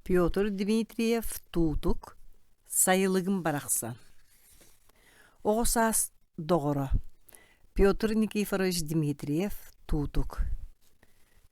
Петр Дмитриев тутук сайылыгын барақсан. Оғысас доғыры. Петр Никифорович Дмитриев тутук.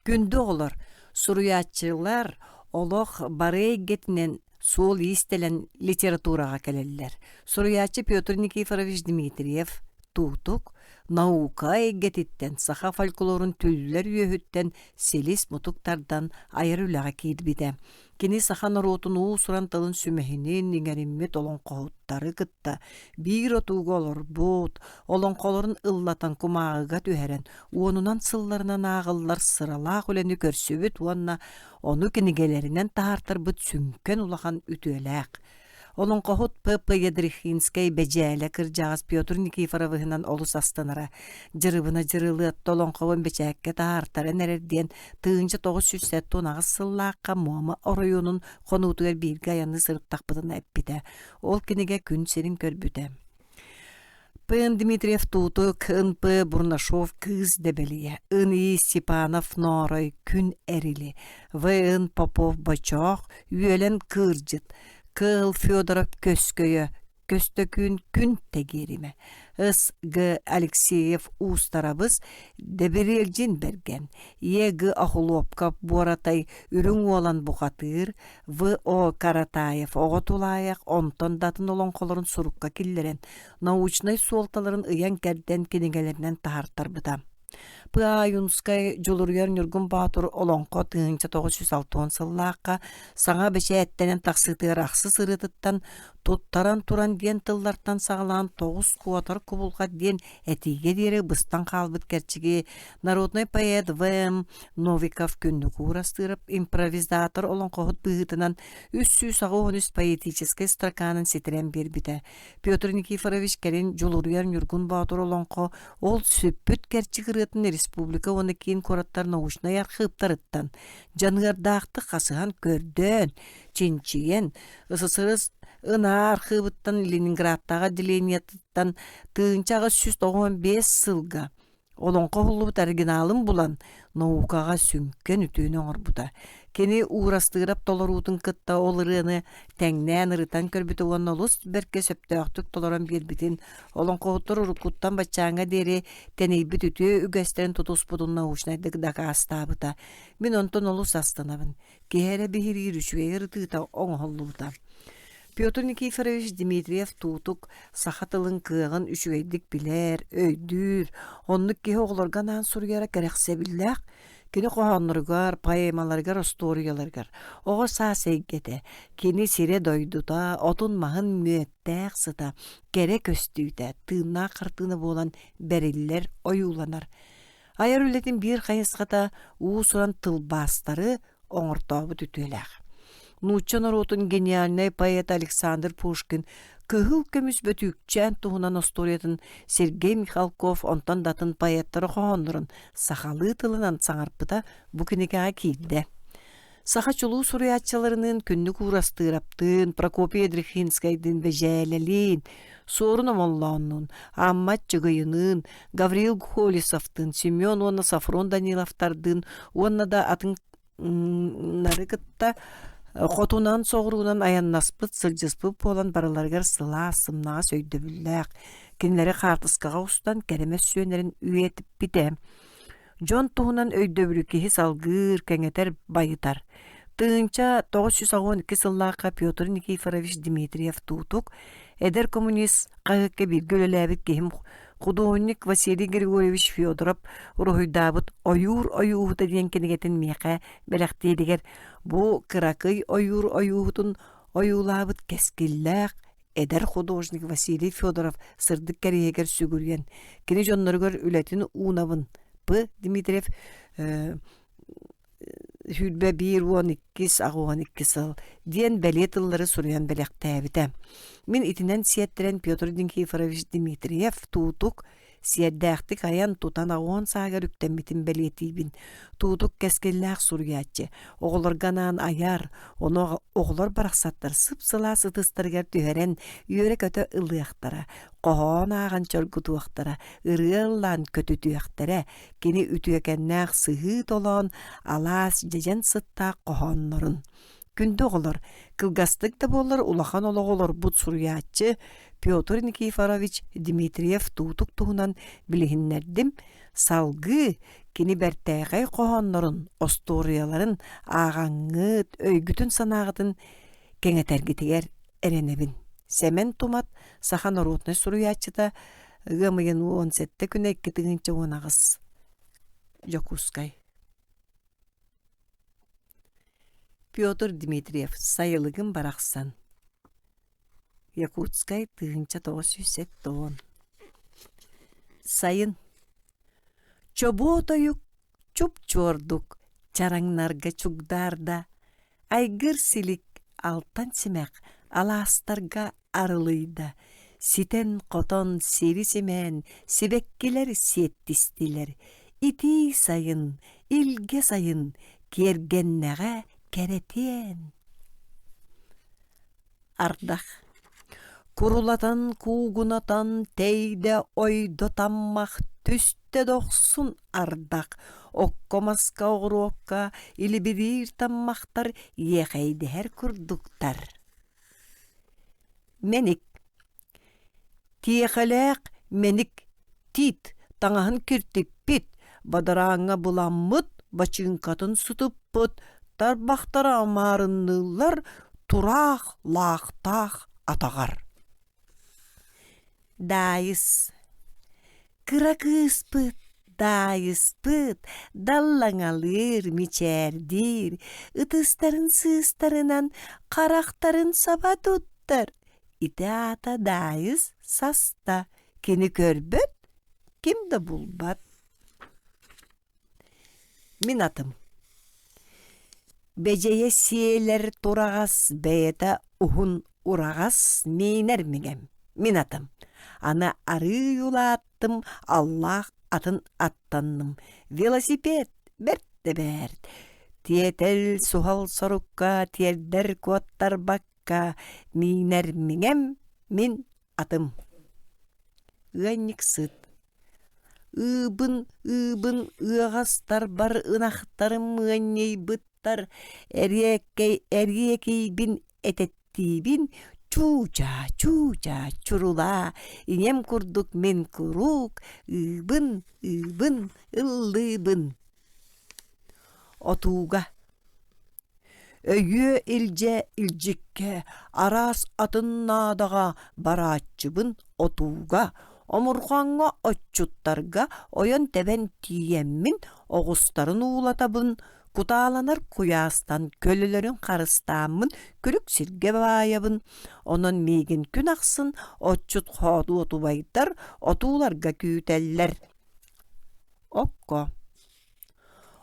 Күнді олар суруятчылар олық бары гетінен сол истелен литератураға кәлелілер. Суруятчы Петр Никифорович Дмитриев тутук наука егетиттен саха фольклорун түллер үйөһүттен селис мутуктардан айырылаға кейдбиде. Кини саха наротун уусуран тылын сүмехинин ниңериммет олонқоуттары кытта бир отууга олор бут олонқолорун ыллатан кумаагыга түһәрен уонунан сылларынан ағыллар сыралаах үлени көрсүбүт уонна ону кинигелеринен таартарбыт сүңкен улахан үтүөлээх. Олон қохут П.П. Ядрихинскай бәжәлі кыржағыз Петр Никифоровығынан олыс астанара. Жырыбына жырылы толон қовын бәчәкке тағартарын әрерден тыынчы 900 тонағыз сыллаққа муамы оройонun қонуытығар бірге аяны сырыптақпыдын әппіді. Ол кенеге күн серін көрбіді. П.Н. Дмитриев тутук, Н.П. Бурнашов кыз дебелие, Н.И. Степанов норой күн әрілі, В.Н. Попов бачоқ, үйелен кыржыт, Кыл Федоров көскөйө, көстөкүн күн тегериме. С.Г. Алексеев устарабыз деберелжин берген. Е.Г. Ахулопков Буаратай үрүң olan бухатыр, В.О. Каратаев оғытулайық онтон датын олон қолырын сурукка киллерен. Научный суолталарын ыян кәрден кенегелерінен тахарттар бұда. П.А. Юнскай жолургер нүргін батыр олонқо 1960 сыллаққа саңа бәші әттенен тақсытығыр ақсы сырытыттан туттаран туран ден тыллартан сағылан 9 куатар кубулға ден әтиге дері бұстан қалбыт кәрчіге народный поэт В.М. Новиков күнні курастырып импровизатор олонқоғыт бұғытынан 313 поэтической строканын сетірен бербіді. Петр Никифорович кәрен жолургер нүргін батыр олонқо ол сөппіт кәрчі қырытын республика оны кейін кораттар научный архивтарыттан жанғардақты қасыған көрден, ченчиен, ысысырыз ына архивыттан Ленинградтаға делениятыттан тыынчаға 195 сылға. Олонқо бұлыбыт оригиналым бұлан наукаға сүнкен үтіні оңырбыда. Кені уğrастырап толарудың кытта олырыны тәңнән ырытан көрбіті оған олыс бәрке сөпті ақтық толаран бербітін. Олонқоғыттыр ұрықуттан бачаңа дері тәнейбіт үті үгәстерін тұтыс бұдың наушнайдық даға астабыта. Мен онтон олыс астанабын. Кехәрі бігірі рүшвей ырытыта оңғылуыта. Петр Никифорович Дмитриев тутук сахатылын кыгын үшвейдік білер, өйдүр, оннық кеге оғыларғанан сұргара кәрәқсе білләқ, кені қоғанларғар, поэмаларғар, историяларғар. Оғы сас әйгеті, кені сире дойдута, отын мағын мүйеттәқ сыта, кәрі көстүйді, тыына қыртыны болан бәрелілер ойуланар. Айар үлетін бір қайысқата уысыран тылбастары оңыртауы түтеләқ. Нуччан оротун гениальный поэт Александр Пушкин кыгыл көмүс бөтүкчен туһунан историятын Сергей Михалков онтан датын поэттары хооннурун сахалы тылынан саңарпыта бу кинеге кийде. Сахачулуу суруятчыларынын күннүк урастыраптын Прокопий Ядрихинскайдын бежелелин, Сорун Амоллаоннун, Аммат Чыгыйынын, Гавриил Холисовтын, Семен Уонна Сафрон Даниловтардын, уонна да атын нарыкытта Хотунан соғыруынан аяннаспыт, сылжыспыт болан барыларғар сыла, сымнаға сөйді білләқ. Кенлері қартысқаға ұстан кәрімес сүйенерін үйетіп біде. Жон туғынан өйді бүлікеғі салғыр, кәңетер байытар. Тыынча 912 сыллаққа Петр Никифорович Дмитриев тутук, әдер коммунист қағыққа бір гөлеләбіт кехім художник Василий Григорьевич Федоров урухуйдабыт ойур-ойуғыта ден кенегетін меқа бәліқтейдігер бұ қырақый ойур-ойуғытын ойулабыт кәскілләқ әдер художник Василий Федоров сырдық кәрегер сүгірген. Кені жонларғыр үләтін уынабын. П. Дмитриев Хүлбә 1-12 сыл ден бәлетыллары сұрыян бәліқтәбіті. Мен итінен сиеттерен Петр Никифорович Дмитриев тутук сиеддәқтік аян тутан ағуан сағар үктәмметін бәлетейбін. Тутук кәскелләқ сұрыятчы. Оғылырғанан аяр, оны оғылар барақсаттар сып-сыла сытыстыргар түйерен үйерек өті ылықтара. Qohon ağan çölgütüqtara, ırılan kötütüqtara, keni ütüekennäq sıhı tolan, alas jejen sıtta qohonların. күндө олар кылгастык да болар, улахан ологолор бут суруячы Петр Никифорович Дмитриев туутук туһунан билигиннердим салгы кини бертәгәй кохоннорун, осторияларын ағаңыт, өйгүтүн санагытын кеңетергитигер эренебин. Семен тумат сахан орутны суруячыта гымыйын 17 күнө 2 онагыс Жокускай. Петр Дмитриев сайылыгын барақсан. Якутскай 1909. Сайын. Чоботоюк чуп-чордук чараңнарга чугдарда. Айгыр силик алтан симек аластарга арылыйда. Ситен котон сири симен сибеккелер сиеттистилер. Ити сайын, илге сайын, кергеннеге керетен. Ардах. Курулатан куугунатан тейде ойдотаммах түсте доқсун ардақ. Оккомаска оғруокка или бирир таммақтар ехейдер күрдуктар. Меник. Тиехелек меник тит таңахын киртик пит. Бадараңа буламмыт, бачынкатын сутуппыт. Тарбақтара амарыннылар турах лақтақ атағар. Дайыс. Кыракыспыт, дайыспыт, даллаңалыр, мичердир, ытыстарын сыстарынан қарақтарын сабатуттар. Ите ата дайыс саста, кені көрбөт, кимді булбат. Мин атым. Бежее сиелер турағас, бейета ухун урағас, мейнер мигем. Мин атым. Ана ары юлаттым, Аллах атын аттанным. Велосипед берт. Тиетел сухал сорукка, тиердер куаттар бакка, мейнер мигем, мин атым. Ганник сыт. Ыбын, ығастар бар ынақтарым ганней бұттар, әрекей бин этеттибин, чуча, чурула, инем курдук мен курук, ыбын, ыллыбын. Отуга. Өйе илжекке, арас атыннадаға барачыбын отуга. Омурханга отчуттарга ойон тебен тиеммин оғыстарын уылатабын, куталанар куястан көлілерін қарыстамын, күлік сирге байабын. Онын мейгін күн ақсын, отчут ходу отубайдар, отуларга күйтеллер. Окко.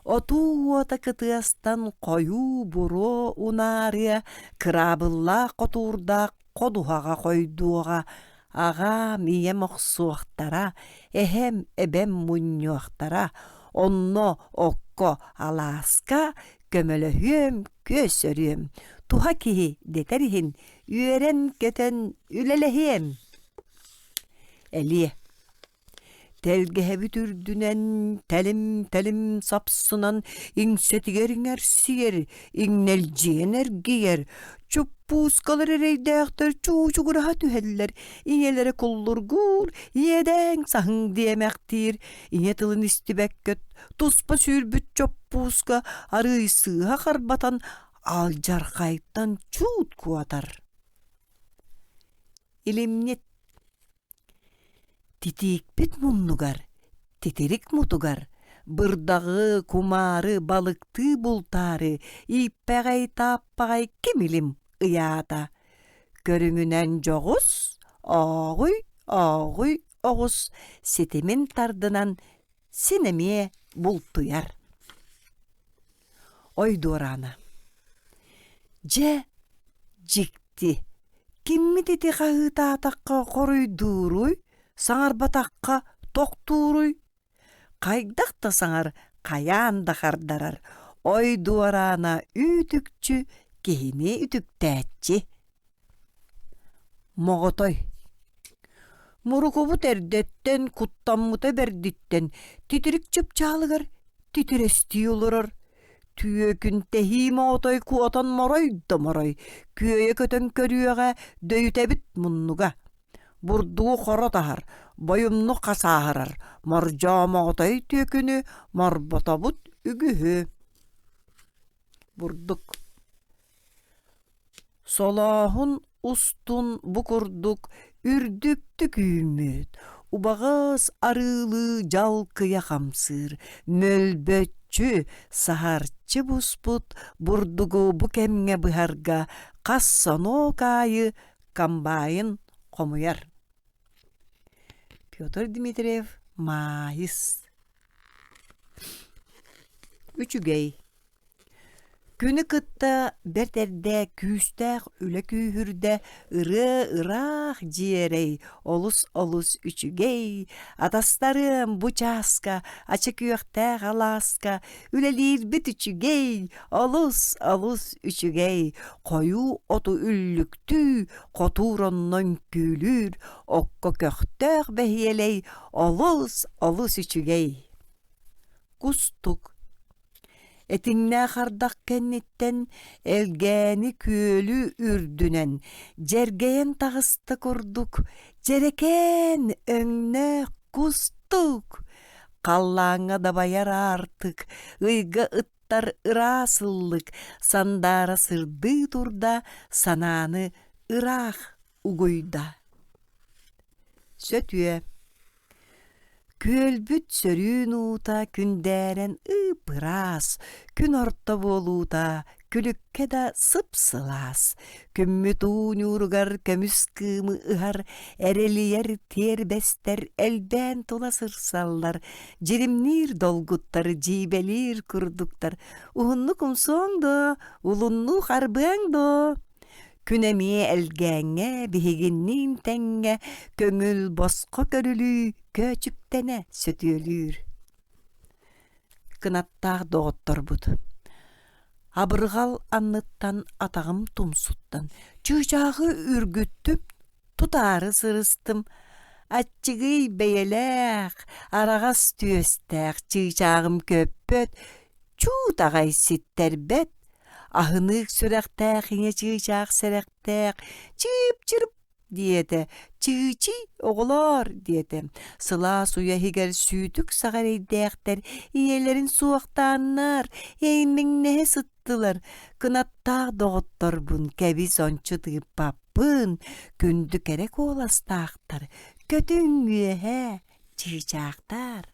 Отуота кытыастан қою буро унария, крабылла қотурда қодуғаға қойдуға, аға мием оқсуақтара, эхем эбем мұньуақтара, онно окко аласка көмөлөһүөм көсөрүөм. Туха кихи детерихин, үйерен көтен үлелехием. Элие. Телгеhe бүтүрдүнен, телим сапсынан, иңсетигериңер сигер, иңнелжиенер гиер, чуппускалар эрейдäктер чуучугураха түһеллер, иңелere куллургур, иедең сахың диемектир, иңе тылын истибеккөт, туспа сүүрбүт чоппуска, арыйсыха карбатан, алжаркайттан чуут куатар. Илимнет. Титик бит муннугар, титерик мутугар, бырдағы, кумары, балыкты бултары, иппәгәй таппағай кемилим ыята. Көрүңүнен жоғыз, ағуй, оғыз, сетемен тардынан сенеме бултуяр. Ойдорана. Же, жикти, кимми тити қағыта атаққа қоройдуруй, саңар батаққа тоқтуруй. Қайдақта саңар қаян дақардарар. Ой дуарана үтікчі, кейіне үтіктәтчі. Моғытой. Мұрукубут әрдеттен, куттаммыта бердіттен, титірік чөп чалығар, титіресті олырар. tüökün tehime otoy kuotan moroy da moroy. Küöye kötön körüöge döyütebit munnuga. Burduğu xora tahar, boyumnu kasaharar. Marjama otoy tüökünü marbatabut ügühü. Burduk. Solahun ustun bukurduk, ürdüktük ümüt. Ubağız arılı jalkıya hamsır, mölbötçü, saharçı busput, burdugu bu kemge bıharga, kassano kayı, kambayın komuyar. Pyotr Dmitriev, Mayıs. Üçügey. Günü kıtta berterde küstək üle kühürde ırı jiyerey olus üçügey. Adastarım bu çaska açık yürekte alaska ülelir bit üçügey olus üçügey. Koyu otu üllüktü koturonnon külür okko köhtök behiyeley olus üçügey. Kustuk. Etinne kardak kennitten elgeni köylü ürdünen cergeyen tağısta kurduk cereken önne kustuk kallağına da bayar artık ıyga ıttar ırasıllık sandara sırdı turda sananı ırak uguyda sötüye Kölbüt sörün uta künderen ıpıras, kün orta boluta, külükke da sıpsılas. Kümmüt uğnurgar kömüs kımı ıhar, ereliyer terbester elben tolasırsallar. Cirimnir dolguttar, cibelir kurduktar. Uhunnu kumsoğun da, ulunnu harbığın da. Künemiye elgenge, bihiginnin tenge, köngül bosko körülü, köçüktene sötüölür. Kınattağ doğuttur bud. Abırgal anlıttan atağım tumsuttan, çığçağı ürgüttüm, tutarı sırıstım. Aççıgıy beyelek, arağas tüöstek, çığçağım köppöt, çuğut ağay sitterbet. Ahınık sürektek, yine çığçak serektek, çıp çırp diyete, çığçı oğlar diyete. Sıla suya higer sütük sağar eydekter, iyelerin suaktanlar, eğinden nehe sıttılar. Kınattağ doğuttur bun, kebi sonçu dıp papın, gündü kerek oğlastağıttar, kötün güye çığçaktar.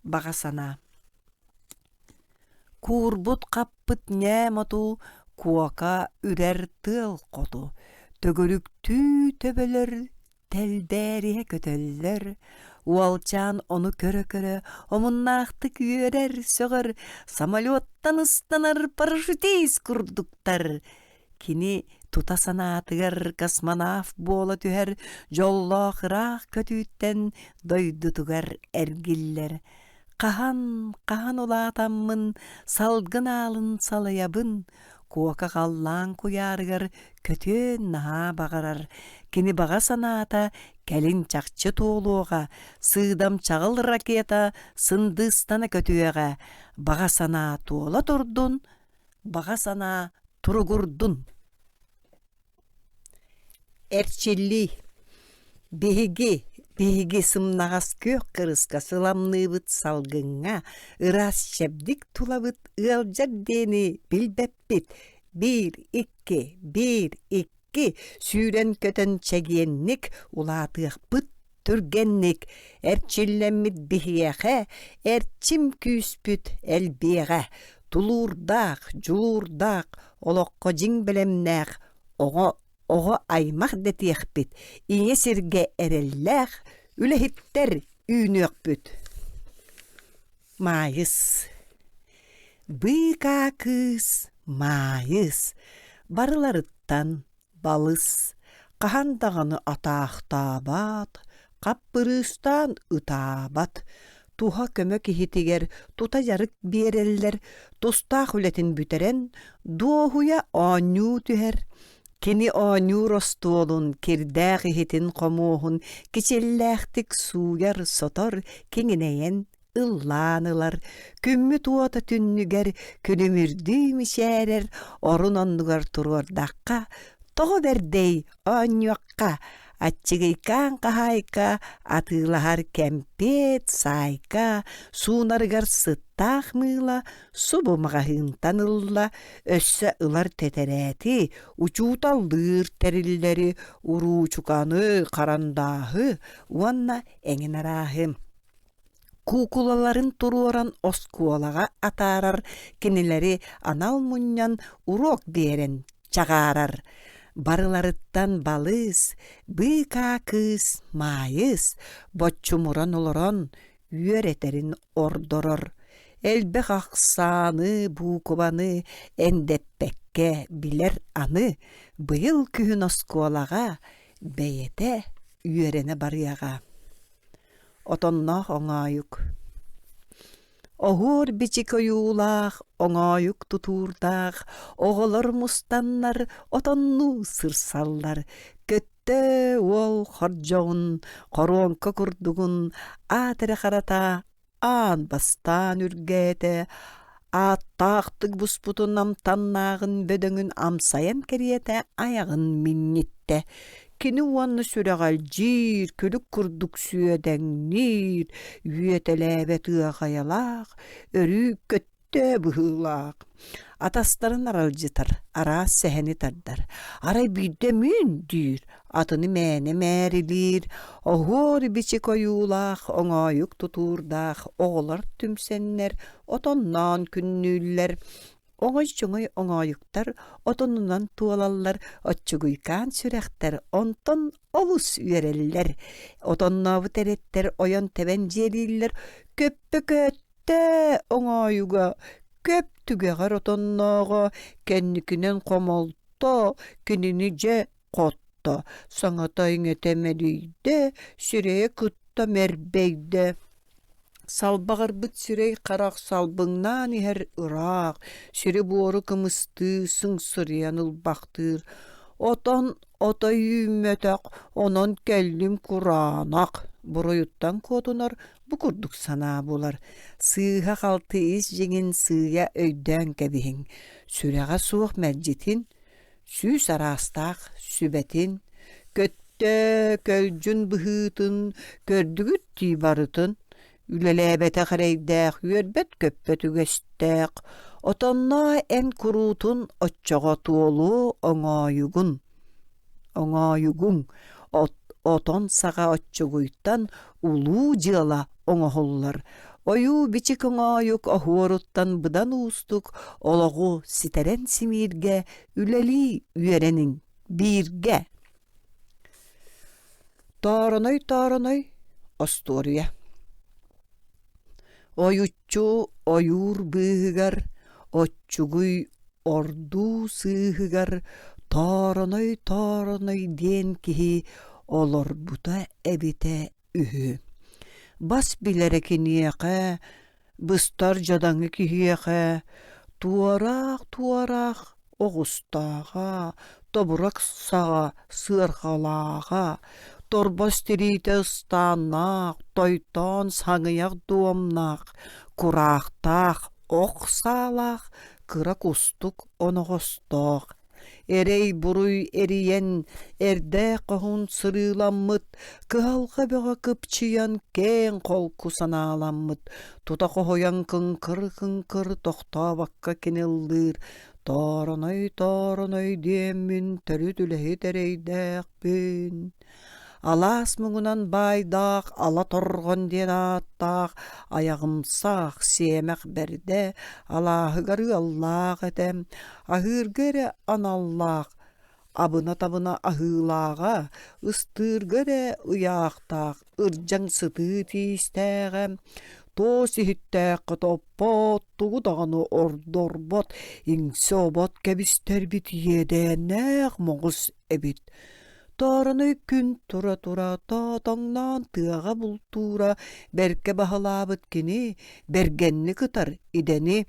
Bağa sana. Kurbut kappıt nemotu, kuaka ürer tıl kodu. Tögölüktü töbeler, telberiye kötöller. Ualçan onu köre, omunnaktık yürer söğür. Samolyottan ıstanar paraşütiz kurduktar. Kini tutasana atıgar, kasmanaf boğla tüher. Jolla kırak kötütten doydu tugar ergiller. Kahan olatamın, salgın alın salayabın, kuaka kallan kuyargar, kötün naha bağırar. Kini bağa sanata, kelin çakçı toğluğa, sığdam çağıl raketa, sındыстana kötüyeğe, bağa sana tuğla turdun, bağa sana turgurdun. Erçilli, Bihigi sımnağas kök kırıska sılamnıbıt salgınğa, ıras şebdik tulabıt ılcar deni bilbeppit. 1, 2, süren kötön çegiyenlik, ulatıq bıt türgenlik, erçillemmit bihiyeğe, erçim küspüt elbiyeğe, tulurdaq, julurdaq, olokko jing bilemnaq, oğo aymaq detiyekbit, iye sirge ereller, ülehitter üynökbüt. Mayıs. Bıka kız, mayıs. Barılarıttan balız. Kahandağını atağtabat, kappırıstan ıtabat. Tuha kömök ihitiger, tuta yarık bireller, tustağ hületin büteren, doğuya anyu tüher. Kini anyu rostolun, kirdağ ihitin komuhun, kiçillahtik suyar sotor, kingineyen ыллаанылар, күммү туота түннүгер күнүмүрдүү мишээрер, орун оннугар туруордакка, тоҕо бердей оонньуакка, аччыгыйкаан кахайка, атыылаһар кэмпиэт, сайка, суунарыгар сыттаах мыыла, субумаҕаһыынтан ылла, өссө ылар тетэрээти, учууталлыыр тэриллэри, уруучуканы, карандааһы, уонна эҥин арааһы. Кукулаларын туруоран оскуолаҕа атаарар, кинилэри анал мунньан урок биэрэн чаҕаарар. Барыларыттан балыс, быыка кыыс, маайыс, боччумуран олорон, үөретерин ордорор. Элбэх ахсааны, буукубаны, эндеппекке билер аны, быйыл күһүн оскуолаҕа, бэйэтэ үөрене барыаҕа. Отонноох оҥоойук. Оһуор бичик ойуулаах, оҥоойук тутуурдаах, оҕолор мустаннар, отоннуу сырсаллар, көттө уол хордьоҕун, хоруонка курдугун, аатыры харата, аан бастаан үргэтэ, ааттаахтык буспутун амтаннаагын бөдөҥүн амсайан кэриэтэ аягын миннитте. Кини уонну сүрэҕэлдьиир, күлүк курдук сүөдэҥниир, үөтэлээбэ тыахайалаах, өрүү көттө быһыылаах. Атастарын аралдьытар, араас сэһэни тардар. Арай биирдэ мүн дүүр, атыны мээне мээрилиир, оһуор бичик ойуулаах, оҥоойук тутуурдаах, оҕолор түмсэннэр, отонноон күннүүллэр. Оҥой-чоҥой оҥоойуктар отонунан туолаллар, оччугуйкаан сүрэхтэр, онтон олус үөрэллэр. Отоннообут эреттэр ойон тэбэн дьиэлииллэр, көппөкөөттэ оҥоойуга, көп түгэҕэр отонноого, кэнникинэн хомолто, кинини дьэ хотто, саҥата иҥэтэмэлийдэ, сүрэйэ кытта мэрбэйдэ. Салбағарбыт сүрей қарақ салбыңнан ихер ыраақ, сүре буору кымысты сыңсырыян ылбақтыр. Отон отой үймөтөк, онон кэллим кураанақ. Буруйуттан котунар, букурдук санаа булар. Сыыға қалты ис жеңін сыыя өйдөн кәбиһин. Сүрэға суық мәржетин, сүүс арастақ сүбетин, көттө көлжүн быһыытын, көрдүгүт түй барытын, үлэлээбэтэ харайдаах, үөрбэт көппөт үгэстээк, отонноо эн куруутун оччоҕо туолуу оҥоойугун. Отон саға оччугуйттан улуу дьыала оҥоһуллар. Ойуу бичик оҥоойук оһуоруттан быдан уустук, олоҕу ситэрэн симииргэ, үлэлии үөрэнин бииргэ. Тоороной, осторуя. Ойуччу ойуур быыһыгар, оччугуй ордуу сыыһыгар, тоороной диэн киһи олорбута эбитэ үһү. Бас билэре киниэхэ, быстар жадаҥы киһиэхэ, туораах, оҕустааҕа, тобурак саҕа сыархалааҕа, торбос тириитэ ыстааннаах, тойтоон саҥыйах дуомнаах, кураахтаах, ох саалаах, кыра кустук оноҕостоох. Эрей буруй эриен, эрдэ коһун сырыыламмыт, кыһалҕа бөҕө кыпчыйан кээн холку санааламмыт, тута хоһуян кыңкыр тохтообакка киныллыыр, тоороной диэммин төрү түлэһи тэрэйдээхпин. Алаас муңунан байдаах, ала торгон диэн ааттаах, аяғымсаах, сиэмэх берде, алааһыгары аллаах этем, аһыыргыре аналлаах, абына-табына аһыылааға, ыстыыргыре ыяахтаах, ырдьаң сытыы тиистээҕэ, тоо сиһиттээххэ топпот, тугу даҕаны ордорбот, иҥсэ-обот кэбистэрбит иэдээнээх моҕус эбит. Тоороной күн тура тоотоҥноон тыаҕа бултуура берке баһылаабыт кини бергенни кытар идени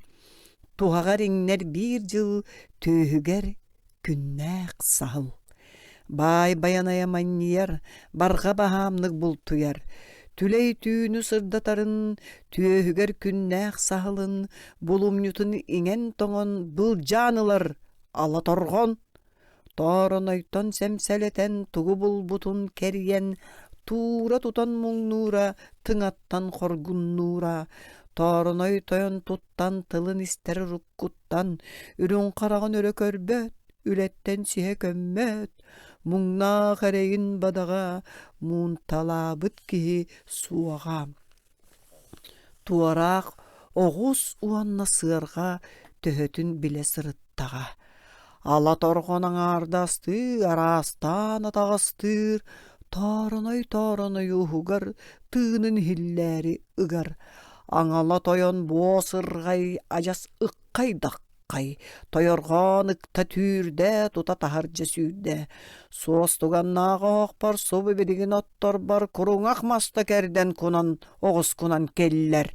туһаҕар иҥнэр биир дьыл төөһүгэр күннээх саһыл. Бай баяная манньыйар, барга баһаамнык бултуяр, Түлей түйіні сырдатарын, түйөһүгер күннәқ сахылын, булумнютын иңен тоңон бұл жанылар, ала торғон. Торонойттон сәмсәлетен тугу булбутун кериен, тура тутан муңнура, тыңаттан хоргуннура. Тороной тойон туттан тылын истер руккуттан, үрін қарағын өрі көрбөт, үлеттен сиhe көммөт. Муңна қарейін бадаға, муын талабыт кихи суаға. Туарақ оғыз уанна сырға, төһөтін біле сырыттаға. Ала торғонан ардасты, арастан атағастыр, Тороной ухугар, тыынын хилләри ыгар. Аңала тойон босырғай, ажас ыққай даққай, тойорған ықта түрді, тута тахаржа сүйді. Суостуганнаға оқпар, собы береген оттар бар, күріңақ маста кәрден кунан, оғыз кунан келлер.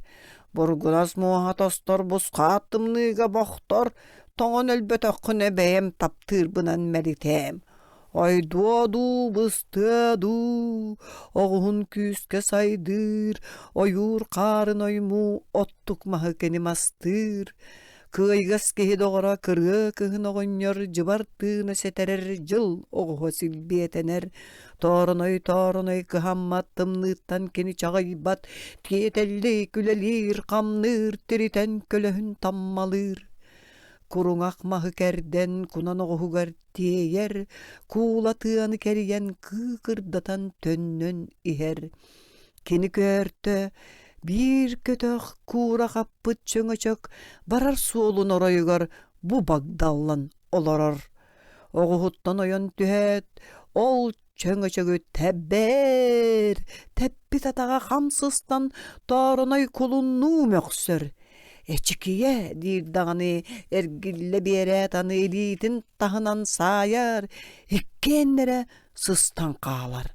Бургунас муаға тостар, бұсқа аттымныға боқтар, тоңын өлбөт оққыны бәйім таптыр бұнан мәритем. Ай дуаду быстаду, оғын күске сайдыр, ойур қарын ойму, оттук мағы кені мастыр. Кыйгас кехи доғыра кырғы кыхын оғыньор, жыбартыны сетерер жыл, оғығы силбетенер. Торыной кыхамматтымныттан кені чағайбат, тиетелли күлелир, қамныр, теритен көлөхін таммалыр. Курунақ мағы кәрден кунан оғығар тейер, кулатыаны кәріген кықырдатан төннөн ихер. Кені көрті, бір көтөк кура қаппыт чөңөчөк, барар суолун оройығар, бұ багдаллан оларар. Оғығыттан ойын түхет, ол чөңөчөгү тәббер, тәппі татаға қамсыстан тарынай кулунну мөксөр. Эчикие дирдағаны эргилле бере таны элитин тахынан сайар, эккеннере сыстан қалар.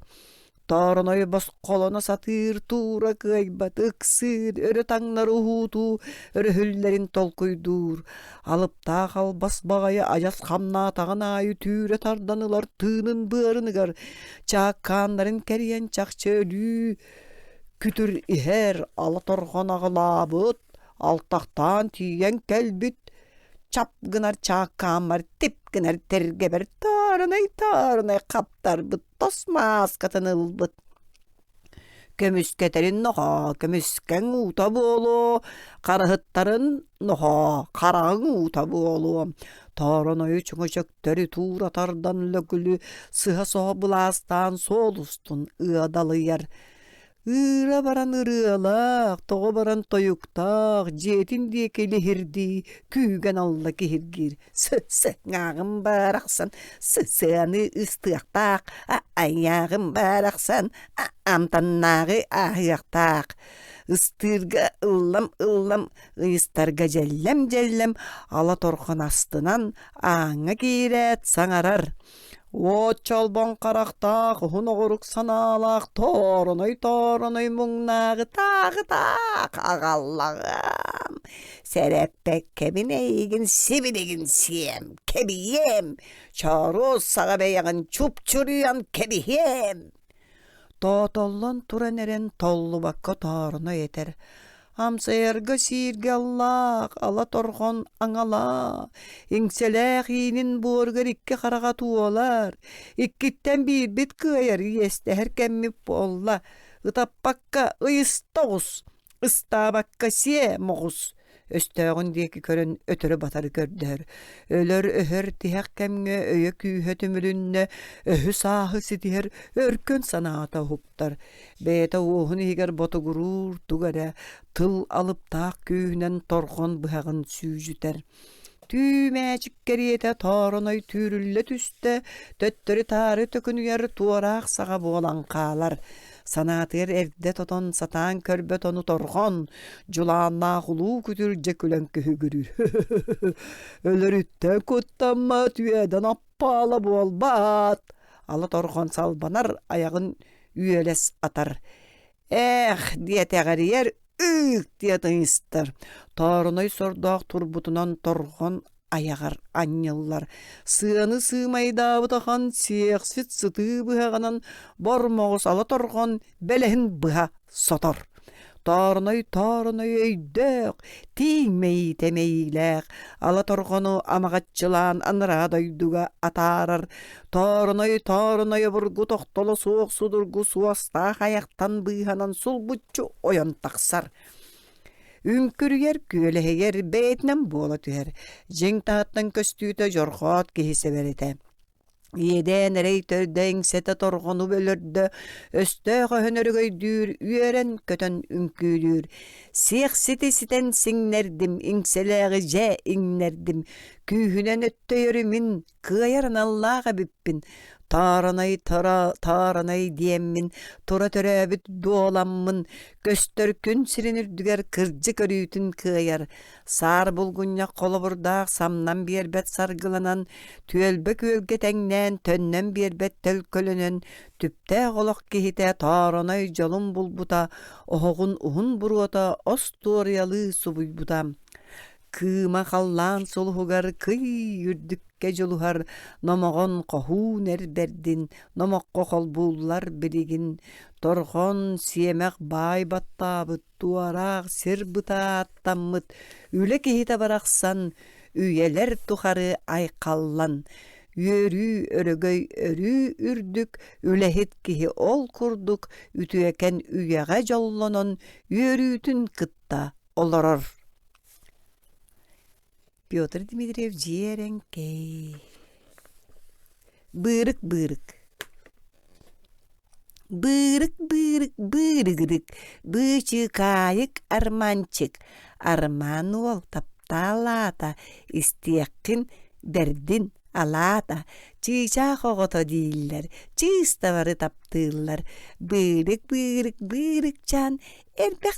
Тарыной бас қолына сатыр, тура кайбат, ықсыр, өрі таңнары ухуту, өрі хүллерін толкуйдур. Алып тағал бас бағайы ажас қамна тағын айы түйре тарданылар тыынын бұрыныгар. Чаққандарын кәріен чақчы өлі, күтір ихер алы торған ағылабыт. Алтақтан түйен кәлбіт, чап гынар чаққамар, теп гынар тергебер, тарынай қаптар бұт, тосмас қатыныл бұт. Көміскетерін ноға, көміскен ұта болу, қарағыттарын ноға, қарағын ұта болу. Тарынай чүңішектері туратардан лөкілі, сыға соға бұластан сол ұстын ұадалыяр. Ыра баран ырыалақ, тоғы баран тойуқтақ, жетін де келі хирди, күйген алла кехіргер. Ңағым барақсан, сәні ыстықтақ, аяғым барақсан, амтаннағы аяқтақ. Ыстырға ыллам, ыстарға жәллем, ала торған астынан аңа керет саңарар. От чалбан қарақтақ, ұхын оғырық саналақ, торыной мұңнағы тағы-тақ, ағаллағым. Сәрәппәк кәбін әйгін, себінегін сем, кәбием, чарыз саға бәйіғін чүп-чүріян кәбием. Тотоллан туран әрен толлы баққа торыной етер. Амсайырға сирге аллақ, ала торған аңала. Иңселәқ енін борғыр икке қараға туолар. Иккіттен бір бит күйер есті әркәмміп болла. Ұтаппаққа ұйыстауыз, ұстабаққа се мұғыз. Өстәғын декі көрін өтірі батары көрдер. Өлір өхір тияқ кәмге өйі күйі төмілінне, өхі сағы сетер өркін саната хуптар. Бәйті оғын егер боты ғырур туғара, тыл алып тақ күйінен торғын бұғағын сүйжітер. Түймәчік кереті тарынай түрілі түсті, төттірі тары төкінігер туарақ саға болан қалар. Санатыр әрді тотон сатан көрбет оны торған, жұланна құлу күтір жекілен күйгірір. Өлірітті көттамма түйеден аппалы болбат. Алы торған салбанар аяғын үйелес атар. Диетеғарияр үк диетіңістір. Тарынай сордақ турбутынан торған аяғар анныллар. Сыаны сыймайда бұтақан сиақсыт сыты бұғағанан бормоғыс ала торған бәліхін бұға сотор. Тарынай өйдөк, теймей темейләк, ала торғаны амағатчылан анрадайдуға атарар. Тарынай бұргу тоқтолы суық судыргу суаста аяқтан бұғанан сұл бұтчу ойын тақсар. Үңкүргер күөлэһигер бээтнэн буола түһэр. Жең тааттан көстүүтө жорхоот киһисе берите. Иеден эрей төрдөң сете торгону бөлөрдө өстөөгө хөнөргөйдүүр үөрен көтөн үңкүүлүүр. Сиэх ситен сиңнердим иңселээги же иңнердим. Күүһүнен өттөйөрүмүн кыайарын аллаага биппин. Тааранай диэммин, тура төрөбүт дуоламмын, көстөр күн сиринирдүгер кыржы көрүүтүн кыайар. Саар булгуння колобурдаах самнан биэрбет саргыланан, түөлбө күөлге теңнен төннөн биэрбет төлкөлөнөн, түптэ олох кихите тааранай жолун булбута, охогун ухун буруота осториялы субуйбута. Кыма халлан солугар кый үрдүкке жолухар, номогон кохун эрбердин, номокко холбуулар билигин, торхон сиемек бай баттабыт, туарак сир быта аттаммыт, үле кихите бараксан, үйелер тухары айкаллан. Үйөрүү өрөгөй өрүү үрдүк, үлехит кихи ол курдук, үтүекен үйеге жоллонон, үйөрүүтүн кытта олорор. Петр Дмитриев Жеренкей. Бырык. Бычыкайык арманчык. Арман ол тапталата. Истияккин бердин алата. Чыйча хогото дейілер. Чыйставары таптылар. Бырык эрбек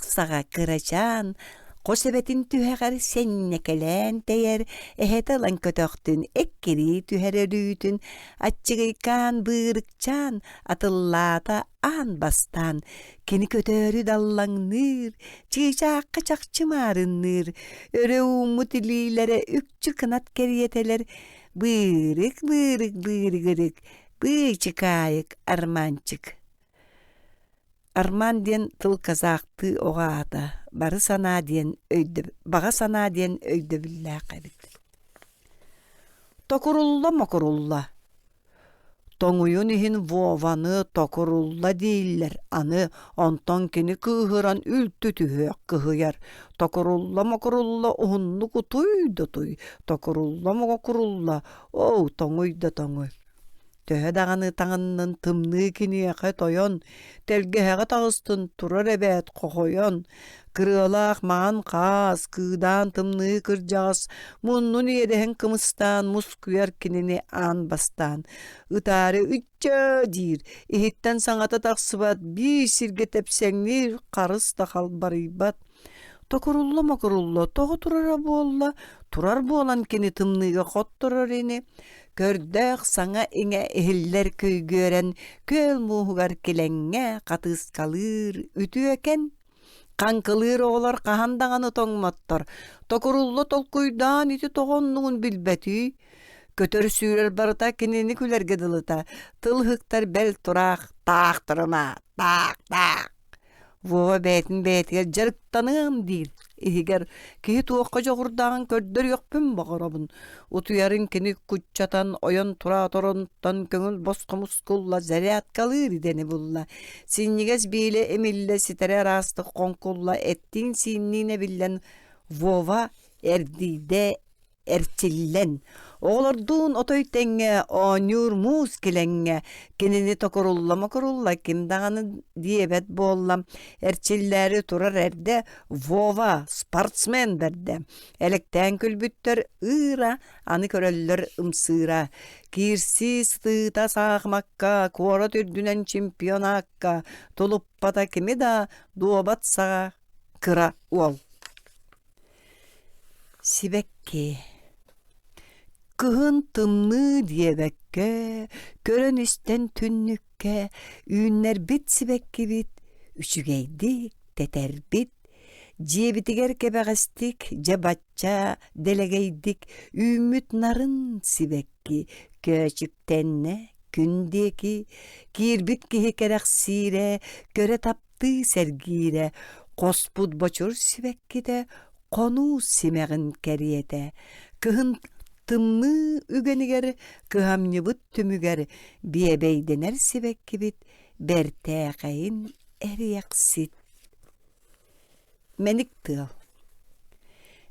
сага кырачан. Қосебетін түхәғар сеннекелен тейер, әхеталан көтөқтін, әккері түхәр өрүйтін, атчығайкан бұрықчан, атыллата ан бастан, кені көтөрі даллаңныр, чыйчаққа чақчымарынныр, өрі умутилилері үкчі кынат кериетелер, бұрық, бычыкайык арманчык. Арман ден тыл казақты оғаата, баға сана ден өйді біллә қабит. Токурулла. Тоңуйын ихин вованы токурулла дейілер, аны онтон кені кыхыран үлті түхөк кыхыяр. Токурулла ұхынны кутуйды. Токурулла, оу тоңуй. Төһө дағаны таңынның тымны кенеяқы тойон, тәлгеһәғы тағыстын турар әбәт қоқойон, кырылақ маған қас, кыдан тымны кыржағыз, мұннын едіхін кымыстан, мұскүйер кенені ан бастан. Үтары үтчі дейір, ехеттен саңата тақсыбат, бей сирге тәпсәңнер, қарыс тақал барыбат. Токурулла, тоғы турар болан кені тымныға қот тұрар ені. Көрдәк саңа еңе эхиллер көйгөрен, көл муғығар келеңе қатыс қалыр, үті өкен. Қанқылыр оғылар қағандағаны тоңматтар. Токурулла толкуйдан ити тоғоннуғын білбәті. Көтөр сүйрер барыта кенені күлерге дылыта. Тылхықтар бәл тұрақ, тақтырыма, тақ. Вова бәтігер жарықтаным дейір. Егер кейі туаққа жоғырдағын көрдір еқпін бағарабын. Утуярын кені күтчатан, ойын тұра торынттан көңіл босқы мұскулла зәрәт қалыр идені бұлла. Синнігез бейлі емілі сітәрі растық қонқулла әттің синніне білен Вова әрдейді әрчиллен. Оғылардуын отой тәңе, онюр муз келәңе, кенені токурулла кимдағаны диебет боллам. Әрчилләри турар әрді, Вова спортсмен берді. Әліктен күлбіттер ыра, аны көреллер ымсыра. Кирси стыта сағмаққа, куара түрдінен чемпионаққа, толуппата кеми да дуабат саға кыра ол. Сибекке. Кыһын тымны диебекке, көрөн истен түннүкке, үйіннер бит сибекке бит, үчүгейдик, тетер бит, Жебитигер кебегестик, жабачча делегейдик, үмүт нарын сибекки, көчүктенне күндеки, кирбит кихи керек сире, көре тапты сергире, коспут бочур сибекките, кону симегин кериете, кыхын тыммы үгенигер, кыхамныбыт түмүгер, биебейденер сибеккибит, бертээкайын эрияксит. Меник тыл.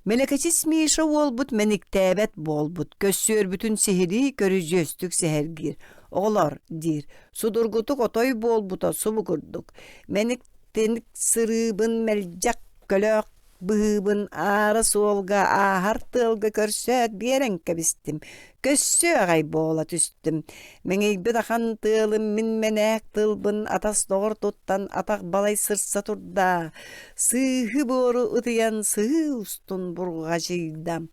Мелекечис миша олбут, меник тәбет болбут, көссөр бүтүн сихири көрүжөстүк сехергир. Олар дир, судургутук отой болбута субу курдук. Меник теник сырыбын мелжак көлөк быыбын ары суолга ахар тылга көрсөт берен кебистим. Көссө агай бола түстүм. Меңейбі ахан тылым мин менек тылбын атас доғыр туттан атақ балай сырса турда. Сыхы бору ытыян сыхы устун бурға жийдам.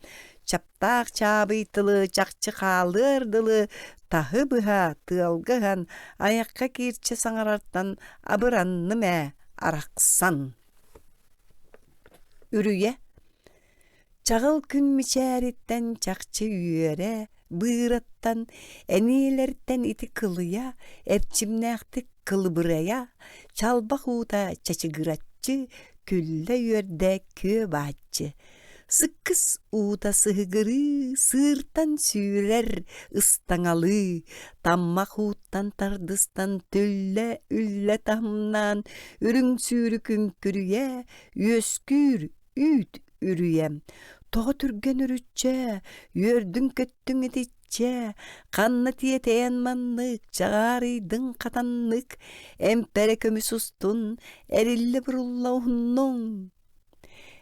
Чаптақ чабый тылы чақчы қалырдылы тахы быха тылгыған аяққа кирче саңарартан абыранны мә арақсан. Үрüye чағыл күн мичәриттен чақчы үйере быыраттан әнелерттен ити кылыя әрчимнәқті кылбырая чалбақ ута чачыгыратчы күллі үйерде кө бачы. Сыккыс ута сыгыры сыртан сүйрер ыстаңалы, таммақ уттан тардыстан түллі үллі тамнан үрің сүйрі күнкүрüе өскүр үйт үрüем. Тоғы түрген үрүтче, өрдің көттің ететче, қанны тиетейен маннык, жағарыйдың қатаннык, әмпәрі көміс устун, әрілі бұрулла ұхынның.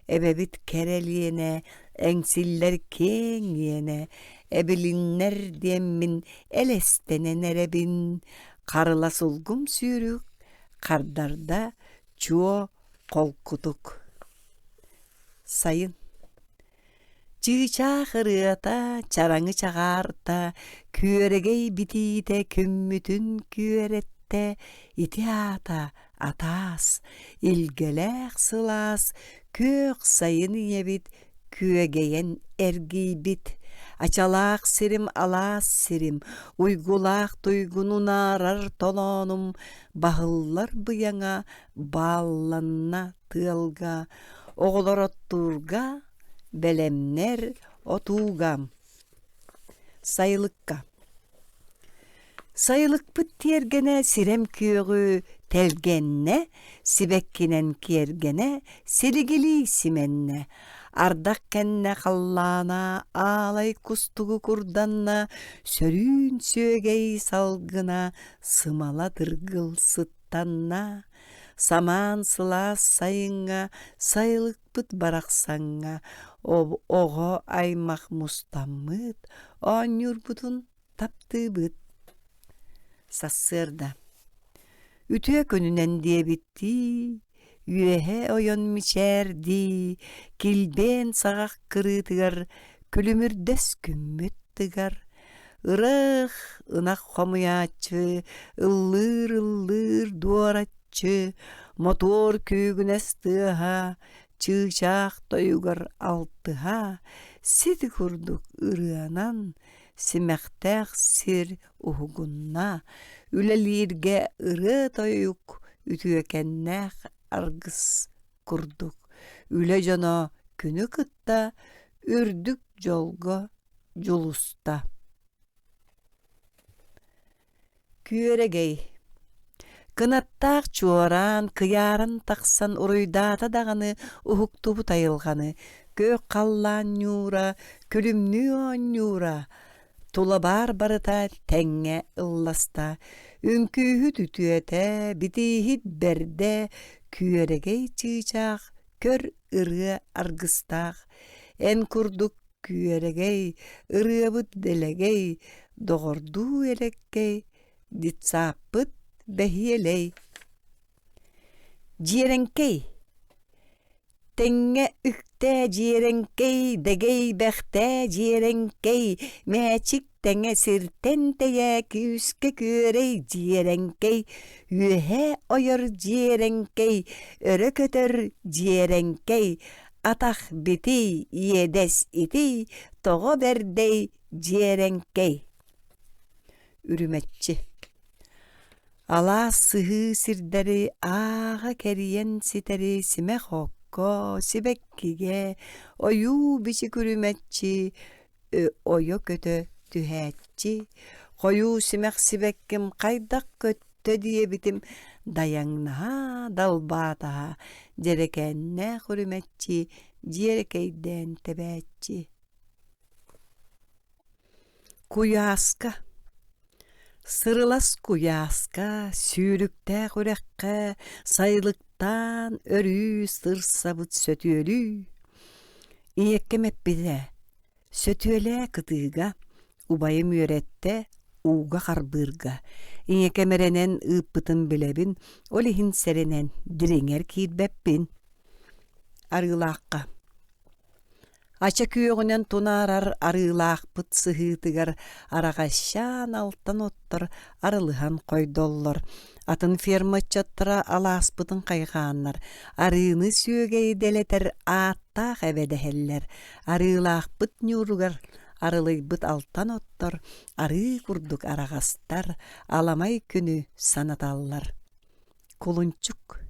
Эбебит керелиене, әңсиллер кеңиене, әбіліннер деммин, әлестенен әребин, қарыла сулгум сүйрік, қардарда чуо қолкутук. Сайын. Чыча хырыата, чараңы чағарта, күөрегей битите күммүтүн күөретте, ити ата, атас, илгелек сылас, көк сайын ебит, күөгейен эргейбит. Ачалақ сирим, алас сирим, уйгулақ туйгунун арар толонум, бағыллар бұяңа, балланна тылга, оғылар оттурга, белемнер отугам. Сайылыққа. Сайылық бұт тергене сирем күйігі телгенне, сибеккинен кергене, селигили сименне. Ардақ кәнне қаллана, алай кустугу курданна, сөрін сөгей салгына, сымала дыргыл сыттанна. Саман сылас сайынға, сайылық бұт барақсаңға, оғы аймақ мұстаммыт, онюр бұтын тапты бұт. Сассырда. Үтіе көнінен де бітті, үйеhe ойон мичерди, килбен сағақ кырытыгар, күлімірдес күмметтігар. Ырық, ынақ қомуячы, ыллыр дуаратчы, мотор күйгінестіға, чычақ тойугар алтыға, сиді күрдік ырыанан, симәқтәқ сир ұғығынна, үлелерге ыры тойук, үтіекеннәқ аргыс күрдік. Үле жана күні кытта, үрдік жолға жолуста. Күерегей. Кынаттақ чуаран, кыярын тақсан ұруйдата дағаны ұхықтубы тайылғаны, көк қаллан нюра, күлімні он нюра, тула бар барыта тәңе ылласта, үнкүйі түтүете, бітейхит берде, күерегей чычақ, көр ыры аргыстақ, ән күрдік күерегей, ырыбыт делегей, доғырду элеккей, дитсаппыт — бәхиелей. Жеренкей. Tenge ükte jirenkey, degey bekte jirenkey, meçik tenge sirten teye küske körey jirenkey, ühe oyor jirenkey, örö kötör jirenkey, atak biti yedes iti, togo berdey jirenkey. Ürümetçi. Ala sıhı sirderi, ağa keriyen siteri, sime hokko, sibekkige, oyu biçi ürümetçi, oyo kötö tühetçi, koyu simek sibekkim kaydak köttö diye bitim, dayanna dalbata, jerekenne ürümetçi, jerekeyden tebetçi. Kuyaska. Sırılas kuyaska, sürükte kurekka, sayılıktan örü sırsabıt sötüölü. İyekkemek bize, sötüöle kıtıga, ubayım yörette, uğga karbırga. İyekkemerenen ıppıtın bilebin, olihin serenen direnger kiidbeppin. Arılaqqa. Aça kүйöğünen tunarar arılaaqpıt sıhıtıgar, aragaşan alttan ottar arılıhan koydollar. Atın ferma çattıra alaspıtın kayğanlar, arığını sögey deleter aattaq ebedeheller. Arılaaqpıt nyurugar, arılıybıt alttan ottar, arı kurduk aragastar, alamay günü sanatallar. Kulunçuk.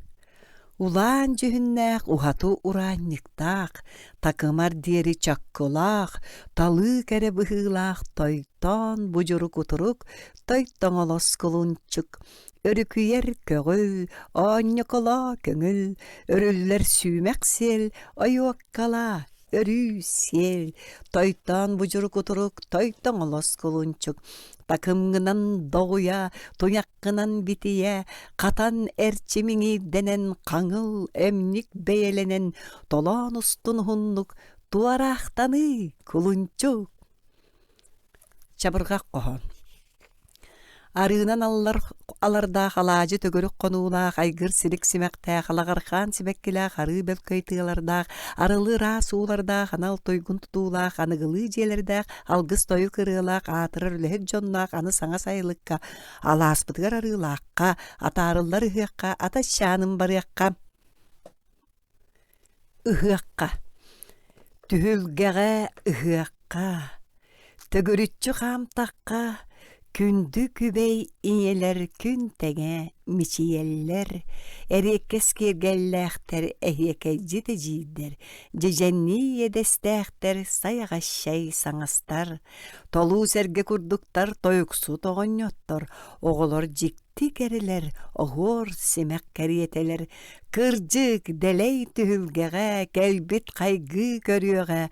Ulan cühünnäq uhatu uranniktaq, takımar dieri çakkılaq, talı kere bıhılaq, toyton bujuruk uturuk, toyton olos kulunçuk. Örüküyer kögül, onyokala köngül, örüller sümek sel, oyokkala, örü sel, toyton bujuruk uturuk, toyton olos kulunçuk. Takımgınan doğuya, tuyakkınan bitiye, katan erçimini denen kaŋıl emnik beyelenen, tolan ustun hunnuk, tuaraqtany kulunçuk. Çabırgaq qohon. Arınan alarda halacı tögörük konuğulaq, aygır silik simekte, halağarxan sibekkilaq, arı belköytığlardaq, arılı rasuğlardaq, anal toygun tutulaq, anıgılı jelerdaq, algız toyu kırılaq, atırır löhet jonnaq, anı saŋa sayılıkka, alaspıtgar arılaqqa, atarıllar ıhıqqa, ata şanım barıqqa. Ihıqqa. Tühülgeğe ıhıqqa. Tögörütçü xamtaqqa, kündü kübey ineler kün tege miçiyeller, erekkes kergellähter ehyekejji tejidder, jejenni yedesтэhter sayagaşşay saŋastar, tolu serge kurduktar toyuksu toğonyottor, oğolor jikti keriler, oğor simek keriyeteler, kırjık deley tühülgeğe, kelbit kaygı körüöge,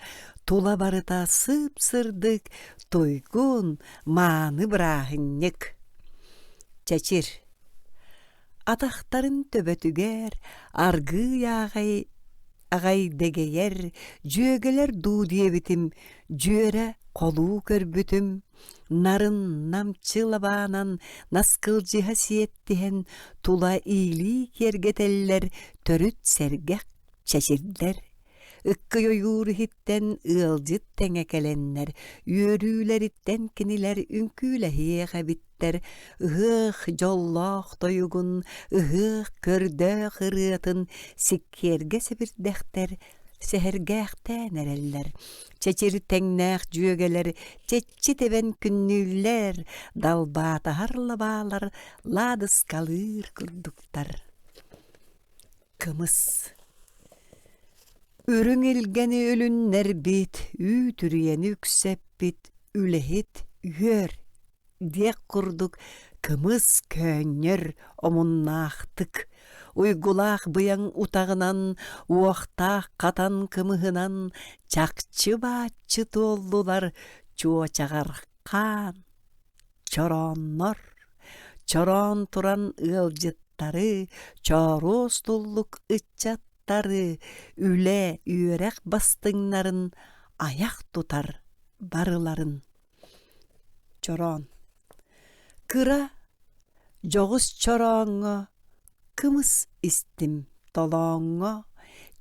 tula barıta sıp sırdık, toygun, manı bırahınnyık. Çeçir. Ataqtarın töbötüger, argı yağay, ağay degeyer, jögeler du diye bitim, jöre kolu körbütüm, narın namçılabanan, naskılcı hasiyettihen, tula iyili kergeteller, törüt sergek çeçirler. Ikkı yoyur hitten ılcıt tengekelenler, yörüler itten kiniler ünküle hiyeğe bitter, ıhık jolloq toyugun, ıhık körde hırıtın, sikkerge sebirdekter, sehergähten ereller. Çeçir teŋnäq jüögeler, çeççi teben künnüller, dalbata harlabalar, ladys kalır kurduktar. Kımız. Ürün ilgeni ölünler bit, ütürüyen yüksep bit, ülehit yör, diyek kurduk, kımız könyer omunnaqtık. Uygulaq bıyan utağınan, uoqtaq katan kımıhınan, çakçı batçı tollular, çuo çağarqan, çoronlar, çoron turan ılcıtları, çoros tulluk ıççat, üle üörek bastıŋnарын ayak tutar barıların. Çoron. Kıra joğuz çoroŋa, kımız istim toloŋa,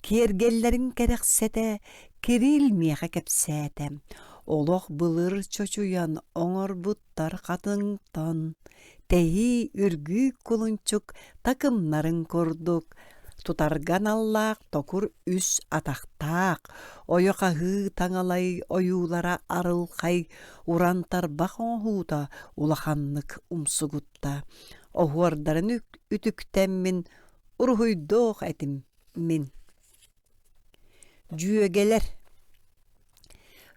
Кергеллерин керексете, кирилмеха кепсете. Олох былыр чочуян оңор буттар катыңтан. Теhi үргү кулунчук такымнарын көрдүк. Тутарган аллах токур үс атақтақ. Ойоқағы таңалай оюлара арылқай. Урантар бақоңхута улаханнык умсугутта. Оғуардарын үтіктеммін урхуйдоқ әтім мен. Жүйегелер.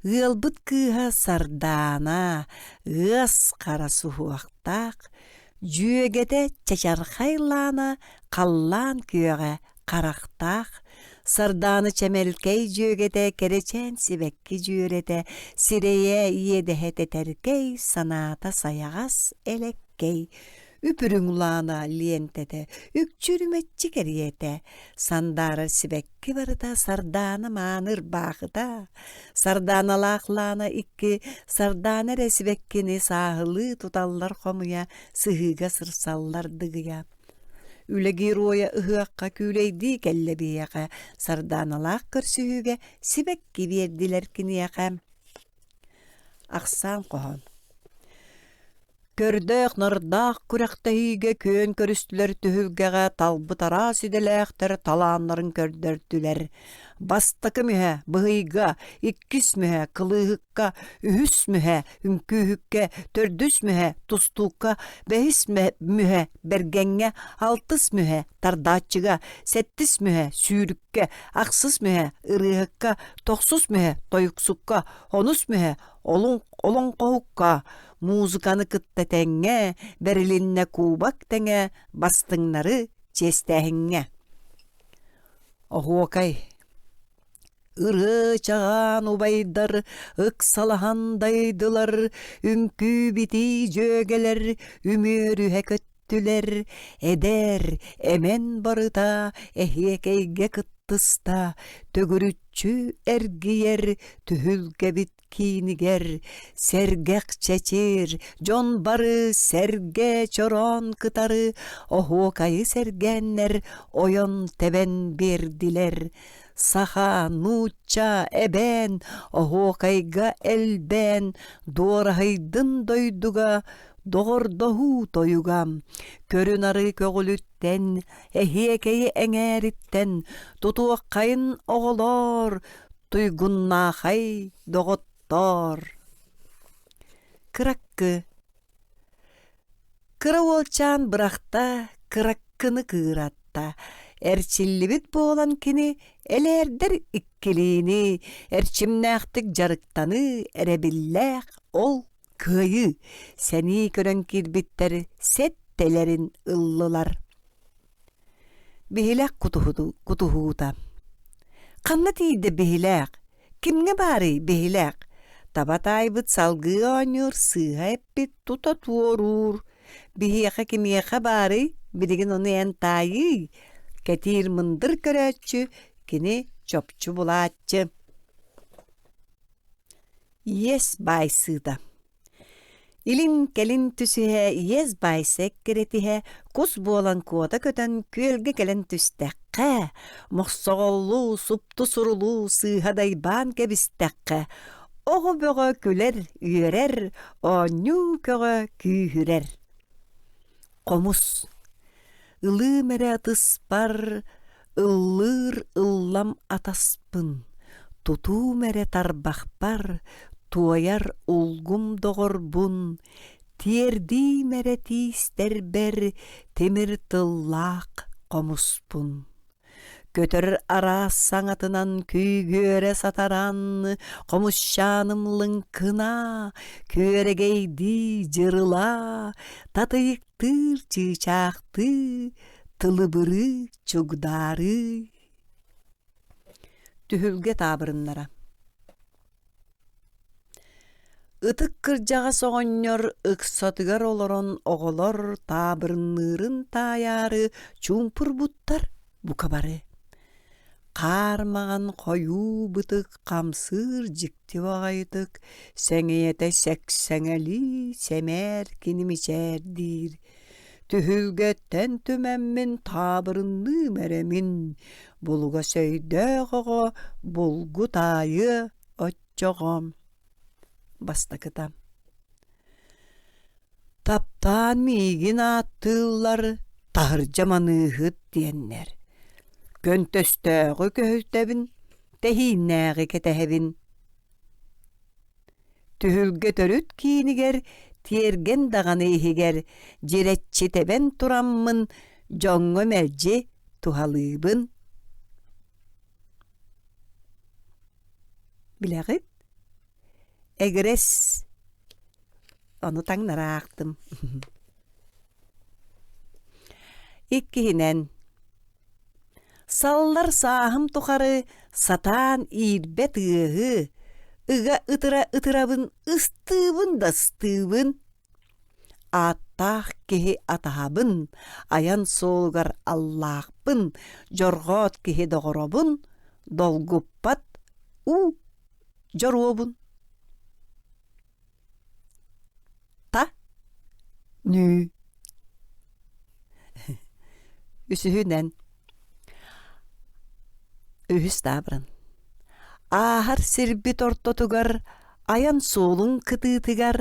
Ғылбыт кыға сардана, ғыз қара суhuақтақ. Жүйегеде чачархайлана қаллан күйеға қарақтақ. Сарданы чәмелкей жүйегеде керечен сибекки жүйерете, сирее иедехете теркей, саната саяғас элеккей. Үпүрүңлана лиентете, үкчүрүметчи кериете. Сандары сибекки барыта сарданы маныр бақыта. Сарданалақлана икки, сарданere сибеккини сағылы туталлар қомуя, сығыға сырсаллар дығыя. Үлеги роя ыхыаққа күлейді келлебияқа, сарданалақ көрсүхіге сибекки бердилер кинияқа. Ақсан қоған. Көрдәк нардақ күрәқтәйге көн көрістілер түхілгеға талбытара сиделәқтір таланларын көрдіртілер. Бастықы мүхә, бұғыйға, иккіс мүхә, қылығыққа, үхіс мүхә, үмкүйікке, төрдіс мүхә, тұстуққа, бәхіс мүхә, бәргәңге, алтыс мүхә, тардатчыға, сәттіс мүхә, сүйрікке, ақсыз мүхә, ырығыққа, тоқсыз мүхә, тойықсыққа, оныс мүхә, олың қоғыққа, музыканы кытта тәңе, бәрілінне кубак тәңе, бастыңнары честәхіңе. Оғуақай. Ыры чаған убайдар, ықсалағандайдылар, үңкі бити жөгелер, үмірі әкөттілер, әдер, әмен барыта, әхекейге кыттыста, төгірүтчі әргиер, түхілге бит кинигер, сәргәк чәчер, жон бары сәрге чорон кытары, оғуақайы сәргәннер, ойон тәбән берділер. Саха, нуча, әбән, оғуақайға әлбән, дуарахайдын дойдуға, доғырдоғу тойуғам. Көрін ары көгіліттен, әхекейі әңәріттен, тұтуаққайын оғылар, туйгуннахай доғыттар. Кыраккы. Кыра олчан бірақта, кыраккыны кыратта. Әрчіллібіт болан кені әлердер иккелейіні, әрчімнәқтік жарықтаны әрәбілләқ ол күйі. Сәні көрін кирбіттер сәттелерін ұллылар. Бейіләқ кутухута. Қанна тейді бейіләқ? Кімге бары бейіләқ? Табатайбыт салғы аныр, сыға әппет тута туорур. Бейіқі кемеқі бары, білігін оны әнтайы. Кетир мындыр көрәтчі, кені чопчу булатчы. Ес байсыда. Илин келин түсіхе, ес байсек керетіхе, кус болан кода көтен көлге келен түстәққа, мұқсоғылу, супту сурулу, сыхадайбан кебістәққа. Оғы бөгі күлер, үйерер, оню көгі күйірер. Қомус. Илы мәре атыспар, ыллыр ыллам атаспын. Туту мәре тарбақпар, туаяр улгум доғырбун. Тиерди мәре тиістер бәр, темір тыллақ қомуспун. Көтір ара саңатынан күйгөре сатаран, қомусшанымлың кына, көрегейді жырыла, татыйықтыр чычақты, тылыбыры чугдары. Түхілге табырынлара. Ытык кыржаға соғыннор, ықсатыгар олорон оғылор, табырынлырын таяры, чумпыр буттар бұқабары. Қармаған қою бұтық қамсыр жікті бағайдық, сәңейеті сәксәңәлі сәмәр кенімешердір. Tühülgetten tümenmin tabırınlı meremin. Bulga söydöğoğo bulgu tayı ötçoğum. Bastakıtam. Taptan migin attığlar tahırcamanı hıt diyenler. Göntöstöğü köhüstebin, tehinnäği ketehebin. Tühülge törüt kiniger, tiergen dağını ihiger, jiretçi teben turammın, joňňa melci tuhalybın. Bilegit, egres, onu taňnaraktym. Ikkihinen, sallar sahım tukarı, satan irbet ıhı, Iga ıtırabın, ıstıbın da ıstıbın. Attah kehi atahabın, ayan solgar Allah'bın, jorgot kehi doğrobun, dolguppat jorobun. Ta, nü. Üsühünen, ühüs tabrın. Ahar sirbit ortotugar, ayan solun kıtıtıgar,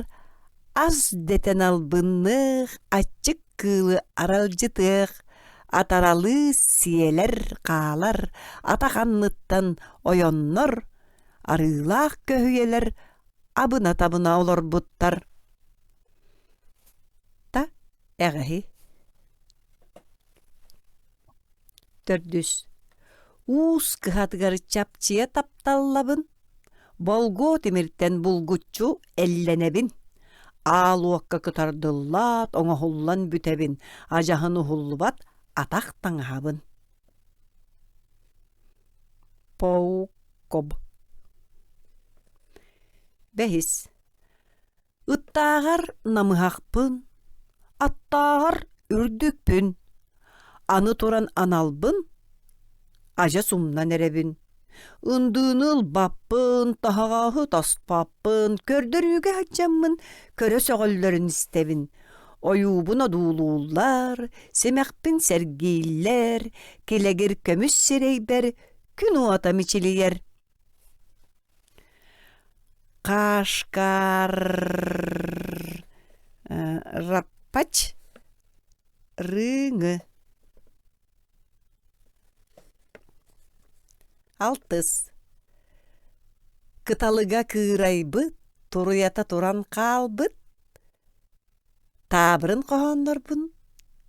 az deten albınlık, açık kılı aralcıtık, ataralı siyeler kağlar, atakanlıktan oyonlar, arılak köhüyeler, abına tabına olur buttar. Ta, eğahi. Dördüs. Uus kıhatgar çapçıya taptallabın, bolgo demirten bulgutçu ellenebin. Aluakka kıtardıllat, ona hullan bütebin, ajahını hullubat, ataktan habın. Poukob. Behis. Ittağar namıhakpın, attağar ürdükpün, anı turan analbın, aja sumna nerebin. Undığınıl bappın, tahağahı taspappın, kördürüge haccamın, köre söğüllerin istebin. Oyubuna dulullar, semekpin sergiller, kilegir kömüs sireyber, gün uatam içiliyer. Kaşkar, rappaç, rıngı. Altız. Kıtalıga kıraybıt, turuyata turan kalbıt. Tabrın kohondorbun,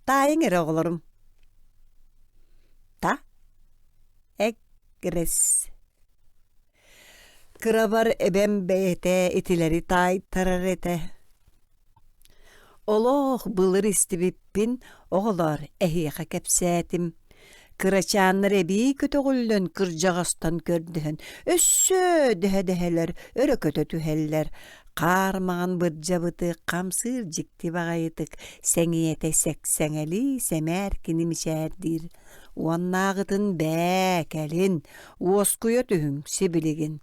tayın ere oğlurum. Ta, egres. Kırabar ebem beyete, itileri tay tararete. Oloh bılır istibippin, oğlar ehiyaka kepsetim. Kıraçanlar ebi kötөгүллөн kırjağastan kördühün. Össö dehedeheler, örö kötö tüheller. Qarmağın bırjabıtı, kamsır jikti bagayıtık. Sengiyete seksengeli, semer kinimişerdir. Uannağıtın bäkelin, uoskuyo tühün sibiligin.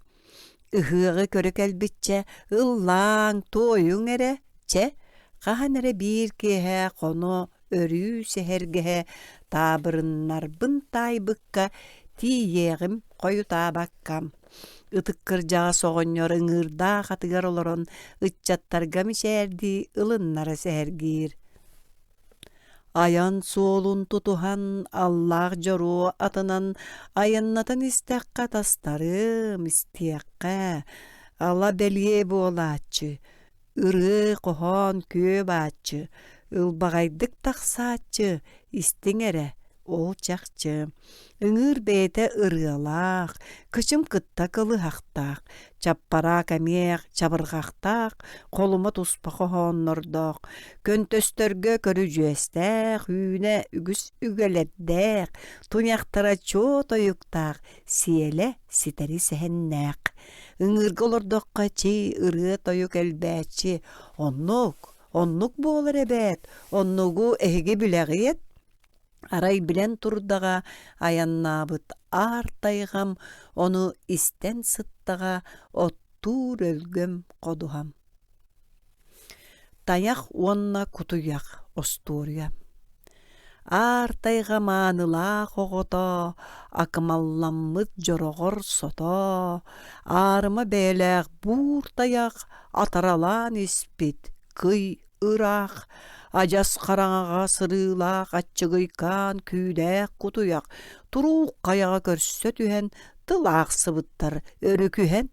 Ihığı körök elbitçe, ıllan toyun ere, çe, kahan ere bir kehe konu, örü sehergehe, tabırınlar bın taybıkka, tiyeğim koyu tabakkam. Itık kırjağı soğonyor ıngırda katıgar oloron, ıtçattarga mişerdi, ılınlara sehergir. Ayan solun tutuhan, Allah joru atınan, ayannatan istekka tastarım istekka. Allah belye boğulaçı, ırı kohon köy bağçı, ılbağaydık taqsaçı, istingere olçakçı. Iңır bete ırıalaq, kıçım kıtta kılı haqtaq, çappara kameq, çabırgaqtaq, koluma tuspa kohonnordaq, köntöstörgö körücüestaq, hüne ügüs ügeleddaq, tunyaqtara ço toyuktaq, siyele siteri sehenneq. Iңırgı olordaqqa çi ırı toyuk elbäçi, onnuk boğular ebet, onnugu ehigi bileğiyet, aray bilen turdaga ayannabıt artaygam, onu isten sıttaga ottur ölgöm koduham. Tayak onna kutuyak osturya. Артайға маныла қоғыта, акымалламмыт жорогор сото, арыма бәләқ буыртаяқ, атаралан еспет, кый ырақ, ажас қараңаға сырылақ, атчығыйкан күйдәк құтуяқ, тұруқ қаяға көрсө түхен, тылақ сыбыттар өрі күхен.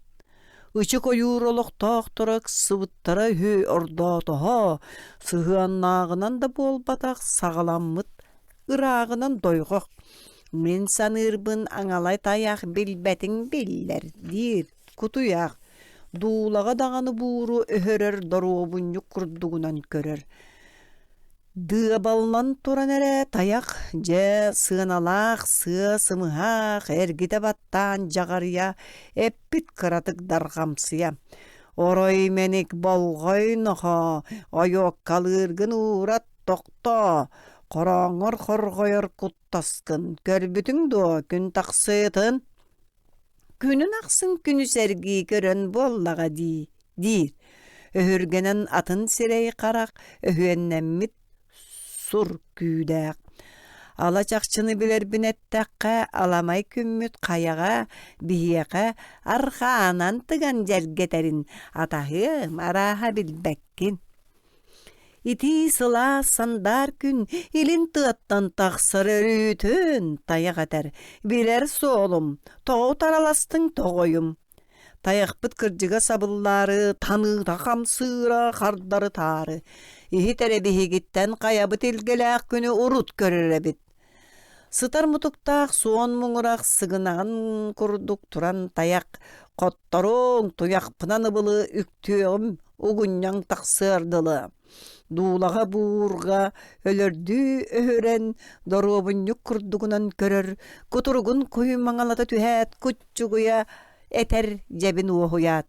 Учы койур олықтақ тұрық сыбыттара хүй ордотоға, сығаннағынан да болбатақ сағаламмыт, ырағынан дойғық. Мен санырбын аңалай таяқ білбәтің біллер, дир, күтуяқ. Дулаға дағаны буыру өһөрөр доробун юқырдугунан көрөр. Дыбалнан туран әрі таяқ, же сығаналақ, сымығақ, әргіде баттан жағария, әппіт қыратық дарғамсыя. Орой менік болғайныға, ойок қалыргын урат тоқта, Qorağır qorğoyor kuttaskın, körbütün do gün taqsıtın. Günün aqsın günü sergi görön bollağa dir. Öhürgenen atın sirey qaraq, öhüennemmit sur küydaq. Alacaqçını biler binettaqqa, alamay kümmüt qayağa, biyeqa, arxanan tıgan jergeterin, atahım araha bilbekkin. İti sıla sandar gün, ilin tığattan taqsır örütün, tayaq atar, biler solum, toğu taralastın toğuyum. Tayaq bit kırcıga sabılları, tanı taqam sığıra, qardarı tarı. İhi terebihi gitten qayabıt ilgelaq günü urut görür bit. Sıtar mutuktaq, suon muğuraq, sığınağın kurduk turan tayaq, qottarun tuyaq pınanı bılı üktüğüm, ugunyan taqsırdılı. Dulağa buğurga, ölördü öhören, dorobun yukurdugunan körür, kuturugun kuyumangalata tühet, kutçuguya eter cebin uohuyat.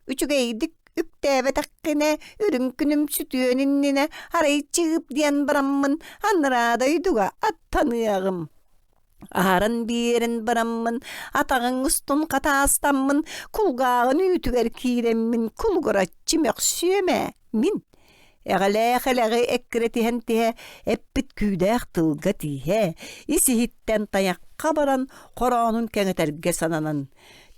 Üçügeydik, üktebe takkine, ürün günüm sütüyöninnine, haray çıgıp diyen baramın, anradayduga at tanıyağım. Aharın birin baramın, atağın ustun katastamın, kulgağın ütüver kiremmin, kulguratçım yok süyeme, min. Eğleği ekkretihen tihe, eppit küydäq tılga tihe, isi hitten tayaqqa baran, qoranun keŋeterge sananan.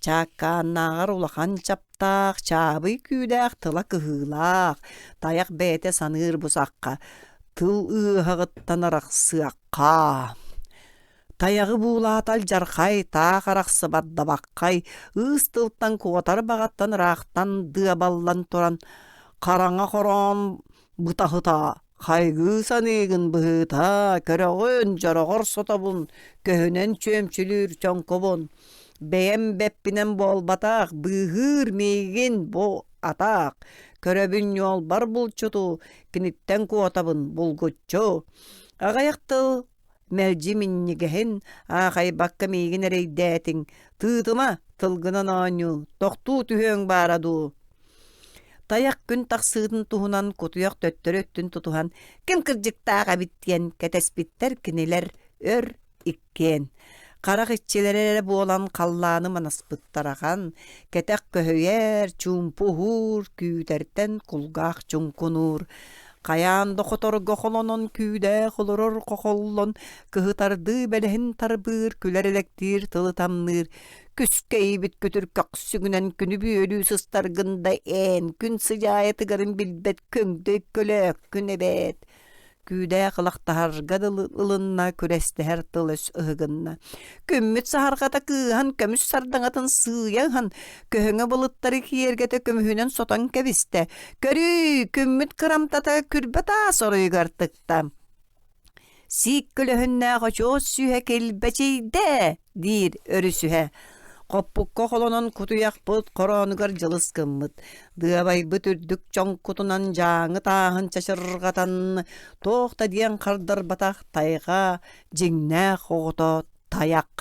Çakkan nağar ulakan çaptaq, çabıy küydäq tıla kıhılaq, tayaq bete sanır busaqqa, tıl ıhağıttan araq sığaqqa. Tayağı buğlatal jarqay, taqaraqsı badda baqqay, ıstılttan kuğatar bağattan raqtan dıaballan turan, Qaraŋa qoran bıtahıta, qaygı sanıgın bıhıta, körögün jarogor sotabun, köhünen çömçülür çonkobun. Beyem beppinen bol bataq, bıhır meygin bo ataq, köröbün yol bar bulçutu, kinitten kuotabın bulgutçu. Ağayaqtıl, melci minnigehin, ağay bakka meygin ereydätin, tığdıma tılgınan anyu, toqtu tühön baradu. Tayaq gün taqsığın tuhunan kutuyaq töttörü öttün tutuhan, kim kırcıktağa bittiyen ketespitter kiniler ör ikken. Qaraq iççilere bu olan qallanı manaspıttarakan, ketek köhöyer, çumpuhur, küyterten kulgaq çunkunur. Qayan doqotor goxolonon küyde xoloror qoxollon, kıhıtardı belehin tarbır, küler elektir tılı tamnır. Küskey bit götür köksügünen günü büyülü sıstargında en, gün sıcayeti garın bilbet köngdök kölök günebet. Küyde qılaqtahar gadılı ılınna küreste her tılış ıhıgınna. Kümmüt sahargata kıhan kömüs sardangatın sığyahan, köhüne bılıttarı kiyergete kömühünen sotan keviste. Körü kümmüt kıramtata kürbeta soruyu gartıkta. Sik kölöhünne qoçoz sühe kelbeceyde, dir örüsühe. Qoppukko xolonon kutuyaq bıt qoronıgar jılıskımmıt. Dıabay bütürdük çoŋ kutunan jaŋı tağın çaşırgatan. Toqta diyen qardar bataq tayga, jiŋnä qoğuto tayaq.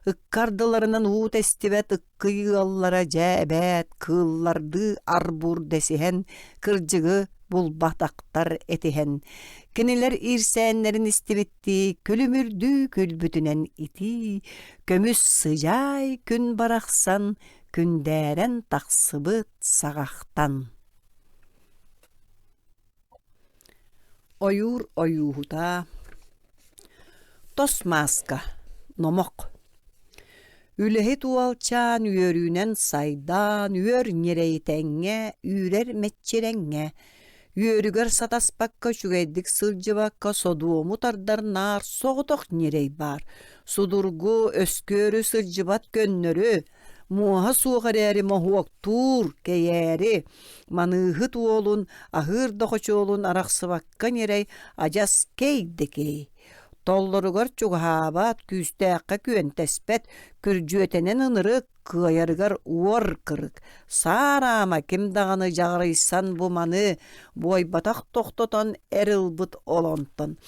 Ikkardılarının uut estibet ıkkıyallara jäbet, kıllardı arbur desihen, kırjıgı bulbataqtar etihen. Kiniler irsenlerin istibitti, külümürdü külbütünen iti. Kömüs sıcay gün baraqsan, kündären taqsıbıt sağaqtan. Oyur oyuhuta, Тосмаска, номок. Үлеһи туалчан үөрүүнен сайдан, үөр нерейтеңе, үрер метчереңе, үөрүгөр сатаспакка чүгэйдик сылжыбакка содуому тардарнаар соғуток нерей бар. Судургу өскөрү сылжыбат көннөрү, муаха суғаряри мохуоктуур кеяри, маныыхы туолун, ахыр дохочуолун арақсыбакка нерей ажас кейдекей. Толлоругар чугахабат күстәққа күентеспет, күржүетенен ынырык, кыайарыгар уор кырык. Сарама ким дағаны жағырайсан буманы, бойбатақ тоқтотан әрілбіт олонтын.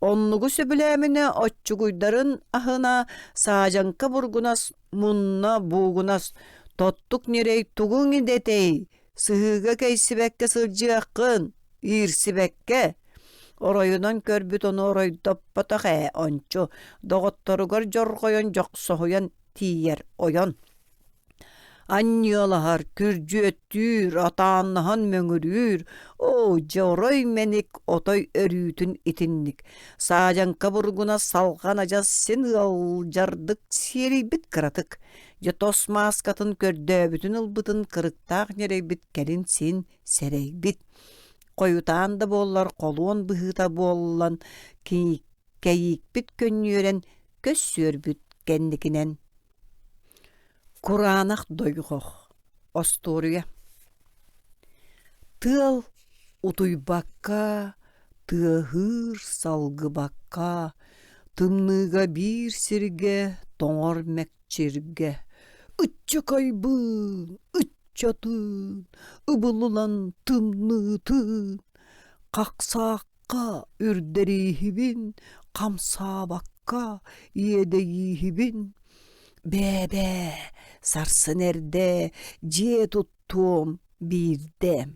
Оннугу сөбіләміне отчугуйдарын ахына саажанка бургунас, мунна бугунас, тоттук нерей тугуң идетей, сыхыга кейсібәкке сылжыаққын, ирсібәкке. Оройунан көрбүт оны оройдоппатақ ончу, доғотторугар жорғойон жоқсоғойон тиер ойон. Анниолахар күржүөттүүр, атааннахан мөңүрүүр, о, жорой меник отой өрүүтүн итинник. Саажанка бургуна салған ажас сен алжардык серейбит кыратык. Тосмаскатын көрдөбүтүн ылбытын кырыктаах нерейбит келин сен серейбит. Қойутаан да боллар, қолуын бұхыта боллан, кейікбіт көннерен көз сөрбіт кәндікінен. Куранақ дойғоқ, остория. Тыл утуйбаққа, тығыр салғыбаққа, тымныға бір сірге, тоңыр мәкчерге. Үтчі қайбын, чатын, ыбылылан тымнытын, қақсаққа үрдерейхібін, қамсабаққа иедейхібін. Бәбә, сарсын әрде, же тұттым бірде.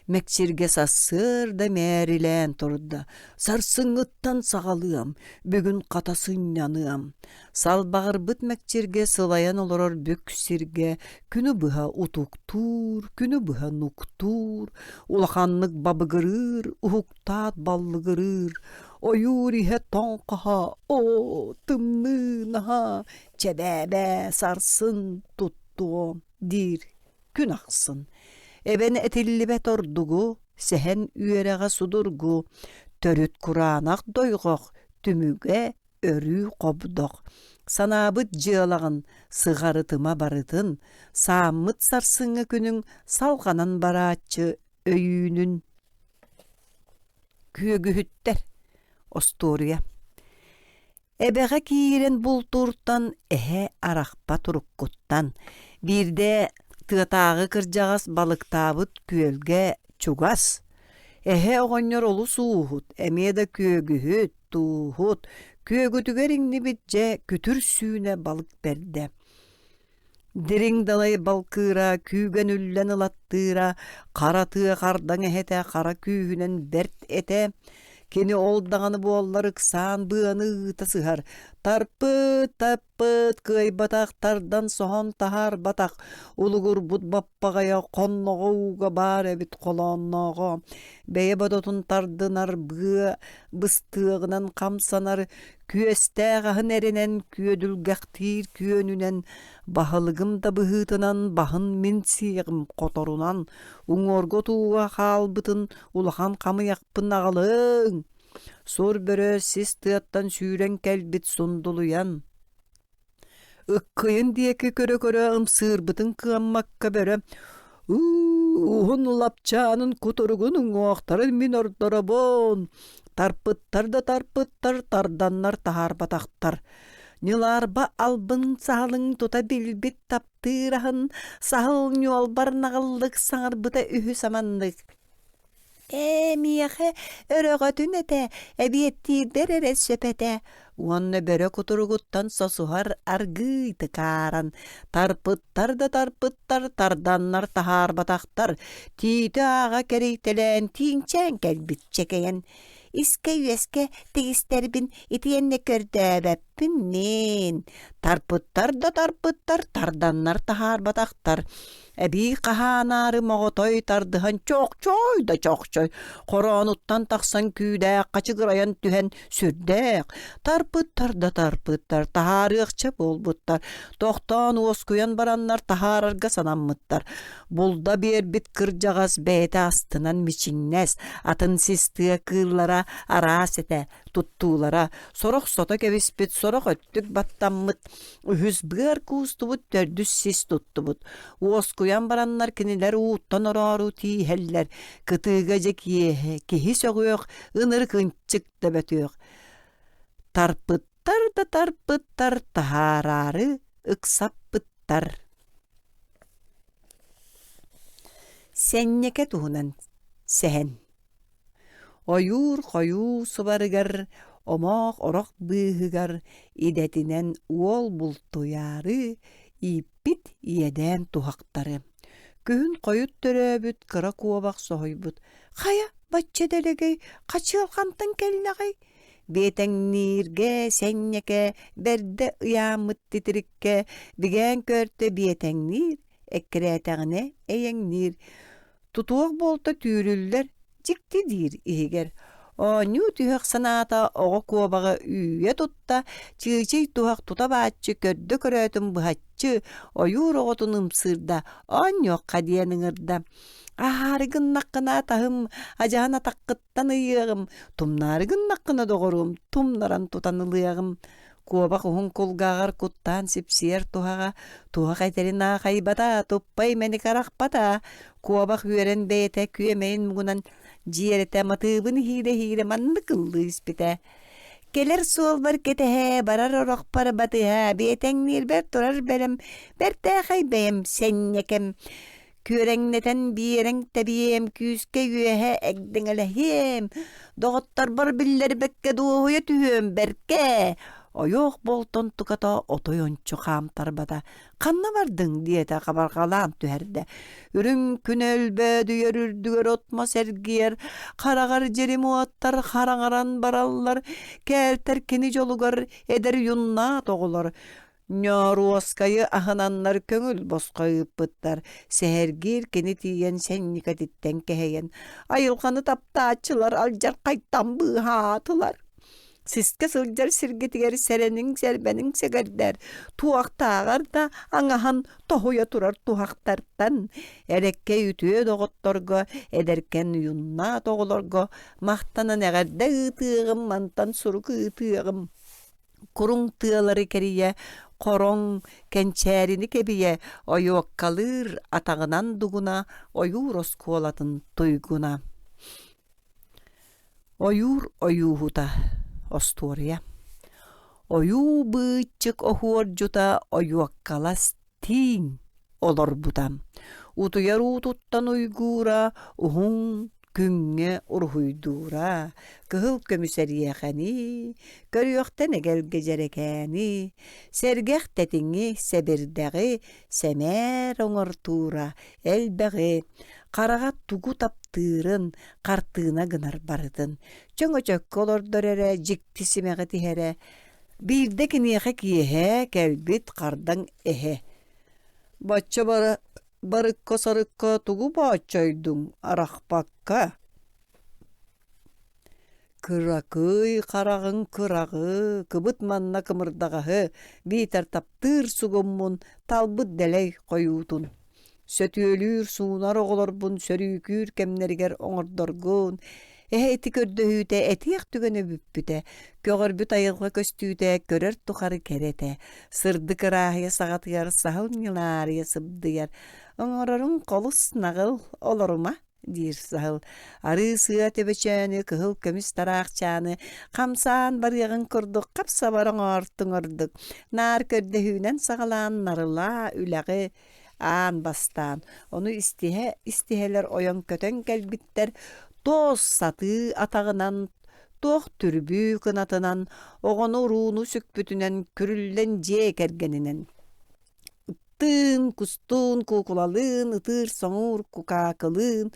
Мәкчерге сасыр да мәрілән тұрды. Сарсыңыттан сағалыам, бүгін қатасын яныам. Салбағыр бұт мәкчерге сылаян олырыр бөксерге. Күні бұға утуктур, күні бұға нуктур. Улақанлық бабығырыр, ұхуқтат баллығырыр. Ойур ihe тоңқаха, о, тымны наха. Чәбәбә сарсын тұттуым, дир күн ақсын. Эбен этиллибет ордугу, сәһән үйереға судургу, төрүт куранақ дойғоқ, түмүге өрү қобдоқ. Санабыт жыалағын, сығарытыма барытын, саамыт сарсыңы күнің салғанан барачы өйүнүн. Күөгүхүттер, остория. Эбеға кейірен бұл турттан, арақпа туруккуттан, бирде тыатағы кыржағас балықтабыт күөлге чугас. Оғоннор олу суухут, әмеда көөгүхүт, туухут, көөгүтүгеріңні бітже күтір сүйіне балық берді. Дирин далай балкыра, күйген үллен ылаттыра, қаратыға қардан әхеті қара күйінен берт әте, кені олдағаны боллары ксан бұғаны тасығар. Тарпыт, таппыт, кый батақтардан соған тахар батақ. Улуғыр бұд баппағая қонноғуға бар әбіт қоланноға. Бәйе бадотын тардынар бұстығынан қамсанар. Күестәғағын әрінен күйеділгәқтір күйөнінен. Бахылығым да бұғытынан бахын мен сиғым қоторунан. Уңорго туға қалбытын улахан қамыяқпын ағалың. Сор бөрі сіз тыаттан сүйрен кәлбіт сондулуян. Үккайын диекі көрі-көрі ымсыр бұтын қаммаққа бөрі. Уғын лапчанын құтырғының оқтарын мен ордырабон. Тарпыттар да тарпыттар, тарданнар тахар батақтар. Ниларба албын сағылың тута білбет таптырағын, сағыл нюал барнағылық саңар бұта үхі самандық. Мияхе өрөға түнете, әбиеттирдер әрес сөпете. Уанны бөрі құтырғыттан сосуғар аргый тықаран. Тарпыттар да тарпыттар, тарданнар тахар батақтар. Тиді аға керейтелен, тиінчен кәлбіт чекейен. Иске-юеске тегістербін итиенне көрдәбәппіннен. Тарпыттар да тарпыттар, тарданнар тахар батақтар. Эби қаханары моғотой тардыхан чоқ-чой да чоқ-чой. Қоронуттан тақсан күйдәк, қачығыраян түхен сүрдәк. Тарпыттар, тахарықча болбыттар. Тоқтан оскуян бараннар тахарарға санаммыттар. Бұлда бер бит кыржағас бәйті астынан мичиннәс. Атын систыя кырлара арас әті туттуулара. Сорық сота кәбіспет, сорық өттік баттаммыт. Үхіз бұғар куыстыбыт, төрдүс сис туттыбыт. Оскуян бараннар кенелер уттан орару тиихеллер. Кытыға жек ехе, кехи соғуық, ыныр кынчык дәбәтуық. Тарпыттар, тахарары ықсаппыттар. Сәннеке туғынан сәхен. Ойур қою субарыгар, омақ орақ бұғығар, идетінен уол бұлтуяры, иппит иеден тухақтары. Күн қойыт төрөбүт, кыра куабақ соғойбыт. Қая, бачча дәлегей, қачылғантын келінағай. Бетеңнирге, сәннеке, берді ұямыт титірікке, біген көрті бетеңнир, әккірәтәғіне әйеңнир. Тутуақ болта түйрілдер, жікті дир егер. Ню түйіқ саната оғы куабаға үйе тұтта, чый туақ тута бачы, көрді көрәтім бұхатчы, ойур оғытын ұмсырда, оңық қадиянын ырда. Аарыгын наққына тахым, ажағына таққыттан ұйығым, тумнарыгын наққына доғырым, тумнаран тутанылығым. Куабақ ұғын қолғағар құттан сепсер туғаға, туғақ әтерін ағайбата, туппай мәні қарақпата. Куабақ үйерен бәйті күйемейін мұғынан жиерете матыбын хире манны кылды іспіте. Келер суол бар кетеhe, барар орақ пар батыha, бетеңнер бер тұрар бәрім, бер тәқай бәйім сәннекем. Көрәңнетен биерәң тәбием, күске үйеhe әгдің әләхем. Доғыттар бар биллер бәкке дуғуя түйем бәрке. Ойоқ болтон тұқата отойончу қамтарбада. Қанна бардың диета қабарғалан түәрді. Үрін күн өлбәді өрірдігер отма сәргер. Қарағар жерім уаттар қараңаран бараллар. Кәлтер кені жолуғар әдір юнна тоғылар. Нёруаскайы ахананнар көңіл босқайып бұттар. Сәхергер кені тиен сәнникатиттен кәйен. Айылғаны тапта ачылар, алжар қайттан бұғатылар. Сиске сылжар сиргетигер сәренің сәрбәнің сәгәрдер. Туақтағар да аңахан тоғуя тұрар туақтартан. Әрекке үтіе доғытторға, әдеркен юнна тоғылорға, мақтанын әғәрді ұтығым, мантан сұрғы ұтығым. Құрың тығылары кәрие, қорың кәнчәріні кәбие, ойуақ қалыр атағынан дугуна, ойур оскуалатын тұйгуна. Ойур ойуғута. Остоria. Oyuu bıçık ohuor juta oyuakkalas tin olor butam. Utuyar ututtan uygura uhun künge urhuydura. Kıhıl kömüseriyekani, körüyokten egel gecerekani. Sergeh tetini sebirdegi semer oңortura elbeği. Qarağa tugu taptırın, qartığına gınar barıdın. Çöngö çökkö olordur ere, jiktisimeği tihere. Birdeki niyeğe kiyehe, kelbit qardan ehe. Batça barıkka sarıkka tugu batçaydın, araqpakka. Kırakıy, qarağın kırağı, kıbıt manna kımırdağıhı, biter taptır sugummun, talbıt deley koyutun. Sötüölür sunar oğlarbun, sörükür kemneriger oңordorgun. Eti kördöhüte, etiyek tügöne büppüte. Kögörbüt ayılga köstüte, körör tukarı kerete. Sırdı kırahıya sağatıgar, sahın yılarıya sıbdıgar. Oңororun kolu sınağıl oloruma, dir sahıl. Arı sığa tebeçeni, kıhıl kömüs taraqçanı. Kamsan barıyağın kurduk, kapsa barın ortun orduk. Nar kördöhünen sağalan narıla ülağı. An bastan. Onu istiheler oyan köten kelbitler. Toz satı atağınan, toğ türbü kınatından, oğunu ruğunu sükbütünen, kürüllen cek ergeninen. Ittın, kustun, kukulalın, ıtır, soğur, kukakılın,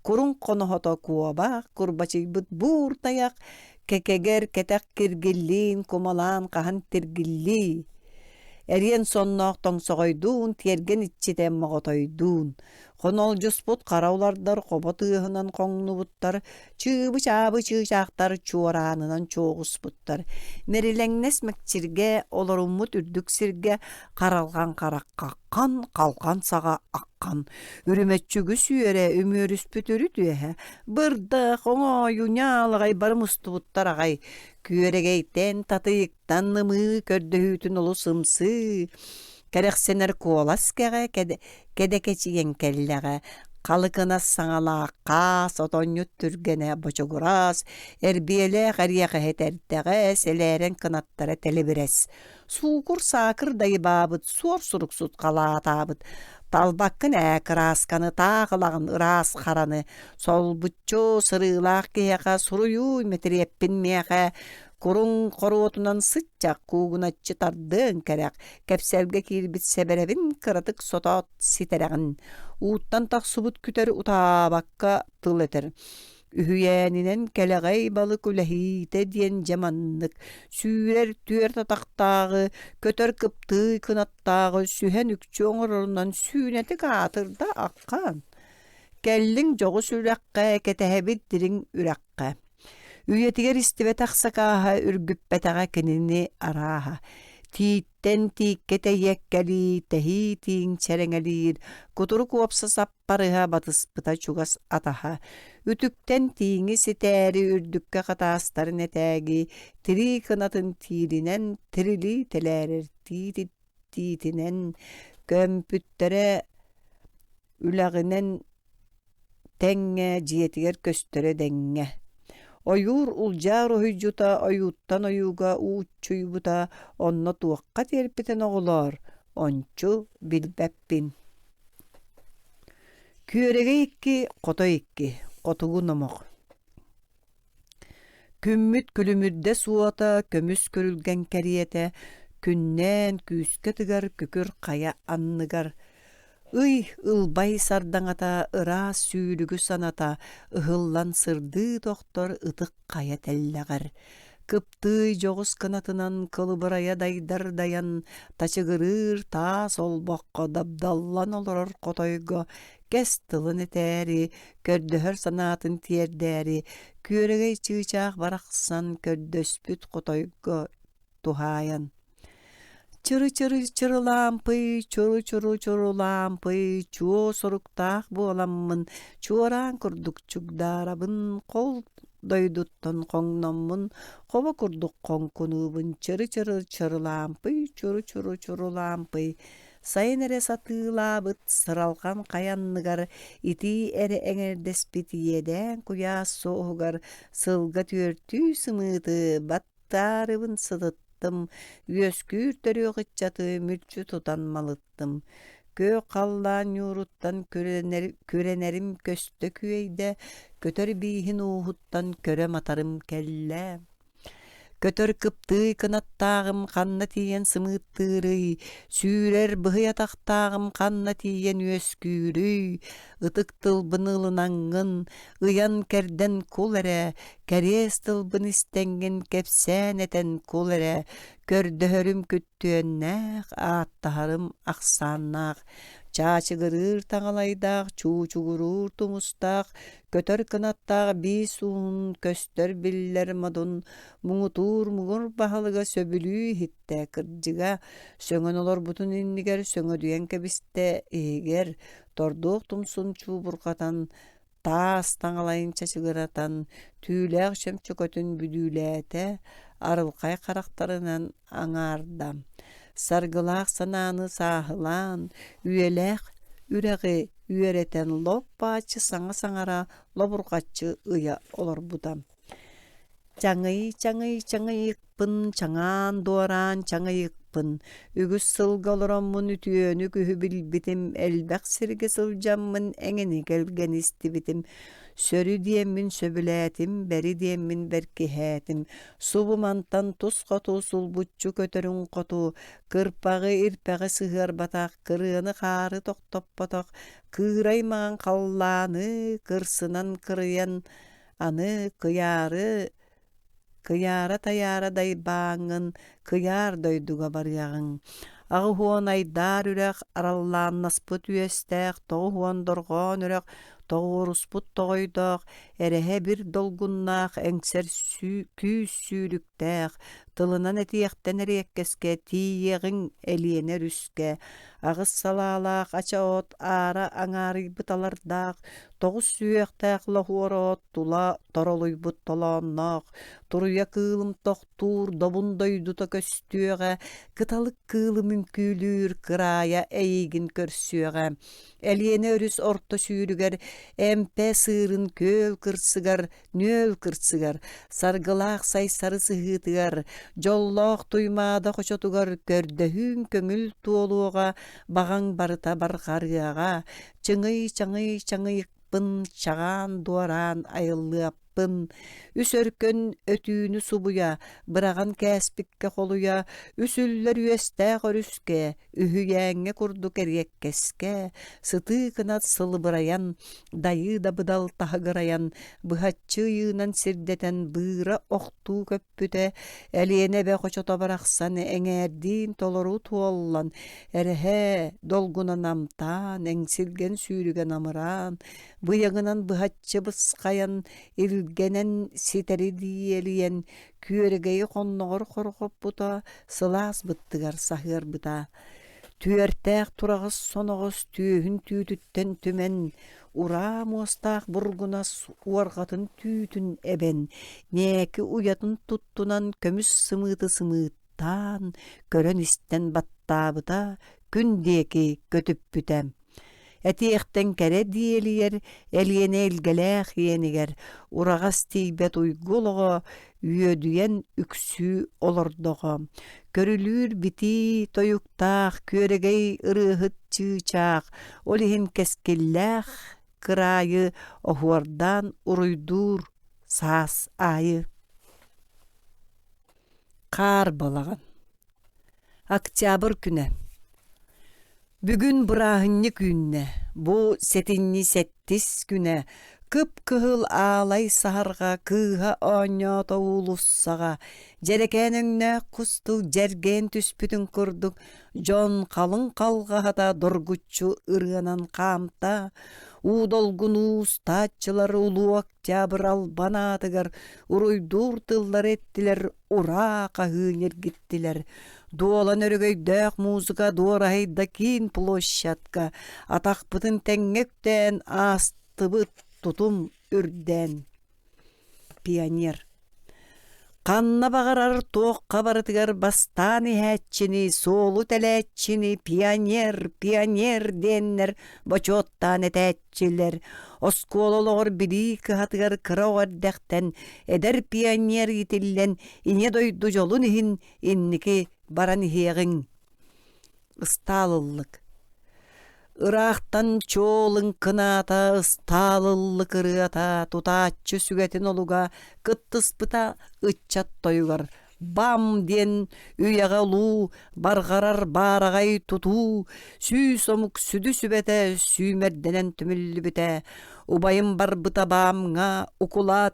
kurun konuhota kuabak, kurbaçıybıt burtayak, kekeger ketek kirgillin, kumalan kahan tirgilli. Эрен сонноох тоңсоғойдуун, терген итчетен моғотойдуун. Хонол жуспут қараулардар қоба тыыһынан қоңнубуттар, чыыбы чаабы чыычаақтар чуораанынан чоғуспуттар. Мерилеңнес мәкчирге, олоруммут үрдүк сирге, қаралған қараққаққан, қалқан саға аққан. Үріметчүгі сүйере өмөрүс пүтүрү түйе. Бырдық, оңой, уняалығай барымыстыбуттар ағай. Күөрегейтен татыйыктан нымы көрдөһүүтүн олу сымсы. Кәрәксенер куолас кәгә кәдәкәчиген кәлләгә. Қалыкынас саңалааққа, сотоннют түргене бочогурас, әрбиеле ғарияға хетәрттәғә, селәрен кынаттары тәлебірәс. Суукур сакыр дайы бабыт, суор суруксут қалаатабыт. Талбаккын әкірасканы тағылағын ырас қараны, сол бұтчо сырылақ кейеға сұруюй метреппін меға, Курун коруотунан сытчак куугуначчы тардыын кәрәк, кәпсәлге кирбит сәбәрәбин кыратык сотот ситерәгін. Уттан тақсыбыт күтер утабакка тыл этер. Үхүйәнинен кәләғай балы күләхейте диен жаманнык. Сүйрер түер татақтағы, көтер кыпты кынаттағы, сүйен үкчі оңырынан сүйнеті қатырда аққан. Кәллің жоғы сүрәққа, кәтәхәбит дирин үрәққа. Үйетігер істіве тақсақаға үргіппәтіға кініне араға. Тиіттен тиікке тәйеккәлі, тәхи тиін чәрәңәлір, күтірі куапсы саппарыға батыспыта чугас атаға. Үтіктен тиіңі сетәрі үрдікке қатастарын әтәгі, тірі кынатын тирінен, тірілі тәләрір тиітінен, көмпүттері үләғінен тәңе жиетігер көстері дәңе. Ойур улжар ойжута, ойуттан ойуга ууччуйбута, онно туаққа терпетен оғылар, ончу билбәппин. Күреге икки, қото икки, қотугу номоқ. Күммүт күлүмүрде суата, көмүс көрүлген кәриете, күннен күйіске тыгар, күкір қая анныгар. Ылбай сардаңата, ыра сүйілігі саната, ыхыллан сырды тоқтор ытық қая тәлләғар. Кыпты жоғыз кынатынан кылыбырая дайдар даян, тачығырыр та сол боққа дабдаллан олырыр қотойго, кәс тылын етәрі, көрдіхір санатын тиердәрі, көрегей чыычақ барақсан көрдөспүт қотойго тухаян. Чыры-чыры лампы, чуру лампы, чуо соруктақ боламмын, чуоран күрдік чугдарабын, қол дойдуттан қоңнаммын, қоба күрдік қоңкунубын, чыры лампы, чуру лампы. Сайын әрі сатылабыт, сыралған қаянныгар, ити әрі әңердеспит еден куя соғығар, сылға түртүй сымыты, баттарыбын сыдыт. Үескүр төрөғытчаты мүлчү тутан малыттым. Кө қаллан юруттан көренерім көсті күйейді, көтөр бейхін уғыттан көрі матарым кәллә. Көтөр кыпты кынаттағым қанна тиен сымыттырый, сүйрер бұхыятақтағым қанна тиен үескүрый, ытык тылбын ылынаңын, ыян кәрден кол әрі, кәрес тылбын істенген кепсән әтен кол әрі, көрдөхөрім күттүеннәқ, аттахарым ақсаннақ, чачығырыр таңалайдақ, чучуғырыр тұмыстақ, көтөр кынаттақ бейс уын, көстөр биллер мадын, мұңытур мұғыр бағалыға сөбілүй хитті кірджіға, сөңін олар бұтын иннігер, сөңі дүйен кәбісті егер, тордуқ тұмсын чубұрқатан, тас таңалайын чачығыратан, түйләқ шөмчөкөтін бүдүләті, арылқай қарақтарынан аңардам. Саргылақ сананы сағылан, үйеләқ үрәғі үйеретен лоппачы саңа-саңара лобұрқатчы ұя олар бұдам. Чаңайықпын, чаңан дуаран чаңайықпын, үгіс сылға олараммын үтүйені күхі білбітім, әлбәқ сірге сылжаммын, әңені келген істібітім. Сөрі диеммін сөбіләтім, бәрі диеммін бәркехәтім. Субымантан тұс қоту, сұлбұтчу көтірін қоту, кырпағы ирпәғі сығыр батақ, кырыны қары тоқтап батақ, кыраймаған қалланы, кырсынан кырыян аны, кыяра таяра дайбаңын, кыяр дойдуға баряғын. Ағы хуан айдар үрек аралланнаспыт үестәк, тоғы хуан доргон үрек тоғыруспут тоғойдоқ, әрәһә бір долгуннақ әңсер күйс сүйріктәқ, тылынан әтияқтен әреккеске тиеғің әлиенер үске, ағыз салалақ, ача от, ара аңары бұталардақ, тоғыз сүйектәқ лахуарот, тула торолуй бұт толоннақ, туруя кылым тоқтур, добундойдута көстüöҕэ, кыталык кылы мүмкүлүр, кырая әйгін көрсüöҕэ, әлиене өрүс орто сүйрүгер, әмпә сырын көл кырсыгар, нөл кырсыгар, саргылақ сайсары сыһытыгар, жоллоқ туймада қочотугар, көрдөһүн көңүл туолуға, бағаң барыта барқарыаға, чаңый-чаңый-чаңыйықпын, чаған дуаран айыллыаппын, үс өркөн өтүүнү субуя, быраган кәспикке холуя, үсүллер үестәқ өрүске, үһүйәңе курду кереккеске, сыты кынат сылыбыраян, дайы да быдал тахыгыраян, быхатчы йыынан сирдетен быыра охтуу көппүтэ, әлиене бе қочото барақсан, эңердин толору туоллан, әрәһә долгуна намтан, эңсилген сүйрүген амыран, быяғынан быхатчы бысқаян, илгенен ситери диелиен, күөрегейи қонноғыр қорғып бұта, сылас бұттығар сахыр бұта. Түертәқ турағыз соноғыз түйін түйтіттен түмен, ура мостақ бұргунас уарғатын түйтін әбен, некі уятын тұттунан көміс сымыты-сымыттан, көрін істен баттабыта, күндекі көтіп бүтәм. Әтиектен кәрі диелиер, әлиене елгеләқ енігер, урағас тейбет уйгулығы, үйедуен үксі олырдығы. Көрілір бити тойуқтақ, көрегей ырығыт чычақ, олихин кәскелләқ, кырайы оғуардан уруйдур саас айы. Қар балаған. Октябрь күні. Бүгін бұрағынны күнне, бұ сетінні сеттіс күне, кып-кығыл алай сағарға, кыға оня тоулуссаға, жерекеніңне құсту жерген түспүтін күрдік, жон қалың қалғағата дұргучу ырғанан қамта, удолгун устатчылар улу октябрь албанатыгар, уруйдур тыллар еттілер, ура қағынер гиттілер. Дуолан өргөйдөк музыка дуорайда кин площадка, атақпытын тәңгектен астыбыт тутум үрден. Пионер. Қанна бағарар тоққа барытыгар бастаны хәтчіні, солу тәләтчіні, пионер деннер, бочоттан әтәтчілер. Оскололығыр білі кығатыгар кырауардақтан, әдір пионер етілен, ине дойду жолын ихин, инники баран хеғің. Ысталылық. Ырақтан чолын кыната, ысталылық ырыата, тутачы сүгәтін олуға, кыттыспыта ытчат тойғар. Бам ден үйаға лу, барғарар барағай туту, сүй сомук сүді сүбәті, сүймерденен түмілі біті. Убайым бар бұта бамға, укулат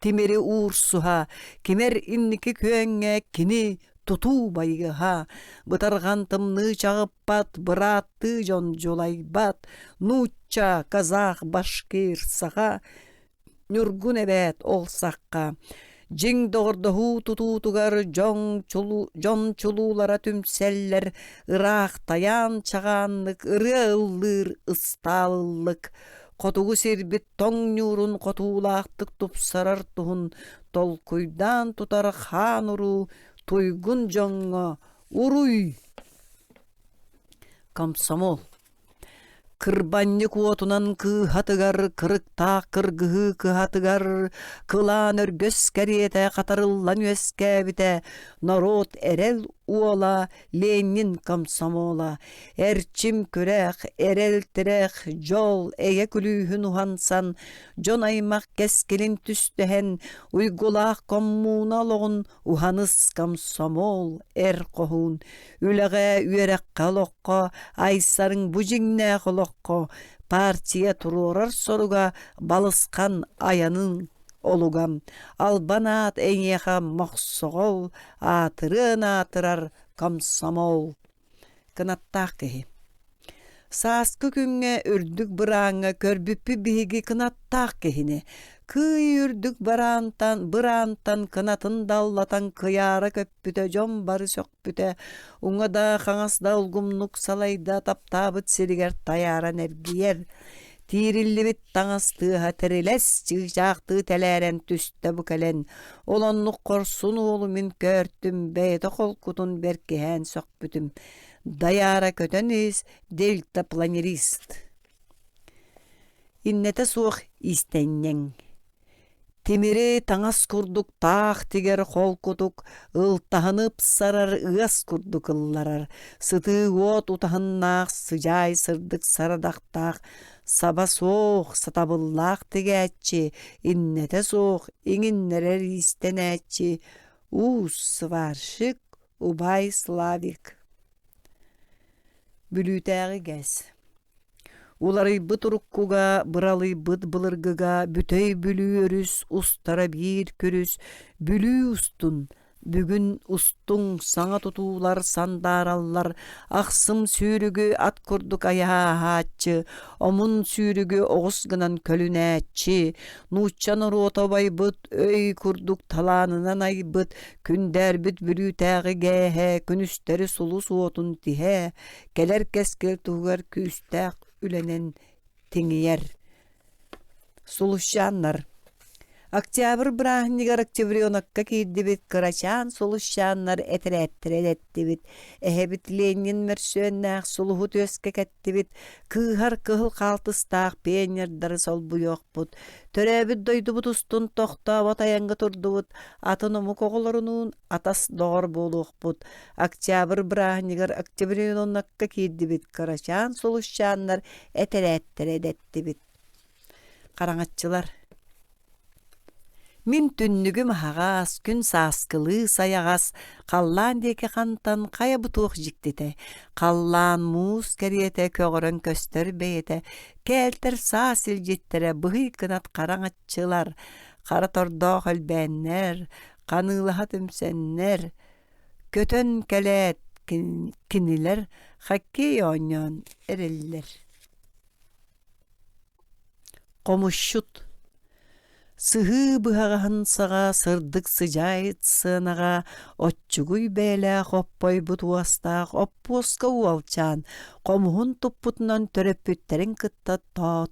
тимери урсуха, кемер инники көңе кини туту байгыха, бұтарған тымны чағып бат, бұратты жон жолай бат, нуча казах башкир саға, нүргүн әбәт ол саққа. Жин доғырдығу тұтутуғар жон чулулара түмселлер, ырақ таян чағанлық, ыры ыллыр ысталылық. Қотуғы сербет тоң нүрін қотулақтық тұпсарар тұхын, толкуйдан тұтар хан ұру, туйгун жоңға уруй. Комсомол. Кырбанны куотунан кыхатыгар, кырыктақ кыргығы кыхатыгар, кылан өргөс кәрете қатарылан өскәбіте, народ әрел уола, Ленин комсомола, әрчим көрәқ, әрел тірәқ, жол әге күлүйін ухансан, жон аймақ кәскелін түстіхен, уйгулақ коммуналығын уханыс комсомол әр қоғын, үліғі үйерәқ қалоққа, айсарын бұжыңнә қолоққа, партия тұрорар соруға балысқан аянын олугам. Албанат әңеха мақсоғол, атырын атырар комсомол. kınattaq kehi. Saaskı küngä ürdük bıraňa körbüppü bihigi kınattaq kehini. Kıy ürdük bırantan kınatın dallatan kıyara köppüte jom barı sökpüte. Uňa da haňasda ulgumluk salayda taptabıt siriger tayara nergiyer. Tirillibit taňastıha teriles çyğjaqtığı teleren tüste bukelen. Olonluk korsun oğlumin körtüm beyde kolkutun berkehen sökpütüm. Dayara köteniz delta planirist. İnnete soğuk istenyen. Timiri taňas kurduk taq tiger kolkutuk, ıltahanıp sarar ıas kurduk ıllarar. Sıtı ot utahannak sıcay sırdık saradaqtaq, saba soğuk satabıllaq tigetçi, innete soğuk iňinnerer istenetçi. Svarşık ubay slavik. Bülütägi gez. Ulary buturukkuga, bıraly bıt bılırgıga, bütöy bülüörüs, ustara bir körüs, bülü ustun, bugün ustun, saňa tutular sandarallar, aksım sürügü at kurduk ayaha haççı, omun sürügü oğusgınan kölünäççi, nuççanır otobay bıt, öy kurduk talanınan ay bıt, künder büt bülütägi gehe, günüsteri sulu suotun tihe, keler keskel tuğar küstäq, ülenen tiňiyer. Suluşanlar. Oktyabr brahnigar oktyabrionakka kiddibit kıraçan suluşanlar eterettibit. Ehebit Lenin mersönnäq suluhu töske kettibit. Kıhar kıhıl kaltыстaq peňerderi sol buyokput. Törebit doydubut ustun tokta watayaňga turdubut. Atonymy kogolarynyn atas dor bolukput. Oktyabr brahnigar oktyabrionakka kiddibit kıraçan suluşanlar eterettibit. Karaňatçylar. Min tünnügüm hagas, gün saskılı sayagas, kallan deki kantan kaya butuq jiktete, kallan muz keriyete kögörön köstör beyete, kelter sasil jittere bıhy kınat karaňatçylar, kara tordoq ölbänler, kanılaha tümsenler, kötön kelet kiniler, hakkey oňon eriller. Komuşşut. Sıhı bıhağın sağa sırdık sıcayt sığınağa, otçuguy bele hoppoy butuastaq, opposka uvalçan, komuhun tupputunan töröpütterin kıtta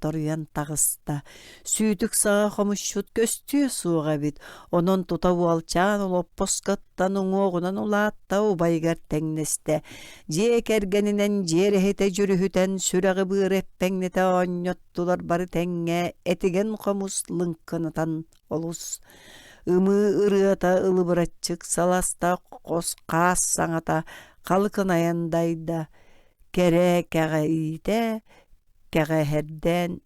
toruyan tağısta. Süydük sağa komuşut köstüye suğa bit, onun tuta uvalçan ol opposkattan uŋoğunan ulatta ubaygar teňneste. Jek ergeninen jerehete jürühüten sürağı bıreppengete oňottular bari teňe, etigen komus lınkkınıtan olus. Imı ırıata ılıbıratçık salasta qos saňata kalkın ayandayda. Kere kere iyide, kere herden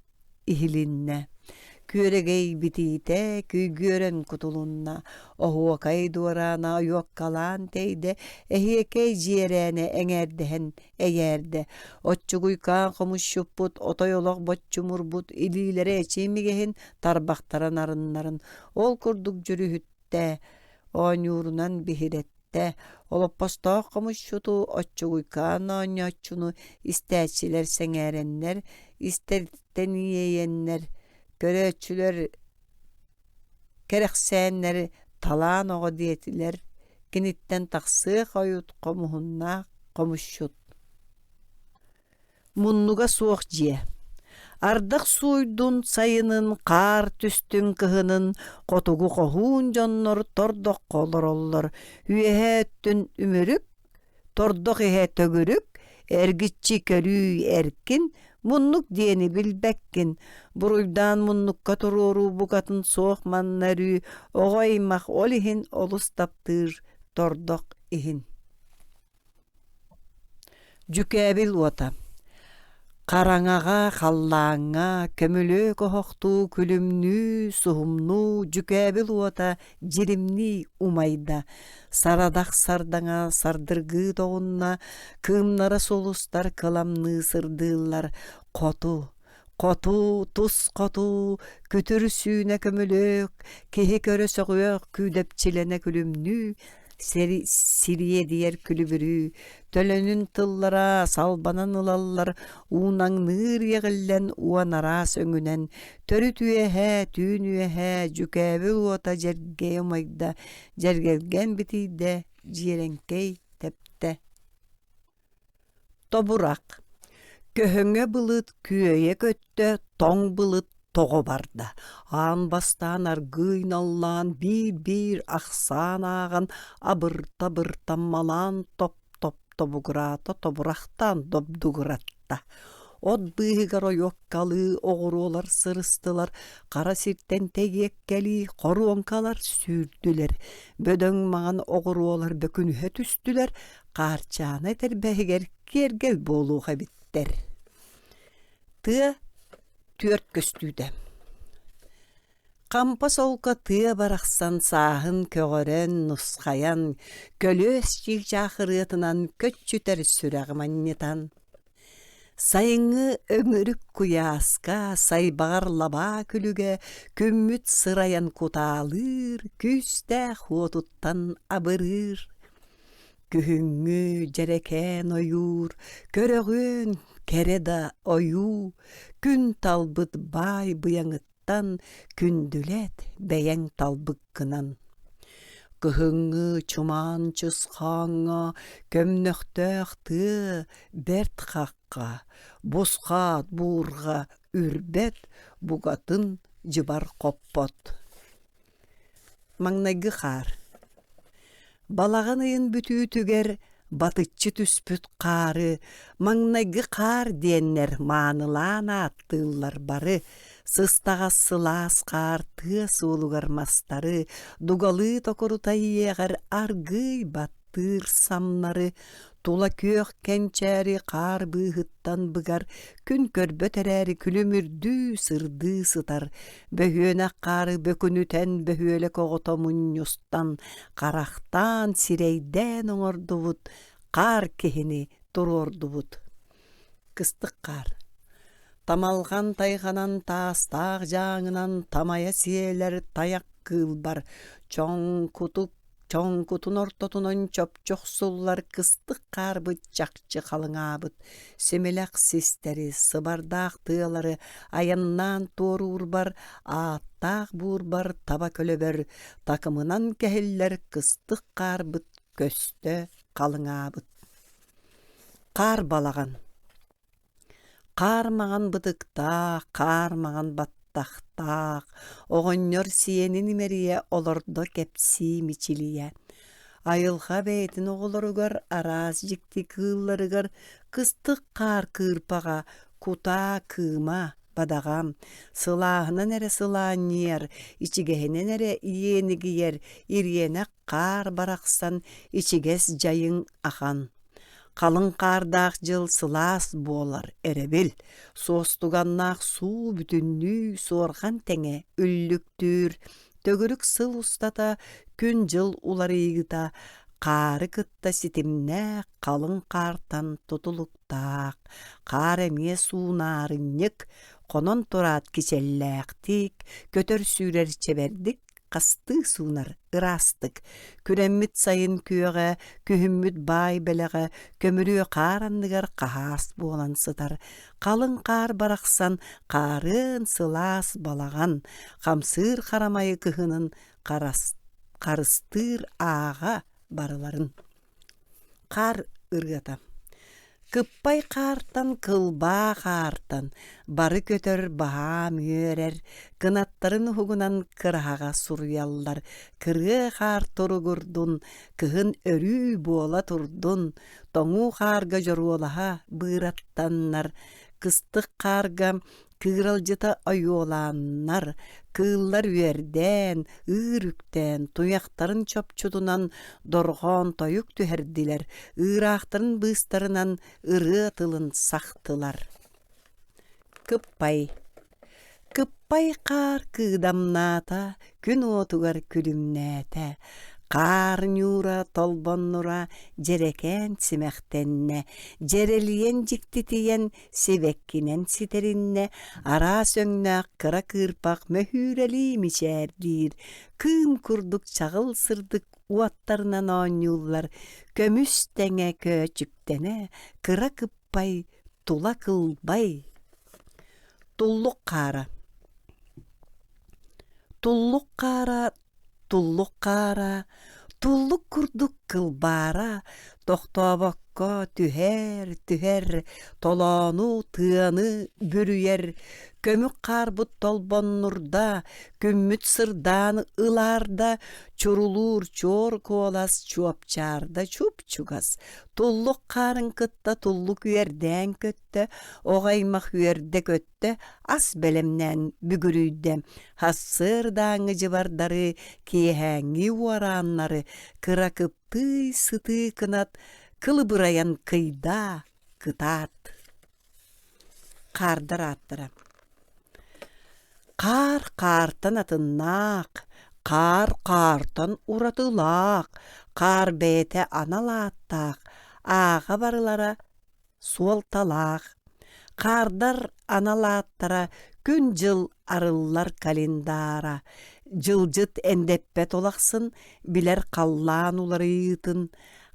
ihilinne. Küregey bitite, kügören kutulunna. Ohuakay duvarana yok kalan teyde, ehiyekey jierene eňerdehen eýerde. Otçuguykan komuşşuput, otoyolog botçumurbut, ililere eçimigehin tarbaktaran arınların. Ol kurduk jürühütte, oňurunan bihirette. Oloppostoq komuşşutu, otçuguykan oňoççunu istäçiler seňerenler, isterten yiýenler. Göröçüler, kereksenleri talan oğu diyetiler, kinitten taqsı koyut komuhunna komuşşut. Munnuga soğuk jiye. Ardaq suydun sayının, kar tüstün kıhının, kotugu kohun jonnor tordok kolor ollar. Hüehe öttün ümürük, tordok ehe tögürük, ergitçi körüy erkin, munnuk diyeni bilbekkin. Buruydan munnukka tururu bukatın soğuk mannarı, oğaymaq olihin olus taptır tordok ihin. Jükebil wata. Karaňaga, kallaňa, kömülü kohoktu, külümnü, suhumnu, jükebil wata, jirimni umayda. Saradak sardaňa, sardırgı toğunna, kımnara solustar kalamny sırdılar. Kotu, tuz kotu, kütür süýne kömülük, kehe köre sögüök, küdepçilene külümnü, Siriye diyer külübürü, tölönün tıllara salbanan ılallar, uğnan nığır yeğillen uanara söngünen, törü tüyehe, tüyünüyehe, cükevi uota jergeyomayda, jergelgen bitiyde, jirenkey tepte. Toburak. Köhöңe bılıt küöye köttö, toң bılıt togo barda. An bastan argıynallan bir aksan ağan abır tammalan top tobugurata toburaktan dobduguratta. Ot bıhıgar oyokkalı oğurular sırıstılar, kara sirtten tegekkeli koruonkalar sürdüler. Bödöň mağan oğurular bökünühe tüstüler, karçana terbehiger kergel boluğa bitter. Tı tüört köstüde. Kampa solka tı baraqsan sahın kögören nusxayan, kölös çiğçağırıtınan kötçüter süräğmannetan. Sayıngı öngürük kuyaska, saybağar laba külüge, kümmüt sırayan kutalır, küste huotuttan abırır. Kühüngü jereken oyur, körögün kereda oyu, gün talbıt bay bıyanıttan, kündület beyen talbıkkınan. Kühüngü çuman çısxaňa, kömnöktöktü bert kakka, boskat buğurga ürbet, bugatın jıbar koppot. Maňnaýgy kar. Balagан ıyın bütüü tüger, batıççı tüspüt karı, maňnaýgy kar diýenler manılan attıllar bары, sıstaga sılas kar tı suulugar mastары, dugalı tokorutay yeğer argıy battır samnары, tula kök kençäri kar bıhıttan bıgar, kün körböt eräri külümürdü sırdı sıtar, böhüöne karı bökünüten böhüöle kogotomun yustan, karaktan sireyden oňordubut, kar kehini turordubut. Kıstık kar. Tamalgan tayganan taastaq jaňynan tamaya siyeler tayak kılbar, çoň kutun ortotunon çöpçök sullar kıstık karbyt jakçı kalıňabyt. Semelak sesteri, sıbardaq tığalary ayannan toru urbar, attaq burbar taba kölöber, takımınan kehiller kıstık karbyt köstö kalıňabyt. Kar balagan. Karmagan bıdıkta, karmagan battaqtaq, oğonyor siyenin imeriye olordo kepsi miçiliye. Ayılga beytin oğularugar, araz jikti kığıllarugar, kıstık kar kırpaga, kuta kığma, badagam, sılahına nere sılahın yer, içigehine nere iyeni giyer, iryene kar baraksan, içiges jayın ahan. Kalın kardaq jıl sılas bolar erebil, sostugannak su bütünlü sorgan tenge üllüktür, tögürük sıl ustata kün jıl ular ýygyta, kары kıtta sitimne kalın kartan tutuluktaq, kar emie suunarınnyk, konon turat kiçelläktik, kötör sürer çeberdik, kastı sunar ırastık. Küremmit sayın küöge, kühümmüt bay belege, kömürüö karandygar kahas bolan sıtar. Kalın kar baraksan, karın sılas balagan, kamsır karamayı kıhının karıstır ağa barıların. Kar ırgata. Kıppay kartan kılba kartan, bары kötör baha müörer, kınattарын hugunan kırhaga suryallar, kırgı kar torugurdun, kıhın örü bola turdun, toňu karga joruolaha bırattanlar, kıstık karga kıraljıta ayolanlar, kıllar üerden, ırükten, tuyaktarın çöpçudunan dorgon toyuk tüherdiler, ıraqtарын bıstarınan ırı tılın saktılar. Kıppay. Kıppay kar kıdamnata, gün otugar külümnete, Кар нюра толбоннура жерекен симехтенне, жерелиен жиктитиен себеккинен ситеринне, ара сөңнәк кыра кырпак мөһүрели мичердир, кым курдук чагыл сырдык уаттарынан оонюллар, көмүс теңе көчүктене, кыра кыппай, тула кылбай. Туллук кара. Туллук кара, туллук кара, туллук курдук кылбара, тохтобокко түһэр, толоону тыаны бүрүер, көмүк карбут толбоннурда, күммүт сырдаан ыларда, чурулуур чор коолас чуапчаарда чуп-чугас, туллук карын кытта туллук үерден көттө, оҕаймах үерде көттө, ас белемнен бүгүрүйдө, хассыр дааңы жыбардары, киэһээҥи уарааннары, кыра кыптый сытыы кынат, кылыбыраян кыйда кытаат. Кардар аттыра. Кар картан атыннаак, кар картан уратылаак, кар бээте аналааттаак, ааға барылара суолталаак. Кардар аналааттара күн жыл арыллар календара, жылжыт эндеппет олақсын, билер қаллаан уларыйытын,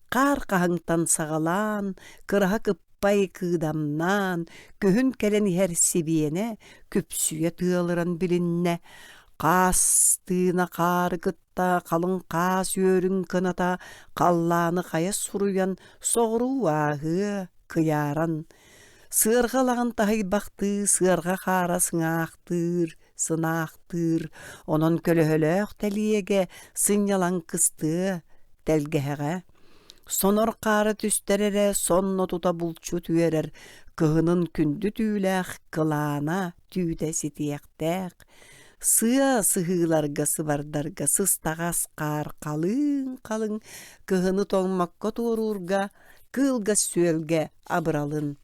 кар кахыңтан сагалаан, кыраха кыппай кыыдамнаан, көһүн келен ихер сибиене, күпсүйе тыалыран билинне, каас тыына кары кытта, калың каас үөрүн кыната, каллааны кая суруян, соғруу ааһыа кыяран. Сыаргалаган тахайбахты, сыарга хара сыңаахтыр, сынаахтыр, онон көлөһөлөөх тэлиеге сыньялан кысты, телгеһэҕэ. Сонор кары түстерере сонно тута булчу түерер, кыһынын күндү түүлээх кылаана түүтэ ситиэхтээх. Сыа сыһыыларга сыбардарга сыстагас каар калың, кыһыны тоңмакко туоруурга, кыылга сүөлге абыралын.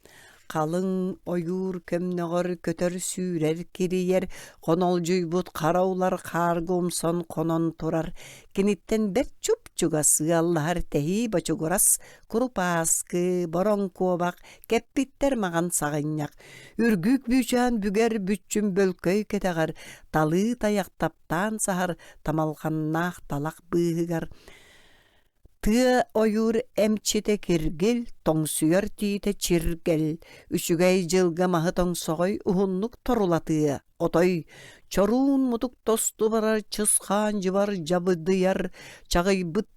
Калың ойуур көмнөгөр көтөр сүүрер кириер, конолжуйбут караулар кааргуумсон конон турар. Киниттен бер чуп-чуга сыаллахар тэһии бачугурас, курупааскы, боронкуобак, кеппиттер маган саҕынньак. Үргүк бүчаан бүгер бүччүн бөлкөй кетагар, талы таяктаптаан сахар, тамалханнаах талак быыһыгар. Тыа ойур эмчите киргил, тоңсуйар тиите чиргел, үчүгэй жылга маһы тоңсоҕой уһуннук торулатыа, отой, чоруун мутук тосту барар чысхаан жыбар жабыдыяр, чагыйбат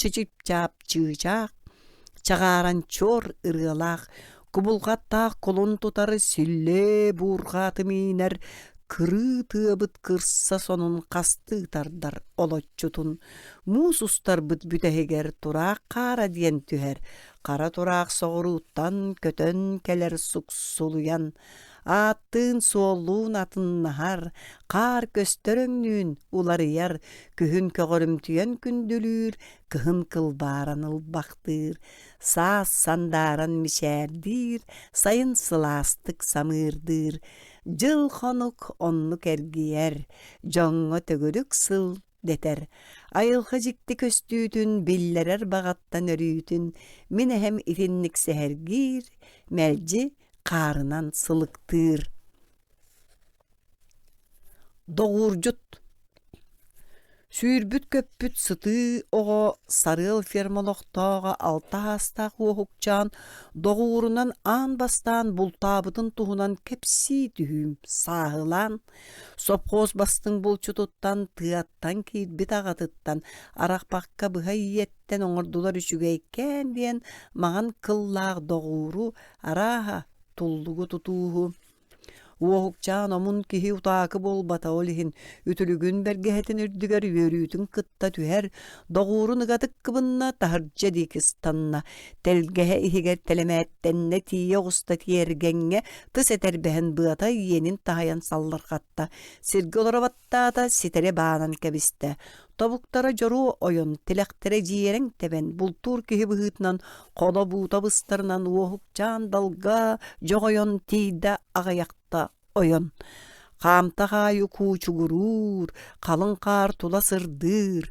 чычып-чаап чыычаак, чагааран чор ырыалаах, кубулгаттаах колун тутары силле буургааты миинер, кырыы тыабыт кырса сонун кастыытардар олоччутун. Муус устарбыт бүтэһигер тураак каара диэн түһэр, кара тураак соҕурууттан көтөн келер суксулуян. Ааттыын суоллуун атыннахар, каар көстөрөңнүүн уларыяр, күһүн көгөрүмтүйэн күндүлүүр, кыһын кылбааран ылбахтыыр. Саас сандааран мичээрдиир, сайын сылаастык самыырдыыр. Жыл хонук оннук эргиер, жоңго төгөрүк сыл детер. Айылха жикти көстүүтүн, биллерер багаттан өрүүтүн, минеһем итинник сэһэргиир, мэлжи каарынан сылыктыыр. Доҕууржут. Сүүрбүт көппүт сытыы оҕо сарыал фермалохтоога алта хастаах уохукчаан, доҕуурунан аан бастаан бултаабытын туһунан кепсии түһүүм сааһылаан, сопхоос бастың булчутуттан тыаттан киирбит аҕатыттан арахпакка быһа ийэттэн оҥордулар үчүгэйкээн диэн маҕан кыллаах доҕууру арааһа туллугу тутууһу. Уохукчаан омун киһи утаакы болбата олиһин, үтүлүгүн бэргэһэтин үрдүгэр үөрүүтүн кытта түһэр, доҕуурун ыгатык кыбынна таһырдьа диикистанна, телгэһэ иһигэр телэмээттэннэ тиийэ оҕуста тиэргэҥҥэ тыс этэрбэһэн быата иенин таһайан саллархатта, сиргэ олоробаттаата ситере баанан кэбистэ. Тобуктара жоруу ойон тилэхтерэ дьиэрэҥ тэбэн бултуур киһи быһыытынан холо буута быстарынан уохукчаан далга жоҕойон тиийдэ аҕайахта ойон. Хаамта хаайы куучугуруур, калың каар тула сырдыыр,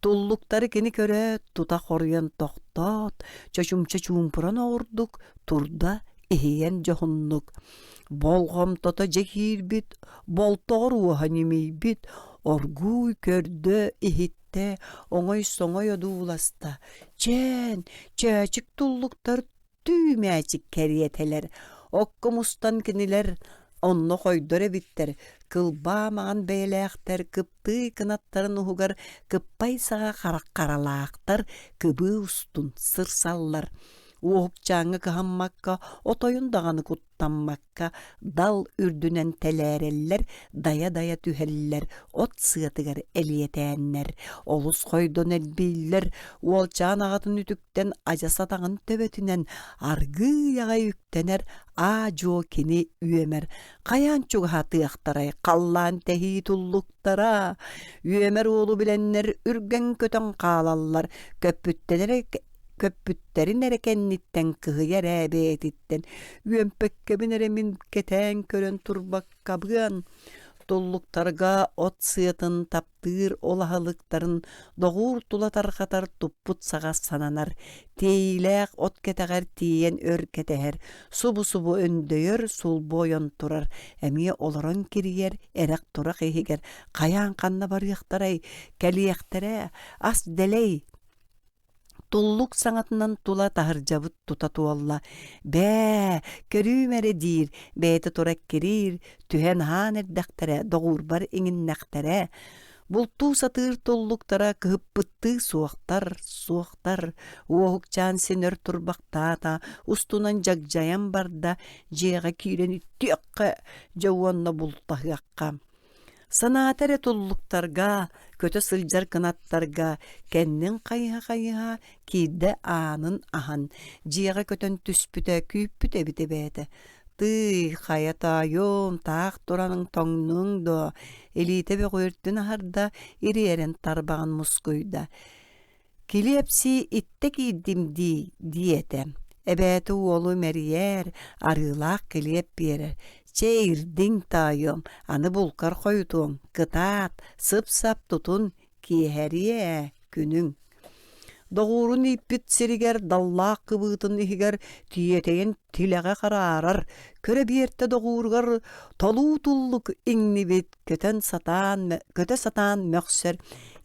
Туллуктары кини көрө тута хорьян тохтот, чочумча чумпуран оордук, турда ихиен жохуннук. Болгом тота жекирбит, болтоор уаханимейбит, оргуй көрдө ихитте, оңой соңой одууласта. Чен, чачык туллуктар түймәчик кәриетелер, оккумустан кинилер, онно хойдоре биттер, кылба маған бәйләқтер, кыпты кынаттарын ухугар, кыппай саға қаралақтар, кыбы устун сырсаллар. Уохчаңы кыхаммакка, отойундағаны куттаммакка, дал үрдүнен тәләреллер, дая-дая түхеллер, от сыатыгар әлиетәннер, олус қойдон әлбейлер, уолчаан ағатын үтүктен ажасатағын төбөтінен, аргы яға үктенер, жо кені үйемер. Қаян чуғаты ақтарай, қаллан тәхи тұллуқтара, үйемер олу біленнер, үрген көтін қалалар, көппүттерин эрекенниттен кыһыяр әбиэтиттен үөмпеккебин эремин кетен көрөн турбаккабыан туллуктарга от сыатын таптыыр олаһылыктарын доғур тулатархатар туппут саға сананар тейлээх от кетэгэр тиен өр кетэхэр субу өндөйөр сулбу ойон турар эмие олорон кириер эрек турак ихигер каяан канна барыяктарай кэлиэхтерэ ас дэлэй Туллук саңатынан тула тахыржабыт тута туалла. Бә, көрүүмәрі дир, бәйті турак керир, түһен haan эрдәхтәрә, доғурбар иңиннәхтәрә. Булту сатыр туллуктара кыһыппытты суақтар, уохукчан сенер турбақтата, устунан жагжаян барда, жеға кирен үттіяққа, жауанна бултахыаққа. Санаатары туллуктарга, көтө сылжар кынаттарга, кеннин кайха кийде анын ахан, жиэға көтөн түспүтэ, күйппүтэ бите бээте. Ты хаята йом таақ туранын тоңнуң до, элите бе койырттын ахарда, ириерен тарбаған мускуйда. Килепси итте кийдимди, диете. Эбээти уолу мэриер, арылаақ килеп берер. Чейрдиң тайым, аны булкар қойтуң, кытаат, сып-сап тутун, киэхәрие күнүң. Доғурун иппит сиригер, даллаақ кыбытын ихигер, тиетейін тилеға қарарар, көрі биерте доғургар, толу туллук иңнибит, көтө сатан мөксер,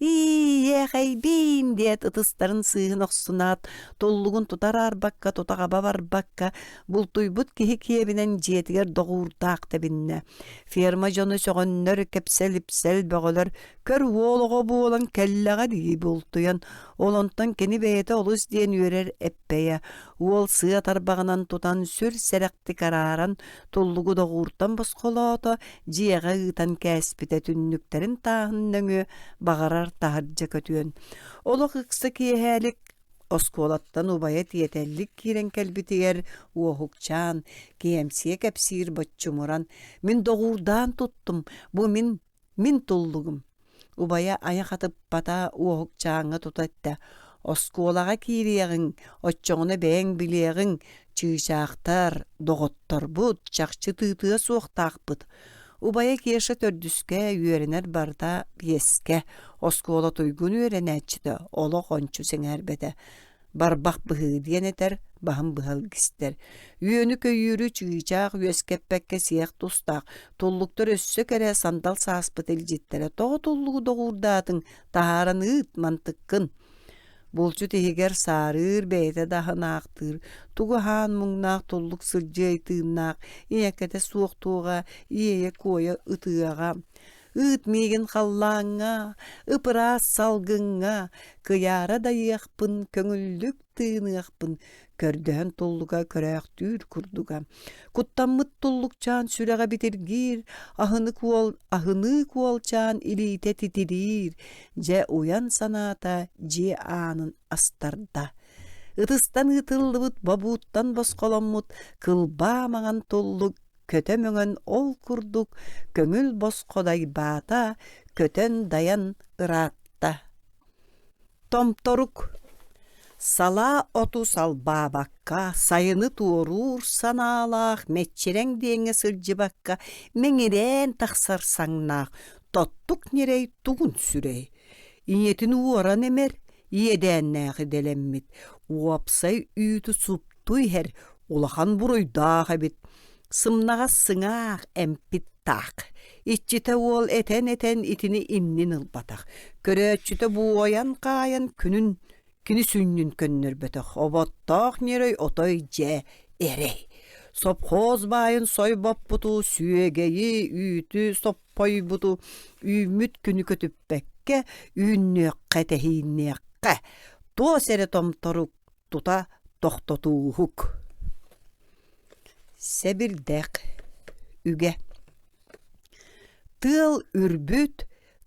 «Ей-ей-бейн» дет ытыстарын сыйын оқсунат, толлугун тутар арбакка, тутағаба барбакка, бултуйбут кихи-киебинен жетігер доғурдақ табинне. Ферма жоны соғыннөр кепсел-ипсел бөғылөр, көр уолығы болан кәлләға дей бултуян, олонтан кені бәйеті олыс ден өрер әппея, уол сыя тарбағынан тутан сүр сәрәқті караран, толлугу доғуртан босқолото, жиэға ұтан кәспіте түнніктерін тағынныңы бағарар тахаржа көтүөн. Олық ықсы киэхәлік осколаттан убая тиетеллик кирен кәлбитигер уохукчан, киэмсие кәпсир боччумуран. Мин доғурдан туттум, бу мин туллугум. Убая аяқ атып бата уохукчаңы тутатта. Осколаға кириягың, отчоңына бәң билиягың, чыйшақтар, доғоттар бұд, чақчы тытыа суықтақ бұд. Убая кеша төрдүскә үйеренер барда беске, оскола туйгун үйеренәчті, олы қончу сеңәрбеті. Барбақ бұғы диенетер, бағым бұғыл кістер. Үйені көйірі чыйчақ, үйескеппәкке сияқ тұстақ, толлуктар өссі кәрі сандал сааспыт елжеттері. Тоғы толлуғы доғурдатың, тахарын ұйт мантыққын. Болчу тегер сарыр бейте дахынақтыр, тугу хан мұңнақ толлук сылжайтыннақ, иеккете суықтуға, ие коя ытыаға. Ыт меген қаллаңа, ыпырас салгыңа, кыяра да еқпын, көңіллік тыынықпын, көрден толлуға көрәқтүр күрдуға. Куттаммыт толлукчан сүрәға бітергір, ахыны куалчан илейте титирир, же уян саната, же анын астарда. Ытыстан ытыллыбыт, бабуттан босқоламмыт, кылба маған толлук, көтөмөңөн ол курдук, көңүл босқодай бата, көтөн даян ыратта. Томторук. Сала оту салба бакка, сайыны туорур саналақ, метчерең деңе сылжыбакка, меңерен тақсар саңнақ, тоттук нерей тугун сүрей. İnyetin uoran emer, iedennäki delemmit. Uapsay ütü suptuy her, ulahan buruy dağa bit. Sımnağa sıngaq empit taq. İççite ol eten itini imnin ılbatak. Köröççüte bu oyan qayan künün, kini sünnün könnür betek. Obattaq nerey otoy je erey. Sophoz bayın soy bapputu, süyegeyi ütü soppoy butu, ümüt günü kötüppekke, ünnü qetehinnekke. To sere tomtoruk tuta tohtotuhuk. Sebirdek üge. Tıl ürbüt,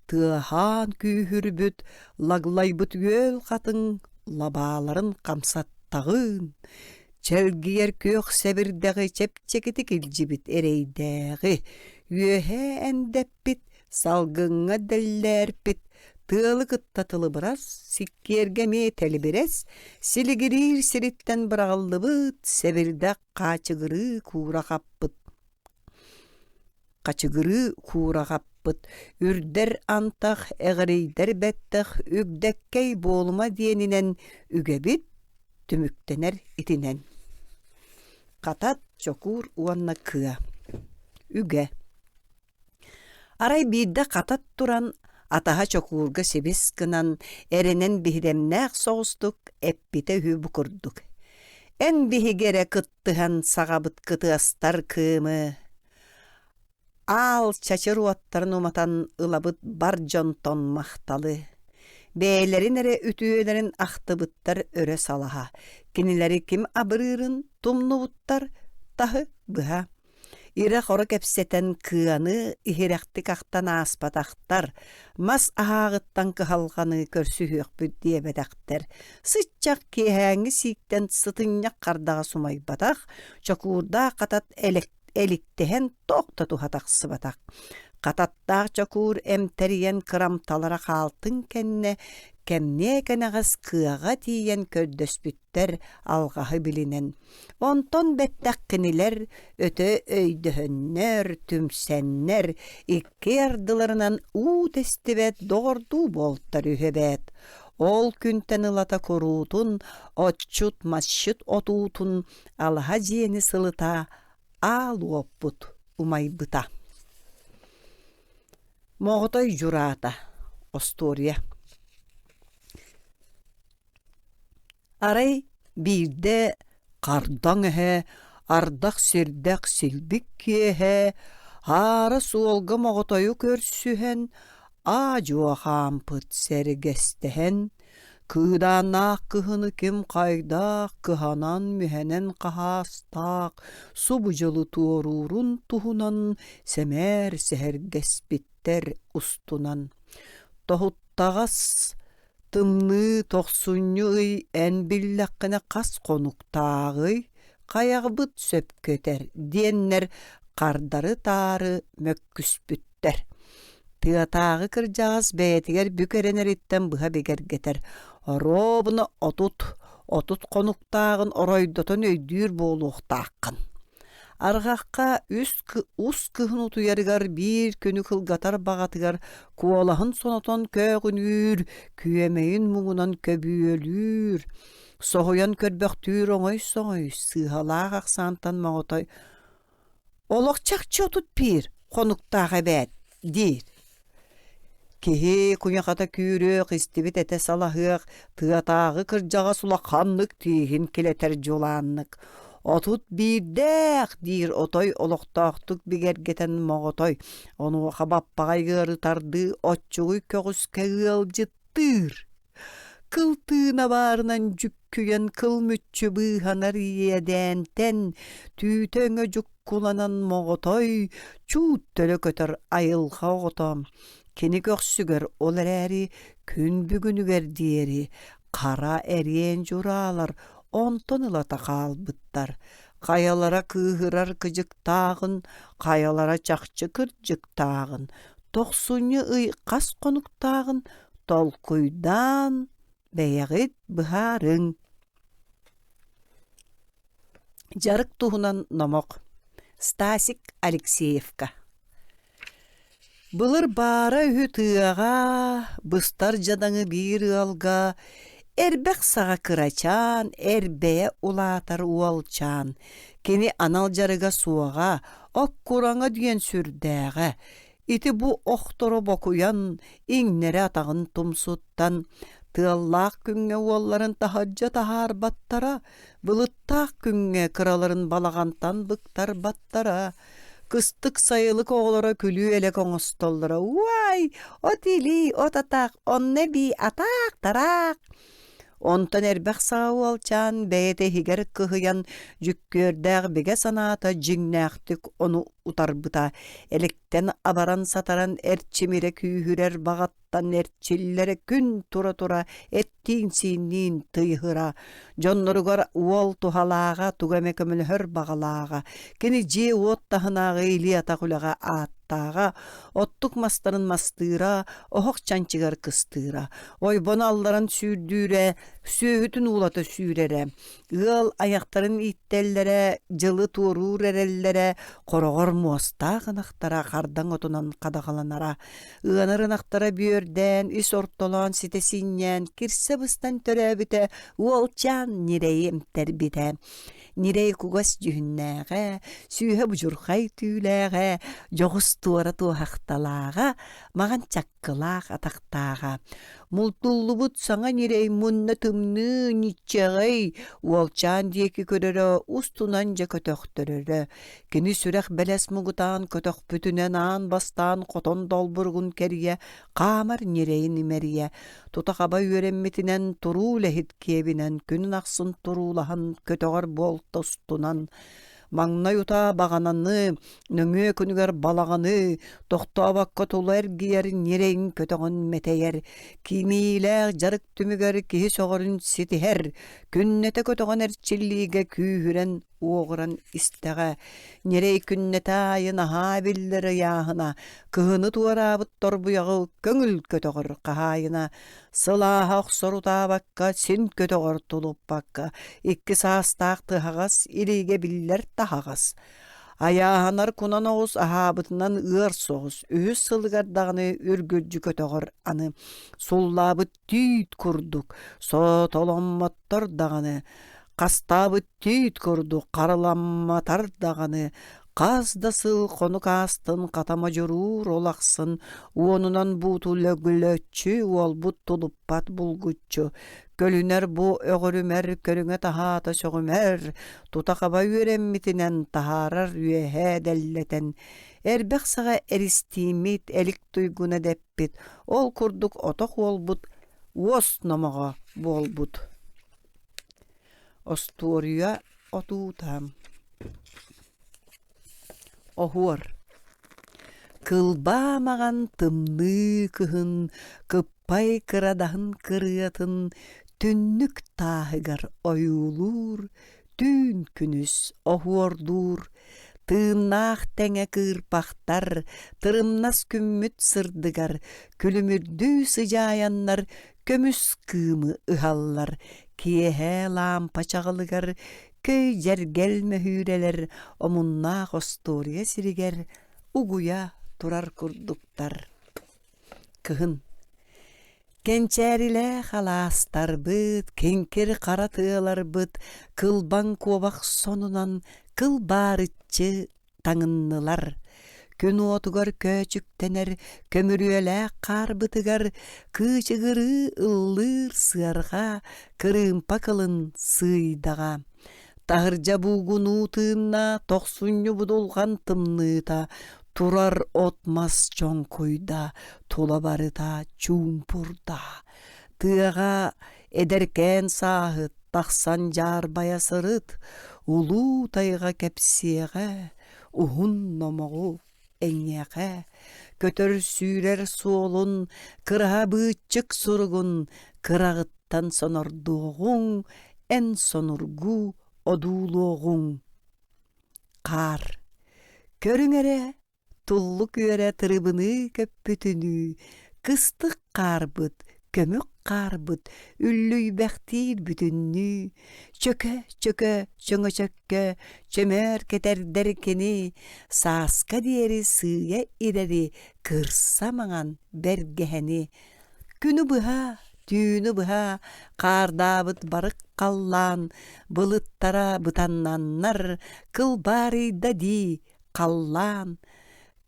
tığhan kühürbüt, laglaybıt göl katın, labaların kamsattağın. Çelgiyer kök sebirdegi çepçekiti kiljibit ereydegi. Yühe endeppit, salgınga dellerpit. Tığlı kıttatılı biraz, sikkerge meteli biraz. Siligirir siritten bırağıldı bıt, sebirdek kaçıgırı kura kappıt. Kaçıgırı kura kappıt. Ürder antak, eğreyder bettek, ügdekkey bolma diyeninen ügebit, tümüktener itinen. Katat çokur uanna kıa. Üge. Aray birde katat duran, ataha çokurga sebis kınan, erenen bihidemnäq soğustuk, eppite hübü kurduk. En bihigere kıttıhan sağabıt kıtı astar kımı. Al çaçır uattarın umatan ılabıt barjon ton mahtalı. Beylerin ere ütüyelerin ahtıbıttar öre salaha. Kinileri kim abırırın tumnubuttar tahı bıha. İre xora kepseten kıanı ihirektik aktan aspataktar. Mas ahağıttan kıhalganı körsühük büddiye bedakter. Sıçcak kehängi sikten sıtınyak kardağa sumay batak. Çokurda katat eliktehen toktatu hataksı batak. Katattağ çokur emteriyen kıramtalara kaltın kenne. Kemne keneğiz kıağa tiyen kördöspütter algağı bilinen. Onton bettak kiniler öte öydühönner, tümsenner, iki ardılarından testibet doğurdu bolttar ühebet. Ol künten ılata korutun, otçut masçut otutun, alha jiyeni sılıta, al opput, umaybıta. Moğotoy jurata, Ostoria. Aray birde kardan ehe, ardak sirdek silbik kehe, hara suolga moğotoyu körsühen, acuğa hampıt sergestehen, kıdanak kıhını kim kaydak, kıhanan mühenen kahastak, subucalı tuorurun tuhunan, semer sehergesbitter ustunan. Tohuttağas, tımlı toqsunyu en billaqqına kas konuktağıy, kayağıbıt söp köter, diyenler kardarı tarı mökküspütter. Tığatağı kırcağız beyetiger bükerener itten bıha beger geter. Robunu otut konuktağın oroydoton öydür boluqtağın. Argaqqa us kıhın utuyarıgar bir könü kılgatar bağatıgar, kuolahın sonoton köğünür, küyemeyin muğunan köbüölür. Soğuyan körböktür oğoy, sığhalaq aksantan mağotoy. Oloqçakçı otut bir, konuktağı bet, dir. Kehi kunyakata küyrük, istibit ete salahıq, tığatağı kırcağa sulaqanlık tihin kileter jolanlık. Otut birdek dir otoy oloqtaqtuk bigergeten moğotoy. Onu xabappağa tardı otçuğu köğüske ılcıttır. Kıltığına barınan cükküyen kılmütçü bıhanar yedenten. Tütöngö cük kulanan moğotoy. Çut tölö kötör ayılğa otom. Kini köksüger olar eri, kün bügünüger diyeri. Kara eriyen juralar. Onton ılata kalbıttar. Kayalara kıhırar kıcık tağın, kayalara çakçı kırcık tağın. Toqsunyu kas konuk tağın, tolkuydan beyagit bıharın. Jarık tuhunan nomok. Stasik Alekseyevka. Былыр бара үтіға, бұстар жадаңы бір алға, әрбәк саға кырачан, әрбәе улатар уалчан, кені анал жарыға суаға, ок кураңа дүйен сүрдәға, ити бу оқтыры бокуян, иңнері атағын тумсуттан, тыаллақ күнге уалларын тахаджа тахар баттара, былыттақ күнге кыраларын балағантан бұқтар баттара, кыстык сайылык оғлара күлі әлек оңыстоллара. Уай, от или, от атақ, онне би атақ, тарақ. Онтан әрбәқ сау алчан, бәйеті хигер кығыян жүккердәғ беге саната жіңнәқтік оны утарбыта. Электен абаран сатаран әрчемере күйірер бағаттан әрчеллері күн тура-тура әттің синнин тыйхыра. Жоннорығар уол тухалаға тугамекіміл хөр бағалаға. Кені же оттахынағы или атақулаға аттаға. Оттук мастарын мастыра, оғық чанчығар кыстыра. Ойбон алларын сүйдүре, сүйітін улаты сүйрере. Ыл аяқтарын иттеллere, жылы турур әреллere, қорогор моста ғынақтара, қардан отунан қадағаланара. Ұғанырынақтара бүйерден, үс ортолан ситесинен, кірсе бұстан төрәбіте, уолчан нирейім тәрбіте. Нирей кугас жүхіннәға, сүйе бұжырқай түйләға, жоғыз туара туахталаға, маған чаққылақ атақтаға. Мултуллы бұд саңа нирей мұнна тымны ниччағай, уолчан дейкі көрірі, устунан жа көтөқтірірі. Кені сүрәқ бәләс мұғытан, көтөқ бүтінен ан бастан, қотон долбұрғын кәрия, қамар нирейін имәрия. Тутақаба үйеренметінен, тұру ләхет кебінен, күнін ақсын тұрулахан, көтөғар бол тостунан. Маңна юта бағананы, нөңе күнігер балағаны, тоқты абаққа толы әргейер, нерейін көтіғын метейер, кимейләғ жарық түмігер, кейі соғырын сетігер, күннеті көтіғын әрчеллиге күйірен оғыран істіға, нерей күннеті айын аға білдірі яғына, кығыны туарабыт торбуяғы көңіл көтіғыр қағайына, сылаға ұқсорута баққа, сен көтіғыр тұлып баққа, екі састақ тығағас, илейге білдер тағағас. Аяғанар кунан оғыз ахабытынан ұғыр соғыз, өз сылғардағыны үргүлжі көтіғыр аны, соллабы түйт күрдік, со толомматтар дағыны, қастабы түйт күрдік, қарыламматар дағыны, қаздасыл қоны қастын қатама жүрур олақсын, онынан бұту лөгілөтчі, ол бұт тұлыппат бұлгүтчі. Көлінер бұ өғірімер, көріңе тахата соғымер, тұтақаба үйремметінен тахарар үйе дәллетен. Әрбәқ саға әрістеймет, әлік тұйгуна дәппет, ол күрдік отық ол бұт, ос намаға бол бұт. Остория отутам. Оғыр. Кылба маған тымны кыхын, кыппай кырадағын кырыятын, түннік тағығар ойулур, түн күнүс оғырдур, тыыннақ тәңе кырпақтар, тырымнас күмміт сырдыгар, күлімірді сыжаяннар, көміс кымы ыхаллар, киеһэ лампа чағылыгар, көй жәргел мөхүрелер, омунна қостория сиригер, угуя турар күрдуктар. Кыһын. Кенчәриле халастар быт, кенкер қаратылар быт, кылбан кобақ сонунан, кылбарытчы таңыннылар. Күн отугар көчүктенер, көмүрүеле қар бытыгар, кычыгыры ыллыр сыарға, кырымпа кылын сыйдаға. Тағыржа бугуну тыынна, тоқсуню будулған тымныта, турар отмас чоң койда, тола барыта чумпурда. Тыға эдеркен сағыт, тақсан жар баясырыт, улу тайға кәпсеға, ухун номоғу әңеға. Көтөр сүйрер солун, кыраға бычык сургун, кырағыттан сонордуғун, ән сонургу одулуғун. Қар. Көріңере, тұллы көре тырыбыны көппүтіні, кыстық қарбыт, kömük qarbıt, üllüy bäxtir bütünni, çöke, çöngö çökke, çömer keter derkeni, saska dieri sığya ireri, kırsamaŋan bergeheni, günü bıha, tüünü bıha, qardabıt barık qallan, bılıttara bıtannannar, kılbarıyda di, qallan,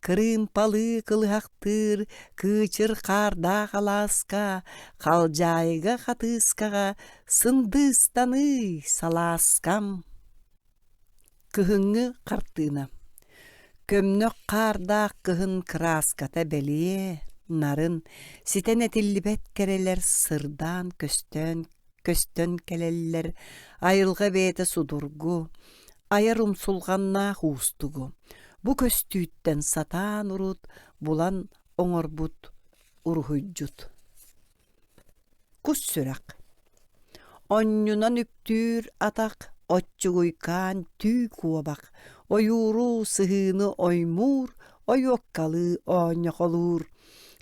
kırımpalı kılıhaktır, kıçır karda kalaska, kalcayga katıskaga, sındıstanı salaskam. Kıhıngı kartığına. Kömnök karda kıhın kraskata beliye, narın, siten etillibet kereler sırdan köstön keleller, ayılga bete sudurgu, ayarım sulganna hustugu. Bu köstüütten satan urut, bulan oŋorbut uruhujjut. Kus sürak. Onnyunan üktür atak, otçuguykan tüy kuwabak. Oyuru sıhını oymur, oyokkalı oñok olur.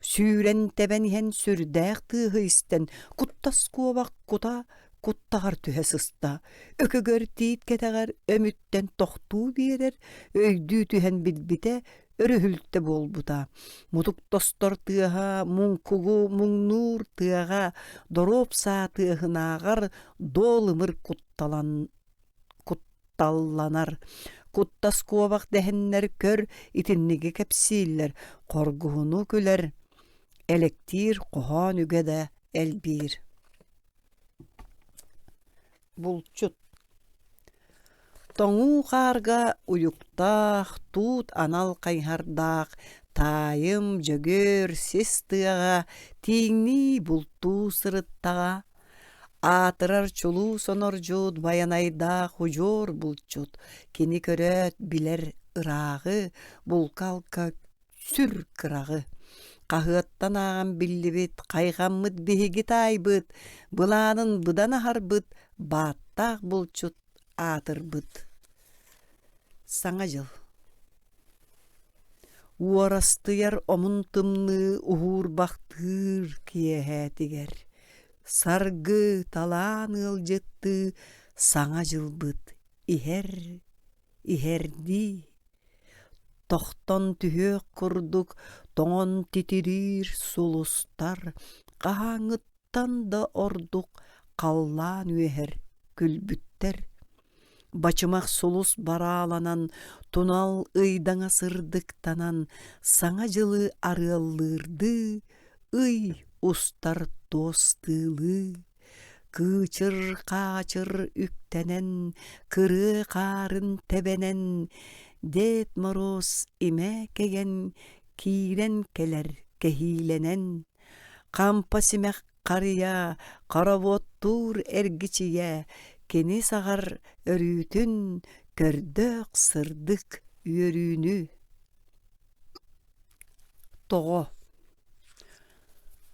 Süüren tebenihen sürdäk tığhı isten, kuttas kuwabak kuttagar tühe sısta. Ökögör tiit keteger ömütten tohtuu birer, öydü tühen bilbite, örühültte bolbuta. Mutuk dostor tığha, munkugu mungnur tığha, doropsa tığınagar, dolımır kuttallanar. Kuttas kuwabak dehenler kör, itinnigi kepsiller, korguhunu güler, elektir kohan ügede elbir. Bulçut. Toŋu qarga uyuktaq, tut anal qayhardaq, tayım jөгөр sis tığaga, tiŋni bultu sırıttaga, atırar çulu sonorjut, bayanaydaq hujor bulçut, kini köröt biler ırağı, bulkalka sür kırağı. Qahıattan ağam billibit, qayğammıt bihigit aybıt, bulanın bıdana harbıt, battaq bulçut atırbıt. Saŋa jıl. Uorastıyar omun tımны uhur baktır kiyehetiger. Sargı talan ılcıttı, saŋa jılbıt. Iherdi. Tohton tühök kurduk, toŋon titirir sulustar. Qahaŋıttan da orduk, qallan üeher külbütter. Baçımak sulus baralanan, tunal ıydaŋa sırdıktanan, saŋa jılı arıllırdı, ıy ustar dostılı. Kıçır kaçır üktenen, kırı karın tebenen, det moroz ime kegen, kiren keler kehilenen. Kampa simek karıya, karavottur ergiçiye, keni sagar örütün, kördök sırdık yörünü. Togo.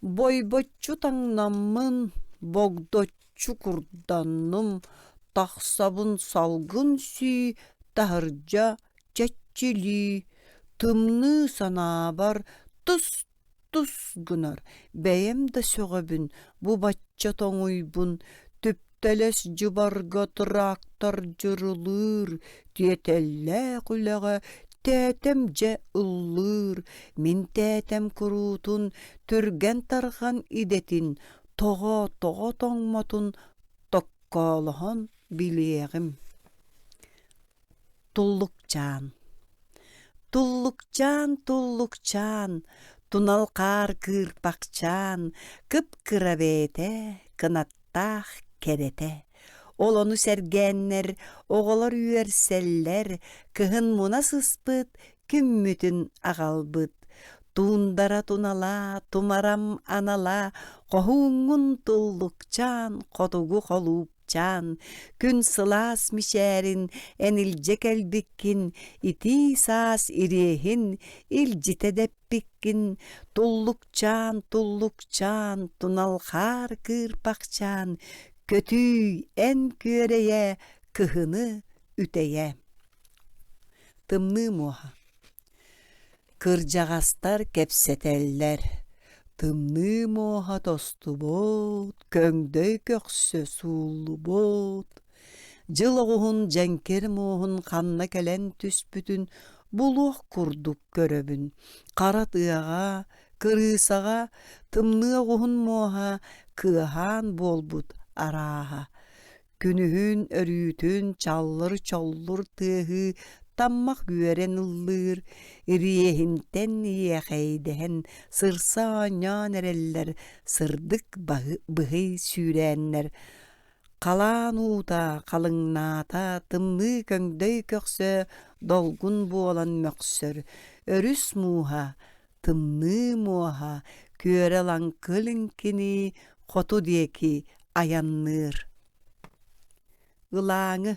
Boybotçu taŋnamın, bogdotçu kurdannım, taxsabın salgın süy, tahırca çetçili, tımны sanabar, tus gınar. Beyem de sögöbün, bu batça toŋuybun, tüpteles jıbarga traktor jırılır, tietelle kulega, tetemce ıllır, min tetem kurutun, türgen targan idetin, togo toŋmatun, tokkalahan bileğim. Tullukcan. Tullukcan, tunal kar kırpakcan, kıpkıra bete, kınattah kerete. Olonu sergenler, oğular üerseller, kıhın muna sıspıt, kümmütün ağalbıt. Tuundara tunala, tumaram anala, kohuŋun tullukcan, kotugu kolupcan, kün sılas mişerin, eniljek elbikkin, iti sas irehin, iljite deppikkin, tullukcan, tunal har kırpakcan, kötüy en köreye, kıhını üteye. Tımны moha. Kırjagastar kepseteller, Tımны moha tostu bot, köngдөй köksö suullu bot. Jıloğun jenker mohun kanna kelen tüspütün buluq kurduk köröbün. Qara tıağa, kırısağa, tımны oğun moha kıhan bolbut araha. Günühün örütün çallır çollur tığı tammaq güveren ıllir. Iriyehinten iyexeydehen sırsa anyan ereller sırdık bıhı sürenler. Kalan uta, kalıngnata, tımны köngдөй köksö, dolgun bolan möksör. Örüs muha, tımны muha, köre lan kılınkini, kotu deki ayannır. Ilaňy.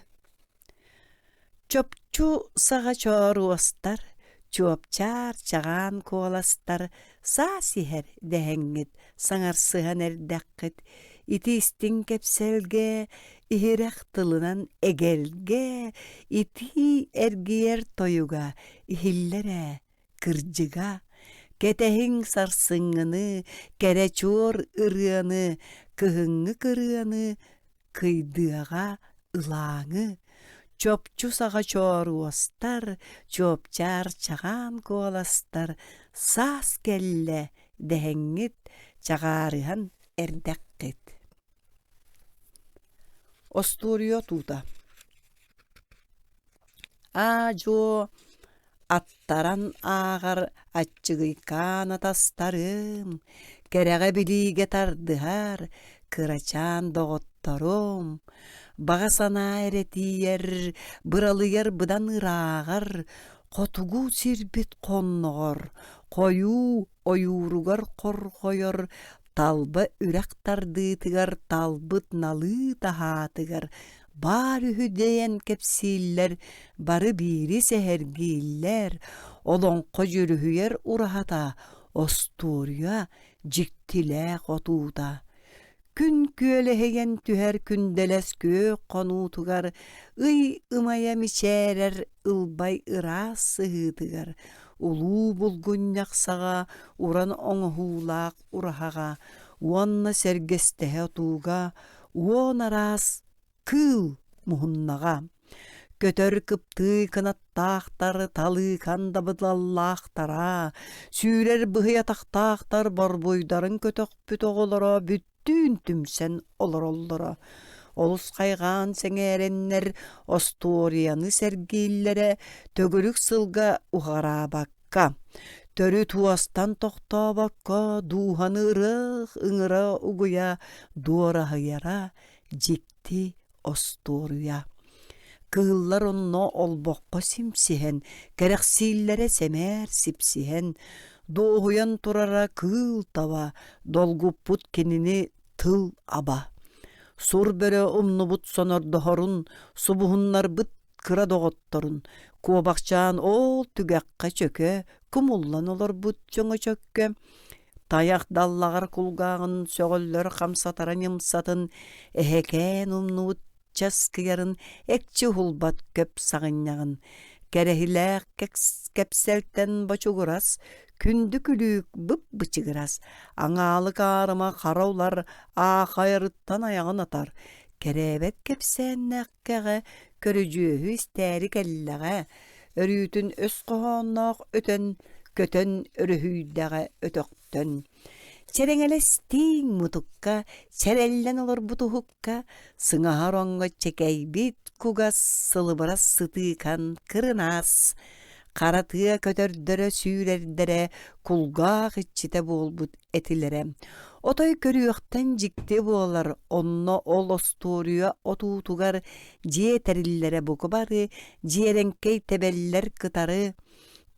Çöpçü sağa çoruostar, çöpçar çağan kolastar, sa siher dehengit, saňar sıhan erdäkkit, iti istin kepselge, ihirek tılınan egelge, iti ergiyer toyuga, ihillere, kırjıga, ketehin sarsyňyny, kereçur ırıany, kıhıňy kırıany, kıydıaga ılaňy. Çöpçü sağa çoruostar, çöpçar çağan kolastar, sas kelle dehengit, çağarıhan erdäkkit. Osturio tuta. Ajo attaran ağar aççıgıykan atastarım, kerege bilige tardıhar, kıraçan doğuttorum. Bağa sana eretiyer, bıralıyer bıdan ırağar, kotugu sirbit konnoğor, koyu oyurugar korkoyor, talba ürek tardıtıgar, talbıt nalı tahatıgar, bari hüdeyen kepsiller, bari biri sehergiller, olonko jürühüyer urahata, osturuya, jiktile kotuda. Gün köleheyen tüher gündeles kö konutugar, ımaya miçerer, ılbay ıra sıhıtıgar. Ulu bulgun yaksağa, uran oňuhulak urahaga, uanna sergestehe tuga, uon aras kıl muhunnaga. Kötör kıptı kınattağtar, talı kanda bıdallağtara, sürer bıhıyataqtağtar, barboydarın kötök bütoğulara, bütün tümsen olur ollara. Olus kaygan seňerenler, ostoriyanı sergillere, tögülük sılga uhara bakka. Törü tuastan tokta bakka, duhanı ırık, ıngıra uguya, duara hıyara, jikti ostoriya. Kığıllar onno olbokko simsihen, gereksillere semer sipsihen, doğuyan turara kığıl tava, dolgup put kenini tıl aba. Sur böre umnubut sonor dohorun, subuhunlar bıt kıra doğuttorun, kuobakçan ol tügekka çöke, kumullan olur but jöňe çökke. Tayak dallagar kulgağın, sögöller kamsataran yımsatın, eheken umnubut çaskıyarın, ekçi hulbat köp sağınyağın. Kerehilek kepselten baçuguras, kündükülük bıp bıçıgıras. Aňalyk arıma karawlar, ahayırıttan ayağın atar. Kerebet kepsennäkkege, körüjühü isteri kellige. Örütün öz kohonnoq öten, kötön örühüydäge ötöktön. Çereňelestiň mutukka, çerellen olur butuhukka, sıňahar oňa çekeýbit kugas, sılıbıras sıtykan kırınas. Karatıya kötördere sürerdere, kulgaq içite bolbut etilere. Otoy körüyökten jikti bolar, onno ol osturiya otutugar, jeterillere bukubary, jerenkey tebeller kıtarı.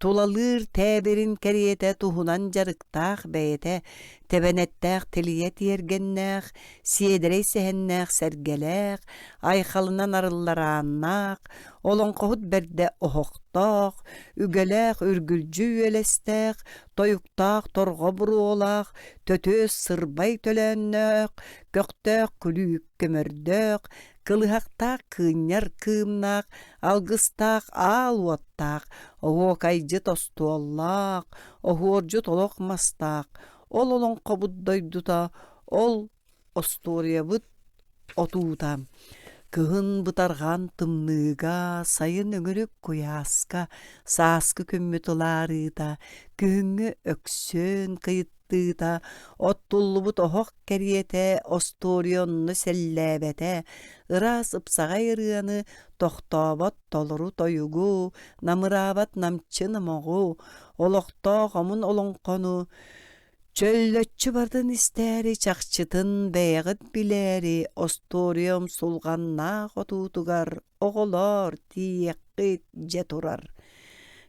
Tulalır täbirin keriyete tuhunan jarıktaq beyete, tebenettaq tiliyet yergennaq, siederey sehennaq sergelaq, ayxalınan arıllaranaq, olonqohut berde ohoqtaq, ügelaq ürgülcü elestaq, toyuktaq torgo buruolaq, tötöz sırbay tölennaq, köktaq külük kömördaq, kılıhaqtaq kınyar kımnaq, algыстaq alwattaq, oho kayjı tostuallaq, ohorju tolokmastaq, Ол олонқа буддайдута, ол остория бут отуута. Кыһын бытарган тымныга, сайын өңөрөк куяска, сааскы көммө тылаарыта, күңү өксөн кыйыттыта, оттуллубут охок кериете, осторионну селлээбете, ырас ыпсагай ырыаны, тохтобот толору тойугу, намыраабат намчы намогу, олохтоох омун олоңкону, чөллөтчү бардын истээри чакчытын бэйэгит билээри, осториум сулганнаах отуутугар, оголор тиэккит же турар.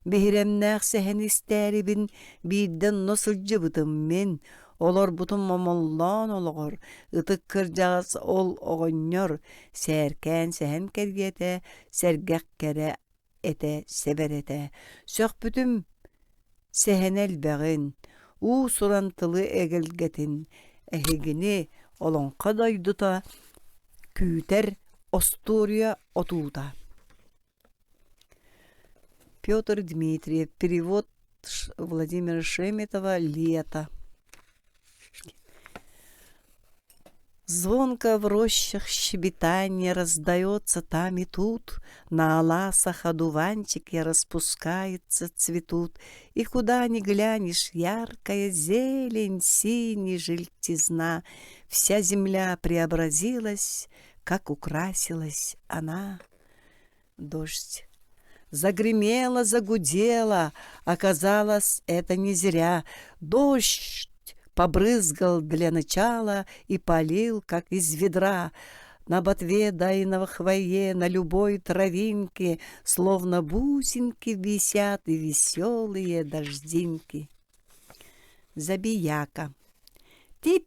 Биһиремнээх сэхэн истээрибин биирден носылжыбытым мен, олор бутум момоллоон ологор, ытык кырдьаҕас ол оҕонньор, сээркээн сэхэн кэргиэтэ, сэргэх кэрэ эте себерете. Сөхпүтүм сэхэн элбэҕин, уу сурантылы эгелгетин, эһигини олоңқа дойдута, күүтэр Остория отуута. Петр Дмитриев. Перевод Владимира Шеметова. «Лето». Звонко в рощах щебетанье раздается там и тут, на аласах одуванчики распускается, цветут, и куда ни глянешь, яркая зелень, синий желтизна, вся земля преобразилась, как украсилась она. Дождь. Загремело, загудело, оказалось, это не зря. Дождь побрызгал для начала и полил, как из ведра. На ботве да и на хвое, на любой травинке, словно бусинки висят и веселые дождинки. Забияка. Тип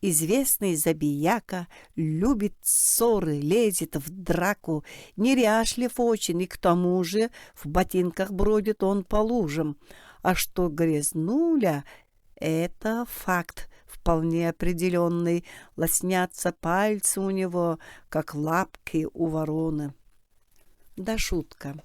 известный забияка, любит ссоры, лезет в драку, неряшлив очень, и к тому же в ботинках бродит он по лужам. А что грязнуля, это факт вполне определенный. Лоснятся пальцы у него, как лапки у вороны. Да шутка.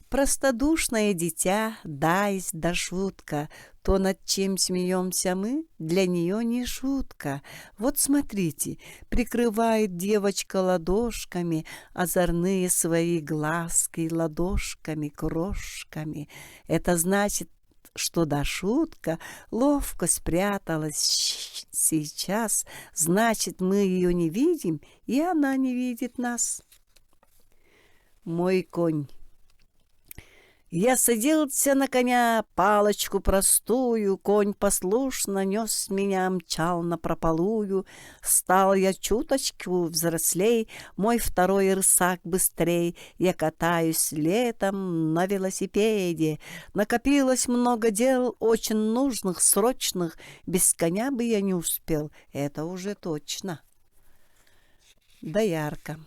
Простодушное дитя, дайсь да шутка. То, над чем смеемся мы, для нее не шутка. Вот смотрите, прикрывает девочка ладошками озорные свои глазки, ладошками, крошками. Это значит, что да шутка ловко спряталась сейчас, значит, мы ее не видим, и она не видит нас. Мой конь. Я садился на коня, палочку простую, конь послушно нес меня, мчал напропалую. Стал я чуточку взрослей, мой второй рысак быстрей. Я катаюсь летом на велосипеде. Накопилось много дел, очень нужных, срочных. Без коня бы я не успел, это уже точно. Доярка.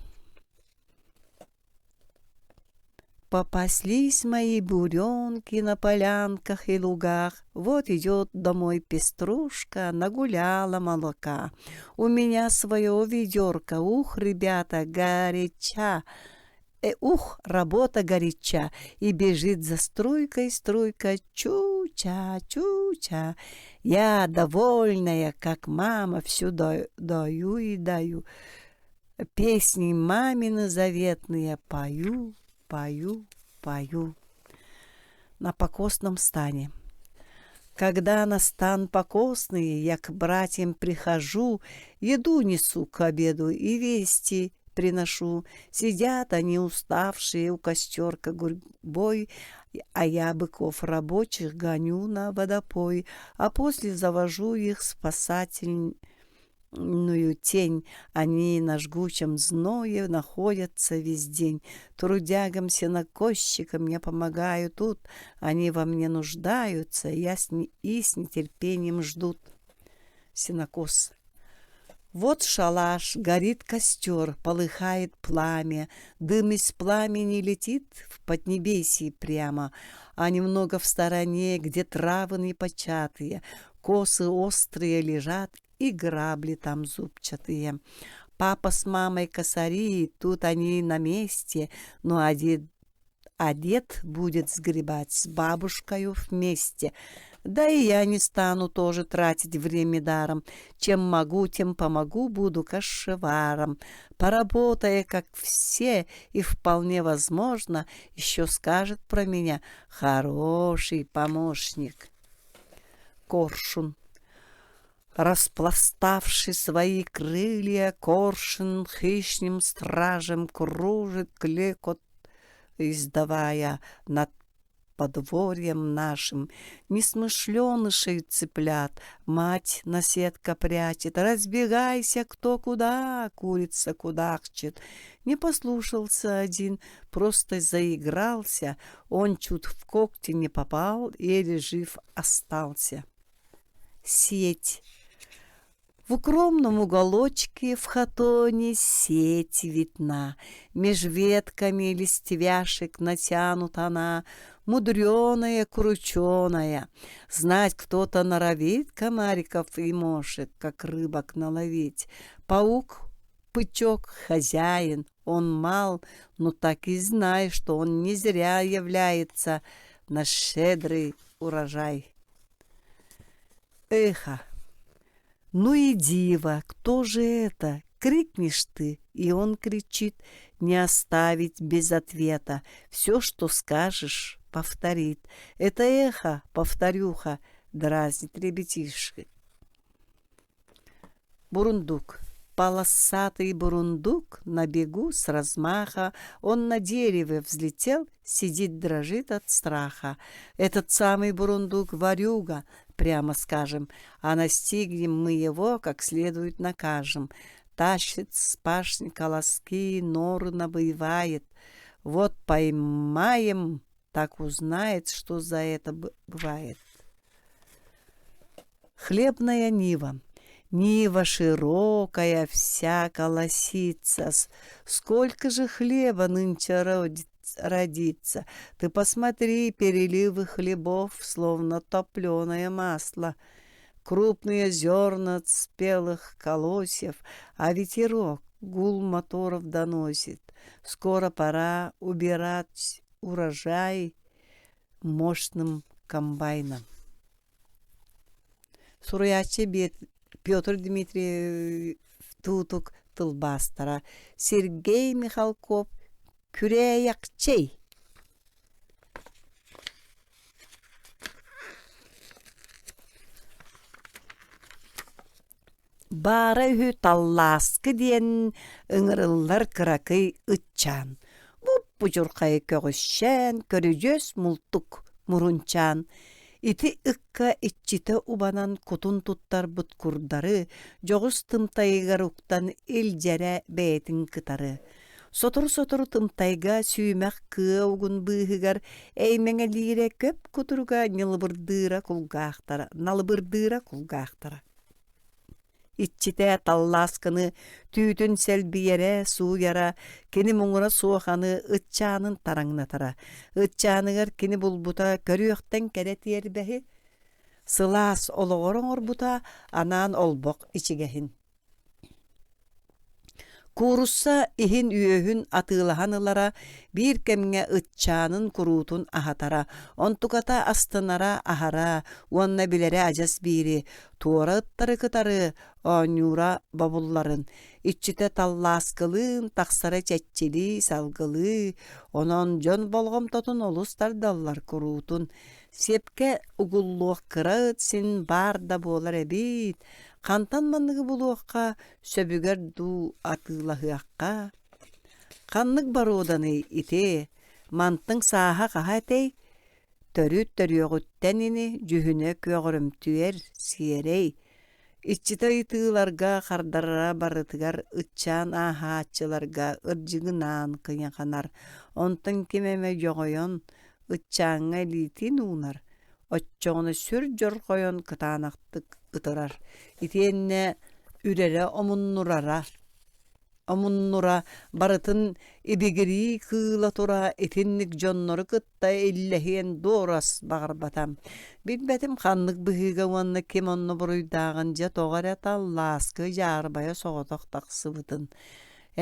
Попаслись мои буренки на полянках и лугах. Вот идет домой пеструшка, нагуляла молока. У меня свое ведерко, ух, ребята, горяча. Ух, работа горяча. И бежит за струйкой струйка, чуча, чуча. Я довольная, как мама, всю даю и даю. Песни мамины заветные пою. Пою, пою. На покосном стане. Когда на стан покосный, я к братьям прихожу, еду несу к обеду и вести приношу. Сидят они уставшие у костерка гурьбой, а я быков рабочих гоню на водопой, а после завожу их спасательную тень. Они на жгучем зное находятся весь день. Трудягам, сенокосчикам я помогаю тут. Они во мне нуждаются, и с нетерпением ждут. Сенокос. Вот шалаш, горит костер, полыхает пламя. Дым из пламени летит в поднебесье прямо, а немного в стороне, где травы непочатые, косы острые лежат, и грабли там зубчатые. Папа с мамой косари, тут они на месте, но дед будет сгребать с бабушкою вместе. Да и я не стану тоже тратить время даром. Чем могу, тем помогу, буду кашеваром. Поработая, как все, и вполне возможно, еще скажет про меня хороший помощник. Коршун. Распластавши свои крылья, коршун хищным стражем кружит, клекот издавая над подворьем нашим. Несмышленышей цыплят мать на сетка прячет. Разбегайся кто куда, курица кудахчет. Не послушался один, просто заигрался. Он чуть в когти не попал, еле жив остался. Сеть. В укромном уголочке в хатоне сеть видна, меж ветками листвяшек натянут она, мудреная, крученая. Знать кто-то норовит комариков и мошек, как рыбок наловить. Паук, пычок, хозяин, он мал, но так и знай, что он не зря является на щедрый урожай. Эхо. Ну и диво, кто же это? Крикнешь ты, и он кричит, не оставить без ответа. Все, что скажешь, повторит. Это эхо, повторюха, дразнит ребятишек. Бурундук. Полосатый бурундук на бегу с размаха, он на дереве взлетел, сидит, дрожит от страха. Этот самый бурундук ворюга, прямо скажем, а настигнем мы его, как следует накажем. Тащит с пашни колоски, норы набивает. Вот поймаем, так узнает, что за это бывает. Хлебная нива. Нива широкая, вся колосится. Сколько же хлеба нынче родится. Ты посмотри, переливы хлебов, словно топленое масло. Крупные зерна спелых колосьев, а ветерок гул моторов доносит. Скоро пора убирать урожай мощным комбайном. Суруяче Петр Дмитриевич Тутук Тылбастара, Сергей Михалков Күреякчей. Бары үһү талласкы диэн ыңырыллар кыракый ытчан. Бу-бужуркай көгүшчэн, көрүжөс мултук мурунчан. Ити ыкка итчите убанан кутун туттар буткурдары, жогус тымтайгар уктан илжере бээтин кытары. Сотор-сотор тымтайга сүймәк кыа угун быыһыгар эймеңелире көп кутурга налыбырдыра кулгаахтара. Итчите талласкыны түйтүн селбиере сууяра, кини муңура суоханы ытчаанын тараңнатара. Ытчааныгар кини булбута көрүөхтен керетиербэхи, сылаас ологороңор бута анаан олбок ичигехин. Курусса иһин үөһүн атыылаһанылара биир кемҥэ ытчаанын куруутун аһатара, онтуката астынара аһара, уонна билэри адьас биири, туора ыттары кытары, оонньуура бабулларын, иччите таллааскылыын, тахсара чэччили, салгылыы, онон дьон болгомтотун олус тардаллар куруутун. Сепке угуллуох кыраыт син бар да буолар эбит, Кантан манныгы булуаққа, сөбүгер ду атыылаһыаққа. Каннык барууданы ите, мантың сааха қахатей, төрүт-төрүөгүттен ини жүһүнө көөгөрөмтүер сиерей. Иччите ытыыларга хардарара барытыгар ытчаан аахааччыларга ырдьыгынаан кыйаханар. Онтон кимеме жоҕойон ытчааҥҥа илиитин уунар. Оччоҕуну сүр дьорхойон кытаанахтык ытырар. Итиэнне үрере омуннура барытын ибигири кыыла тура итинник дьоннору кытта иллэһиэн дуорас баҕарбатам. Билбэтим ханнык быһыыга уонна ким онно буруйдааҕын дьа тоҕарэ таллааскы жаарбайа соҕотох тахсыбытын.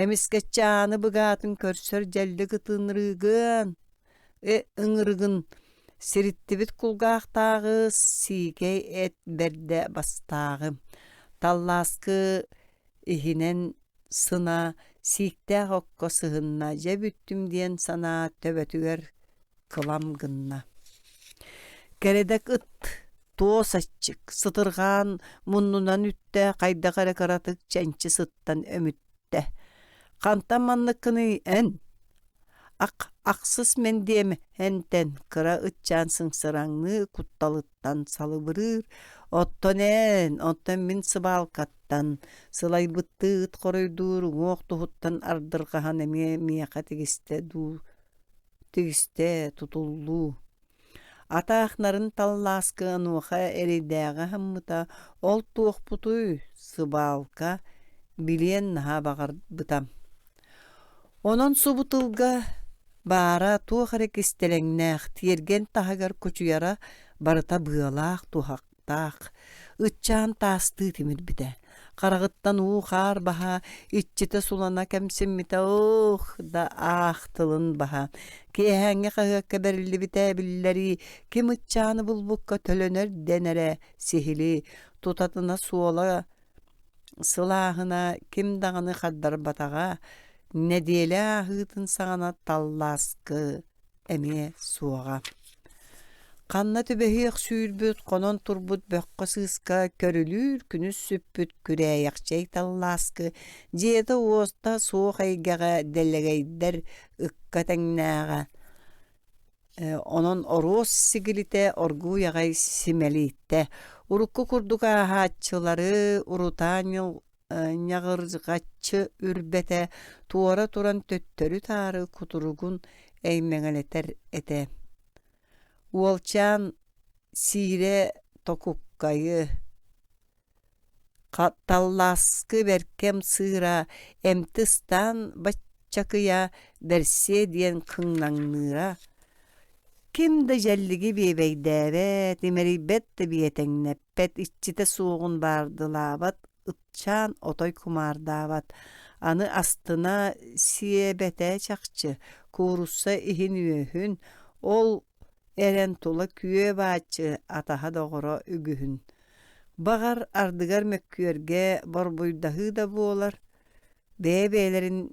Эмискэччааны быгаатын көрсөр дьэлли кытыынрыыгын, ыҥырыгын Сириттибит кулгаақтағы сикей эт берде бастағы. Талласкы ихинен сына сиктәг окко сыһынна же бүттүм диэн сана төбөтүгер кылам гынна. Кередек ыт тоос аччык, сытырған муннунан үтті қайда қаратык чанчы сыттан өмүтті. Қантан манныкыны ән, ақсыз мен деме әнтен кыра ытчан сыңсыраңны кутталыттан салыбырыр. Оттон мен сыбалкаттан, сылай бытты ыт коройдур, оқ тухуттан ардырғахан әме мияқа тегісте тутуллу. Атаахнарын талласкы ануха эридәгә хаммыта, ол туох путуй сыбалка билен наха бағар бытам. Онон субутылга бара туох әрекестелеңнәқ, тиерген тахагар көчуяра барыта бұғалақ тухақтақ. Үтчан тасты темір біді. Қарағыттан қар баха, итчеті сулана кәмсімміті да ақтылын баха. Кейхәңе қағы кәбәрілі біті білілері, кем үтчаны бұлбұққа төлөнер денере сихили, тұтатына суола сылағына кем дағаны қаддар батаға, неделі ағытын сағана талласкы әме суаға. Қанна төбәхиек сүйірбіт, қонон турбут бөққа сыска көрілір, күніз сүппіт күрәйәқчей талласкы, жеті оста суық айгаға дәлігейдер үкка тәңнәға. Онон орос сигіліте оргу яғай симелитте. Урукку күрдуға хатчылары, урутанил няғырзғатчы үрбәте, туара туран төттөрі тары кутуругун әймәңәлетер әте. Уолчан сире токуккайы, талласкы беркем сыра, эмтыстан баччакыя берсе диен кыңнаңныра. Кимді жәлігі бейбейдәбет, имерибетті биетеңнеппет, иччите суғын бардылабат, ытчан отой кумардабат. Аны астына сиебете чақчы, курусса ихин үйөхін, ол әрен тула күйе бачы атаха доғыра үгіхін. Бағар ардыгар мәккүйерге борбойдахы да болар. Бәбәйлерігер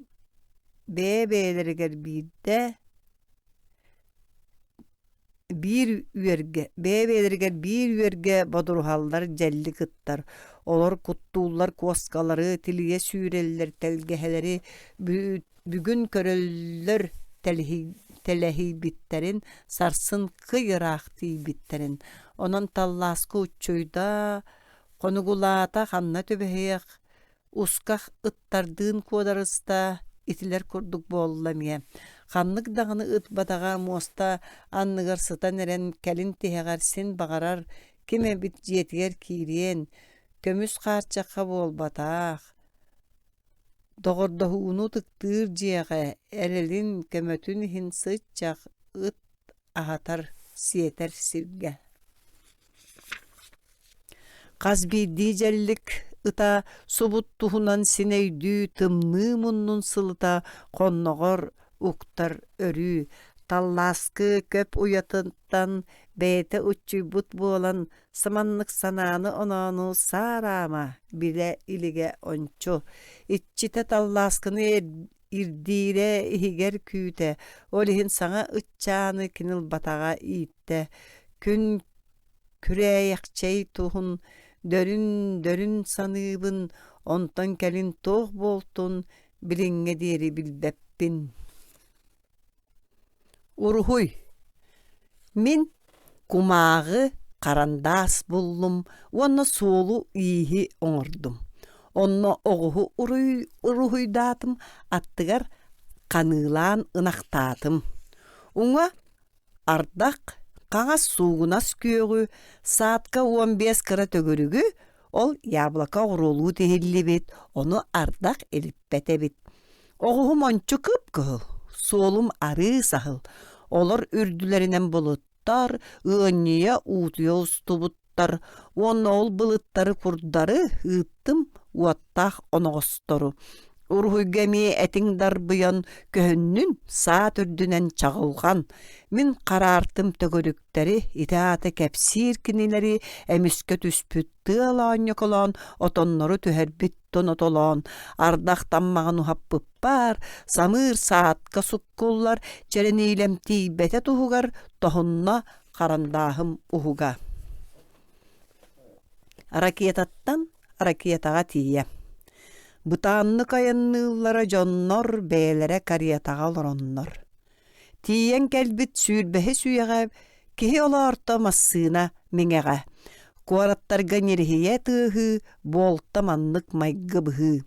bir üerge badurhallar jelli kıttar. Olar kuttuğullar koskaları, tiliye süreliler, telgeheleri, bugün köröller telehi bitterin, sarsın kıyıraktı bitterin. Onan tallaskı uçuyda, konugulata hanna töbeheyek, uskak ıttardığın kodarısta, itiler kurduk bollamaya. Xanlık dağını ıt batağa mosta anныгар sıtan eren kelin tehegarsin bağarar, kime bit jetiger kiriyen, kömüs qarçaqa bol bataq. Doğurdahuunu tıktır jeğe, erelin kömötün hin sıçaq ıt ahatar siyeter sirge. Qazbi dijellik ıta subut tuhunan sineydü tımnı munnun sılıta qonnogor uktar örü, tallaskı köp uyatından beyte uçuybut bolan samanlık sananı onanu sarama bile ilige onçu. İççite tallaskını irdire ihiger küte, olihin sana ıççanı kinil batağa itte. Gün küreyekçey tuhun, dörün sanıbın, ondan kelin toh boltun, bilinge deri bilbeppin. Uruhuy, min kumağı karandas buldum, onu solu iyi oңordum. Onu oğuhu uruhuydatım, attıgar kanılan ınaktatım. Ona ardak, kağa suğunas köğü, saatka 15 kıra tögürügü, ol yablaka urulu tehilli bit, onu ardak elipbete bit. Oğuhum onçu kıpkıhıl, solum arı sahıl. Olar ürdülerinen buluttar, ığınıya utuya ustubuttar. Onu ol bulutları kurdarı hıttım, uattah onoğustoru. Урхуйгами этиң дарбыян көһүннүн саат үрдүнен чагылган. Мин карартым төгөрүктери, итааты кепсир кинилери эмискө түспүт тыалааньоколон, отоннору түһэрбит тонотолон. Ардахтаммаган ухаппыппар, самыр саатка суккуллар, черенилем тийбете тухугар, тохунна карандаахым ухуга. Ракетаттан ракетага тие. Бытаанны каянныыллара жоннор бээлере кариятага олороннор. Тиен келбит сүүрбэһи сүйэҕэ киһи олоорто массыына миҥэҕэ. Куараттарга нерихие тыаһы, буолта маннык майга быһы.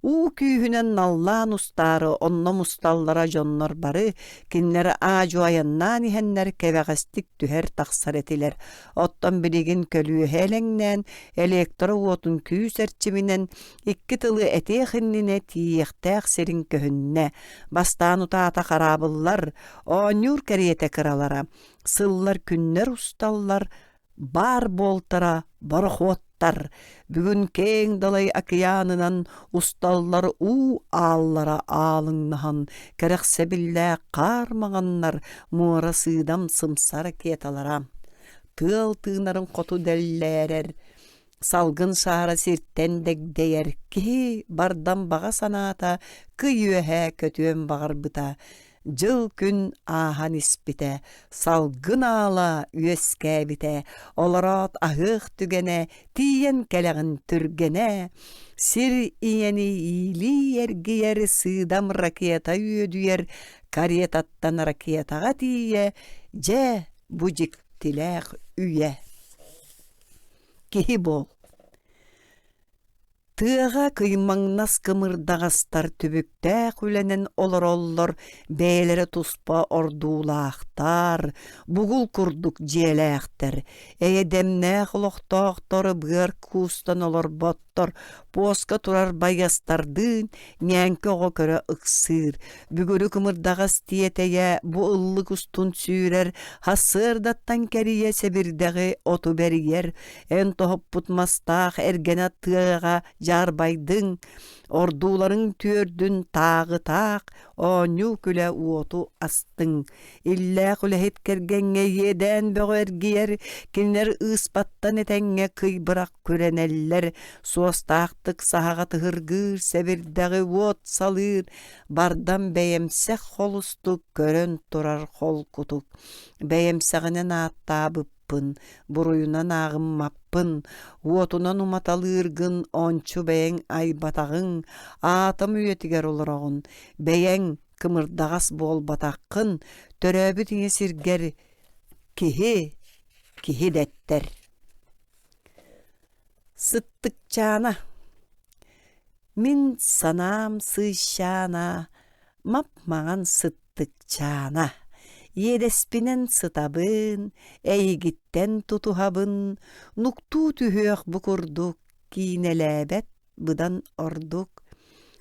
У күүһүнэн наллаан устаары онно мусталлара жоннор бары, киннер аажуайаннаан иһэннер кэбэҕэстик түһэр тахсар этилер. Оттон билигин көлүөһэ элэҥнээн, электро уотун күүс эрчиминэн, икки тылы этиэхиннине тииэхтээх сирин көһүннэ. Бастаан утаата харабыллар, оонньуур кэриэтэ кыралара. Сыллар күннер усталлар, бар болтара борохуоттар. Бүгүн кең далай океанынан усталлар у ааллара аалыңнахан. Кэрэхсэ биллээ каармаганнар муора сыыдам сымсар кеталара. Тыал тыынарын коту дэллээрер. Салгын саара сирттен дэгдэйэр. Кихи бардан бага санаата кыйүэхэ көтүөн багарбыта. Жыл күн аахан испите, салгын аала үөскәбите, олорот ахых түгене, тиен кэлэгин түргене, сир иени иили эргиер сыдам ракета үөдүер, кариетаттан ракетага тие, же бужик тилэх үйе. Кихи бол. Тыаға кыймаңнас кымырдағастар түбүктә күләнен олор бәйлері туспа ордуулаақтар, бугул курдук желәқтер, әйедемнә құлықтақтары бұғар кустан олар боттар, поска турар байгастардын, нәңкі оғы көрі ықсыр, бүгірі кымырдағас тиетеге бұ ыллық устун сүйрер, хасырдаттан кәрие себірдегі оту бәрігер, ән тоғып бұтмастақ әргена тыаға жарбайдың, ордуларын түрдүн тағы тақ, оңю күлі уоту астың. Иллә күлі кергенге еден бөгергер, кинер ыспаттан етенге кый бырақ көренеллер, суостақтық саға тығыргыр, сәбірдәгі уот салыр, бардан бәйемсек холустық, көрін тұрар хол кутук. Бәйемсегінен аттабып, буруйунан агыммаппын, уотунан уматалыргын, ончу бәйең айбатағын, атым үйетігер олырағын, бәйең кымырдағас бол батаққын, төрәбі тіңе сиргер, кихи дәттер. Сыттық чана, мин санам сыйшана, мап маған сыттық чана. Едеспинен сытабын, әйгіттен тутухабын, нукту түхөк букурдук, кейнеләбәт бұдан ордук.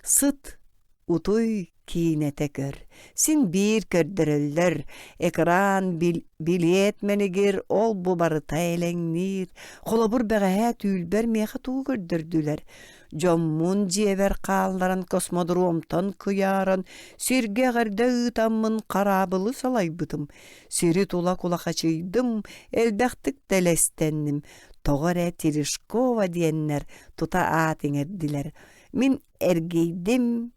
Сыт утуй кейнете көр, син бир көрдірілдір, экран билет менігер, ол бұ барыта әлеңнір, қолабыр бәғәе түйілбер меха туу көрдірділер. Жоммун жевер қалларан космодромтан кыяран, сирге ғарда ұтамын қарабылы салай бұтым. Сири тула кулақачыйдым, әлбәқтік тәлестеннім. Тоғыр Терeshkova диеннер тута атыңерділер. Мин әргейдім,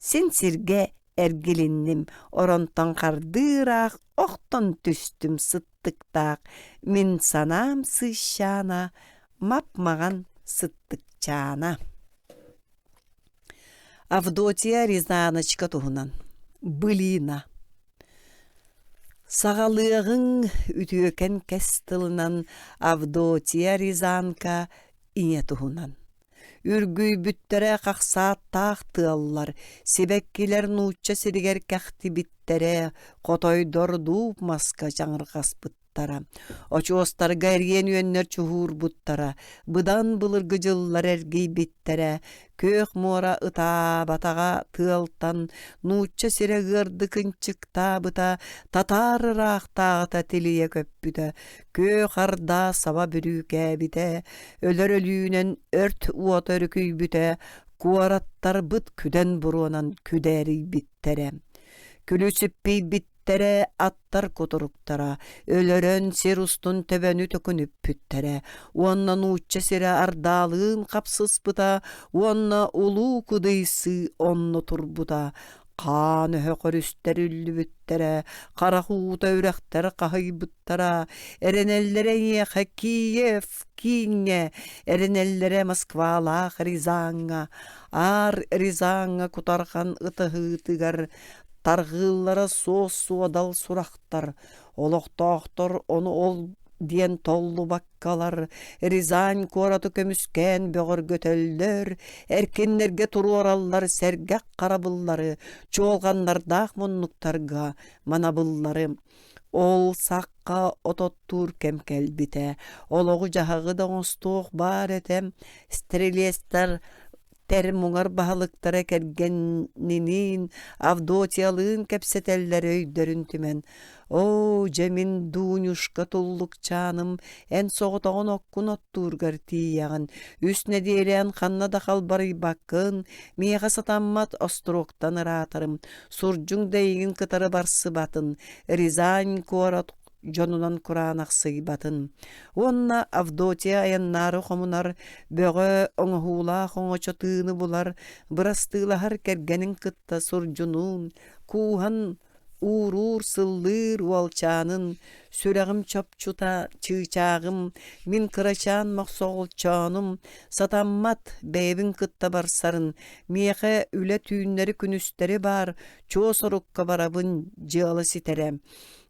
сен сирге әргеліннім. Оронтан қардырақ, оқтан түстім сыттықтақ. Мин санам сыйшана, мап маған сыттық чана. Авдотия Рязаночка туғынан. Былина. Сағалығың үтіөкен кәстілінан Авдотия Рязанка ине туғынан. Үргүй бүттері қақсат тақты аллар, себеккелер нұтча сирігер кәқті біттере, қотой дордуп маска жаңырғас бұттара. Очуостарға әрген үйеннер чухур бұттара, бұдан бұлыр гыжыллар әргей біттере, көк мора ыта батаға тылтан, нұтча сире ғырды күнчікта бұта, татарырақ тағыта тілие көппіті, көк арда саба бүрі кәбіті, өлер өлүүнен өрт уот өркүй бүті, Kuarattар bıt küden buruanan küderi bittere. Külüsüppi bittere attar kotoruktara, ölörön sirustun töbönü tökünüp püttere. Uanna nuçça sire ardalığın kapsız bıda, uanna ulu kudıysı onno turbuda. Kan hökörüster üllü büttere, karahuta ürekter kahıy büttara, erenellere yehe Kiyev, Kinge, erenellere Moskvala, Rizanga, ar Rizanga kutarkan ıtıhıtıgar, targıllara soğuz suadal suraqtar, oloqtaqtar onu ol diyen tollu bakkalar, Rizan koratı kömüsken böğür götöller, erkenlerge turu orallar sergek karabılları, çoğulganlar dağ munnuktarga manabılları, ol saqqa otottur kemkel bite, ologu jahağı da ostuq bar etem, strelestar termungar bahalıktara kergeninin avdotiyalığın kepsetelleri öydörün tümen. O cemin dunyuşka tulluk canım en soğutağın okkun otturgar tiyağın. Üstüne diyelen kanna da kalbarı bakın. Miyaga satanmat ostroktan ratarım. Surcun deyigin kıtarı barsı batın. Rizan korat jonunan Kur'an batın. Onna Avdotiya ayanları komunar, böğü oңuhula oңo çotığını bular, bırastığılahar kergenin kıtta surcunun, kuhan uğrur sıldır ualçanın, süreğim çöpçuta çığçağım, min kıraçan maqsoğul çanım, satanmat beyvin kıtta barsarın, miyeğe üle tüyünleri künüsteri bar, çoğu sorukka barabın cığalı siterem.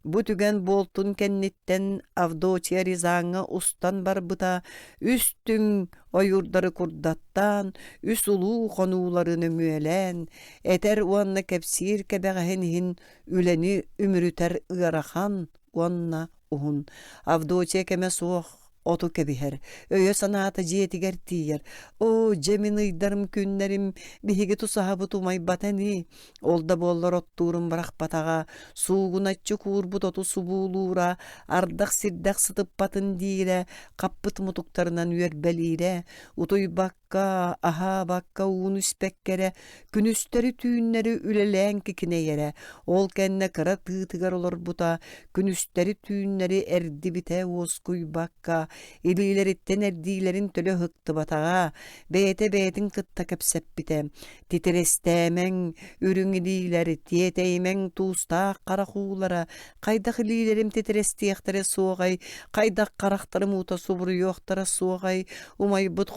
Bu tügen boltun kennitten Avdotiya Rizan'a ustan barbıta, üstün oyurdarı kurdattan, üst ulu konularını müelen, eter uanna kepsir kebeğenihin üleni ümürüter ıarahan uanna uhun. Avdotiya keme soğuk otu kebiher, öye sanata jiyetiger tiyer. O cemin ıydarım günlerim, bihigi tusahabı tumay batani, olda bollar otturum bırak batağa, suğun açı kurbut otu subulura, ardak sirdak sıtıp batın dire, kappıt mutuktarından üyerbelire, utuy bakka, aha bakka uğun üspekkere, günüsteri tüyünleri üleleyen kikine yere, ol kenne kara tığıtıgar olur buta, günüsteri tüyünleri erdi bite oskuy bakka, İlileritten erdilerin tölü hıktı batağa, beyete beyetin kıtta kepsep bite, titrestemen, ürün ililer, tiyeteymen tuğsta karakulara, kaydak ililerim titrestiyektere soğay, kaydak karaktarım uta suburu yoktara soğay, umay but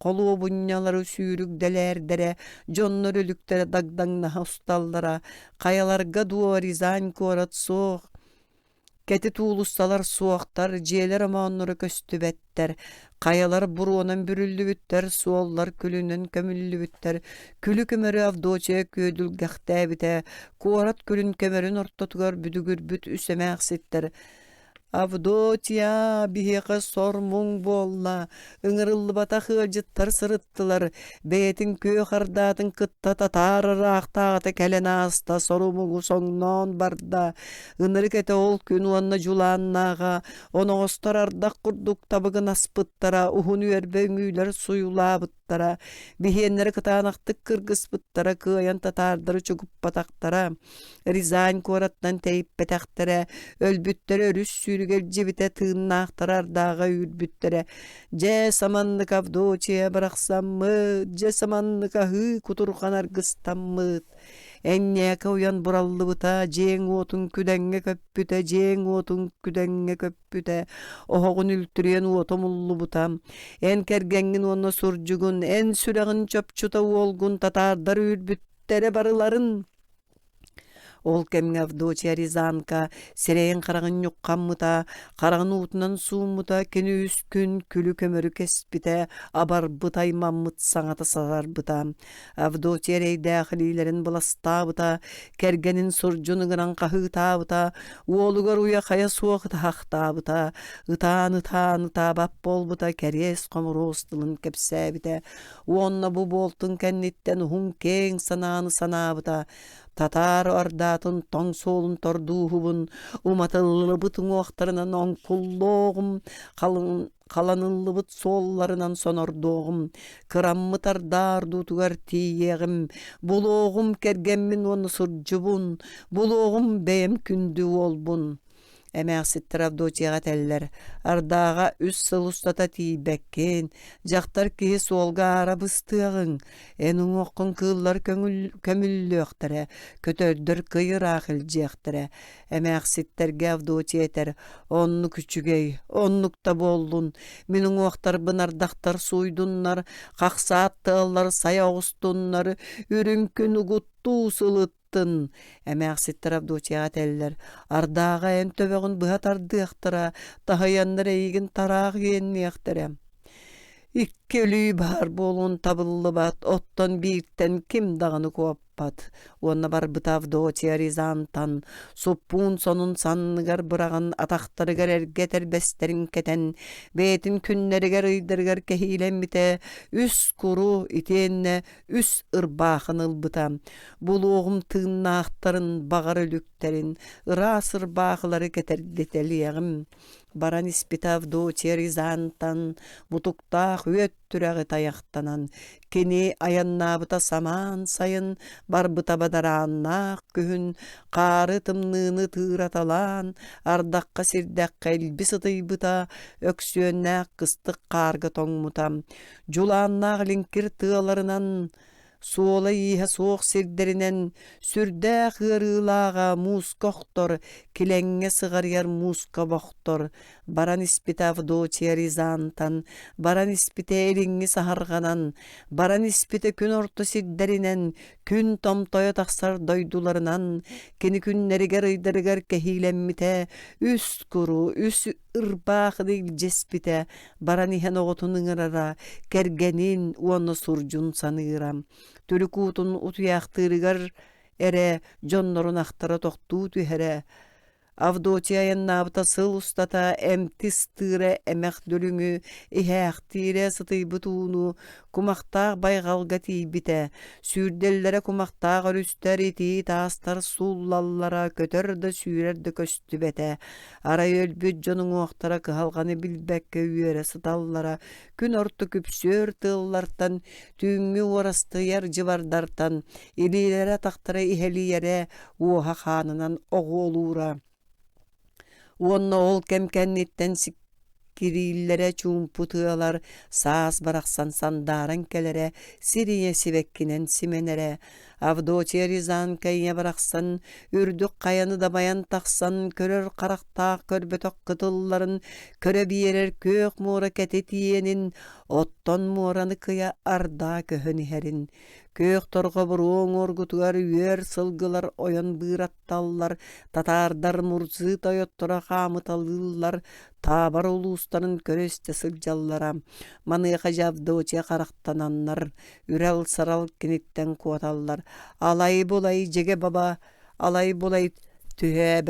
kolu bunyaları sürük delerdere, jonlar ölüktere dagdangna ustallara, kayalarga duvarizan korat soğ, keti tuğlustalar soğuktar, ciyeler amanları köstübetter, kayalar buruğunun bürüllü bütter, suollar külünün kömüllü bütter, külü kömeri avdoçaya köydülgähtä bite, kuarat külün kömerin ortatugar büdügür büt üseme aksitter. Avdotiya biheqe sormun bolla, ıngırıllı bata hıcıttar sırıttılar, beyetin köy hardatın kıtta tatarıraq tağıta kelen asta sorumugu soňnon barda, ınırık ete ol gün uanna julannağa, onu ostar ardak kurduk tabıgın aspıttara, uhun üyerböňüler suyulabıttara, bihenleri kıtanaktık kırgıspıttara, kıyan tatarları çöküp bataktara, Rizan korattan teyip betaktere, ölbüttere örüs sürüger cibite tığınnaqtarar dağa ülbüttere, je samanlık Avdotiya bıraksam mı, je samanlık ahı kuturkanar gıstam mı, enneke uyan burallı bıta, jeň otun küdenge köppüte, jeň otun küdenge köppüte, ohogun ültüreyen otomullu bıtam, en kergengin onna surcugun, en süregin çöpçuta olgun tatardar ülbüttere barıların, ol kemge Avdotiya Rizanka, sereyen karagın yokkanmıta, karagın uğutunan suğumuta, keni üskün, külü kömörü kespite, abar bıtay mammıt saňata sarar bıta. Avdotiya rey dähililerin bılasta bıta, kergenin surcunu gıran kahıta bıta, uolugar uya kaya suaq tahta bıta, ıta bap bol bıta, keres komurostılın kepse bite, uonna bu boltun kennitten hun keň sananı sana bıta, Татар ардатын тоң солун тордуһубун, уматыллыбытың оқтарынан оңкуллоғым, қаланыллыбыт солларынан сонордоғым, кыраммытардар дутугар тиегім, булоғым кергеммин оны сұрджубун, булоғым бәйім күнді олбун. Әмәқсіттір Авдотияға тәлілер, ардаға үс сыл ұстата тейбәккен, жақтар кейі солға арабыстығың, әнің оққын кыллар көмілі өқтірі, көтөрдір кыйыр ақыл жектірі. Әмәқсіттерге Авдотия етер, онны күчігей, оннукта болдun, менің оқтар бынардақтар суйдуннар, қақсаттығылар саяғыстуннар, үрінкін ұғытту сылыт. Әмәқсіттір Авдотияға тәлілер, ардаға ән төбеғін бұғатарды ақтыра, тағаяннар әйгін тарақ енне ақтыра. Иккелүй бар болун табылы бат, оттон биирттен ким дағаны куаппат. Онна бар бұта Авдотия Рязантан, суппун сонун санныгар бұрағын атақтарыгар әргетер бәстерін кетен, бәйтін күннерігер ұйдыргар кехиленміте, үс куру итенне, үс ырбақын ылбыта. Бұл оғым тыынна ақтарын бағар өліктерін, ырас ырбақылары кетер детелиягым. Баран испита Авдотия Рязантан, бутуктақ өт түрәғі таяқтанан, кене аяннабыта саман сайын, бар бұта бадараннақ күхін, қары тымныны тыраталан, ардаққа сирдәққа елбіс ыдыйбыта, өксүйеннәқ қыстық қарғы тоңмутам, жуланнақ линкір тыаларынан, Суола иһә соқ сирдеринен сүрдә хырылаға мус коқтор, килеңге сығаряр мус кабоқтор. Баран испита Авдотия Рязантан, баран испита элиңги сахарғанан, баран испита күн орты сирдеринен, күн томтоя тақсар дойдуларынан, кені күннерігер ыйдырыгар кехиленмите, үс куру, үс ырбақ дейл жеспите, баран иһән оғытыныңырара, кергенин уаны суржун санырам. Түрікутун утуяқтырыгар эре, жоннорун ақтара тоқту түхере. Авдотия яннабыта сыл устата әмтис тыра әмәқ дөліңі, ихәқтире сытый бұтуыну, кумақтақ байғалға тейбіте, сүрделлері кумақтақ өрістер еті тастар суллаллара көтерді сүйерді көсті бәті. Арай өлбіт жоның оқтара кығалғаны білбәкке үйері сыталлара, күн орты күпсөр тыллартан, түйіңі орасты ер жывардартан, илилері тақтары ихелиері уға қанынан оғолура. Онна ол кәмкәннеттен сиккирилләре чумпутыалар, саас барақсан сандаран кәләре, сирие сивеккинен сименере. Авдотия Рязанкайя барақсан, үрдік қаяны да баян тақсан, көрір қарақтақ көрбеток қытылларын, көрі биерер көк мура кәте тиенін, оттон мураны кыя арда көхіні хәрін. Көк торға бұруң оргутуар үйер сылгылар ойын бұйратталлар, татардар мұрзы тойоттыра қамыталылар, табар улустанын көресте сылжаллара. Маныға Авдотия қарақтананнар, үрәл сарал кенеттен куаталлар. Алай болай жеге баба, алай болай түхә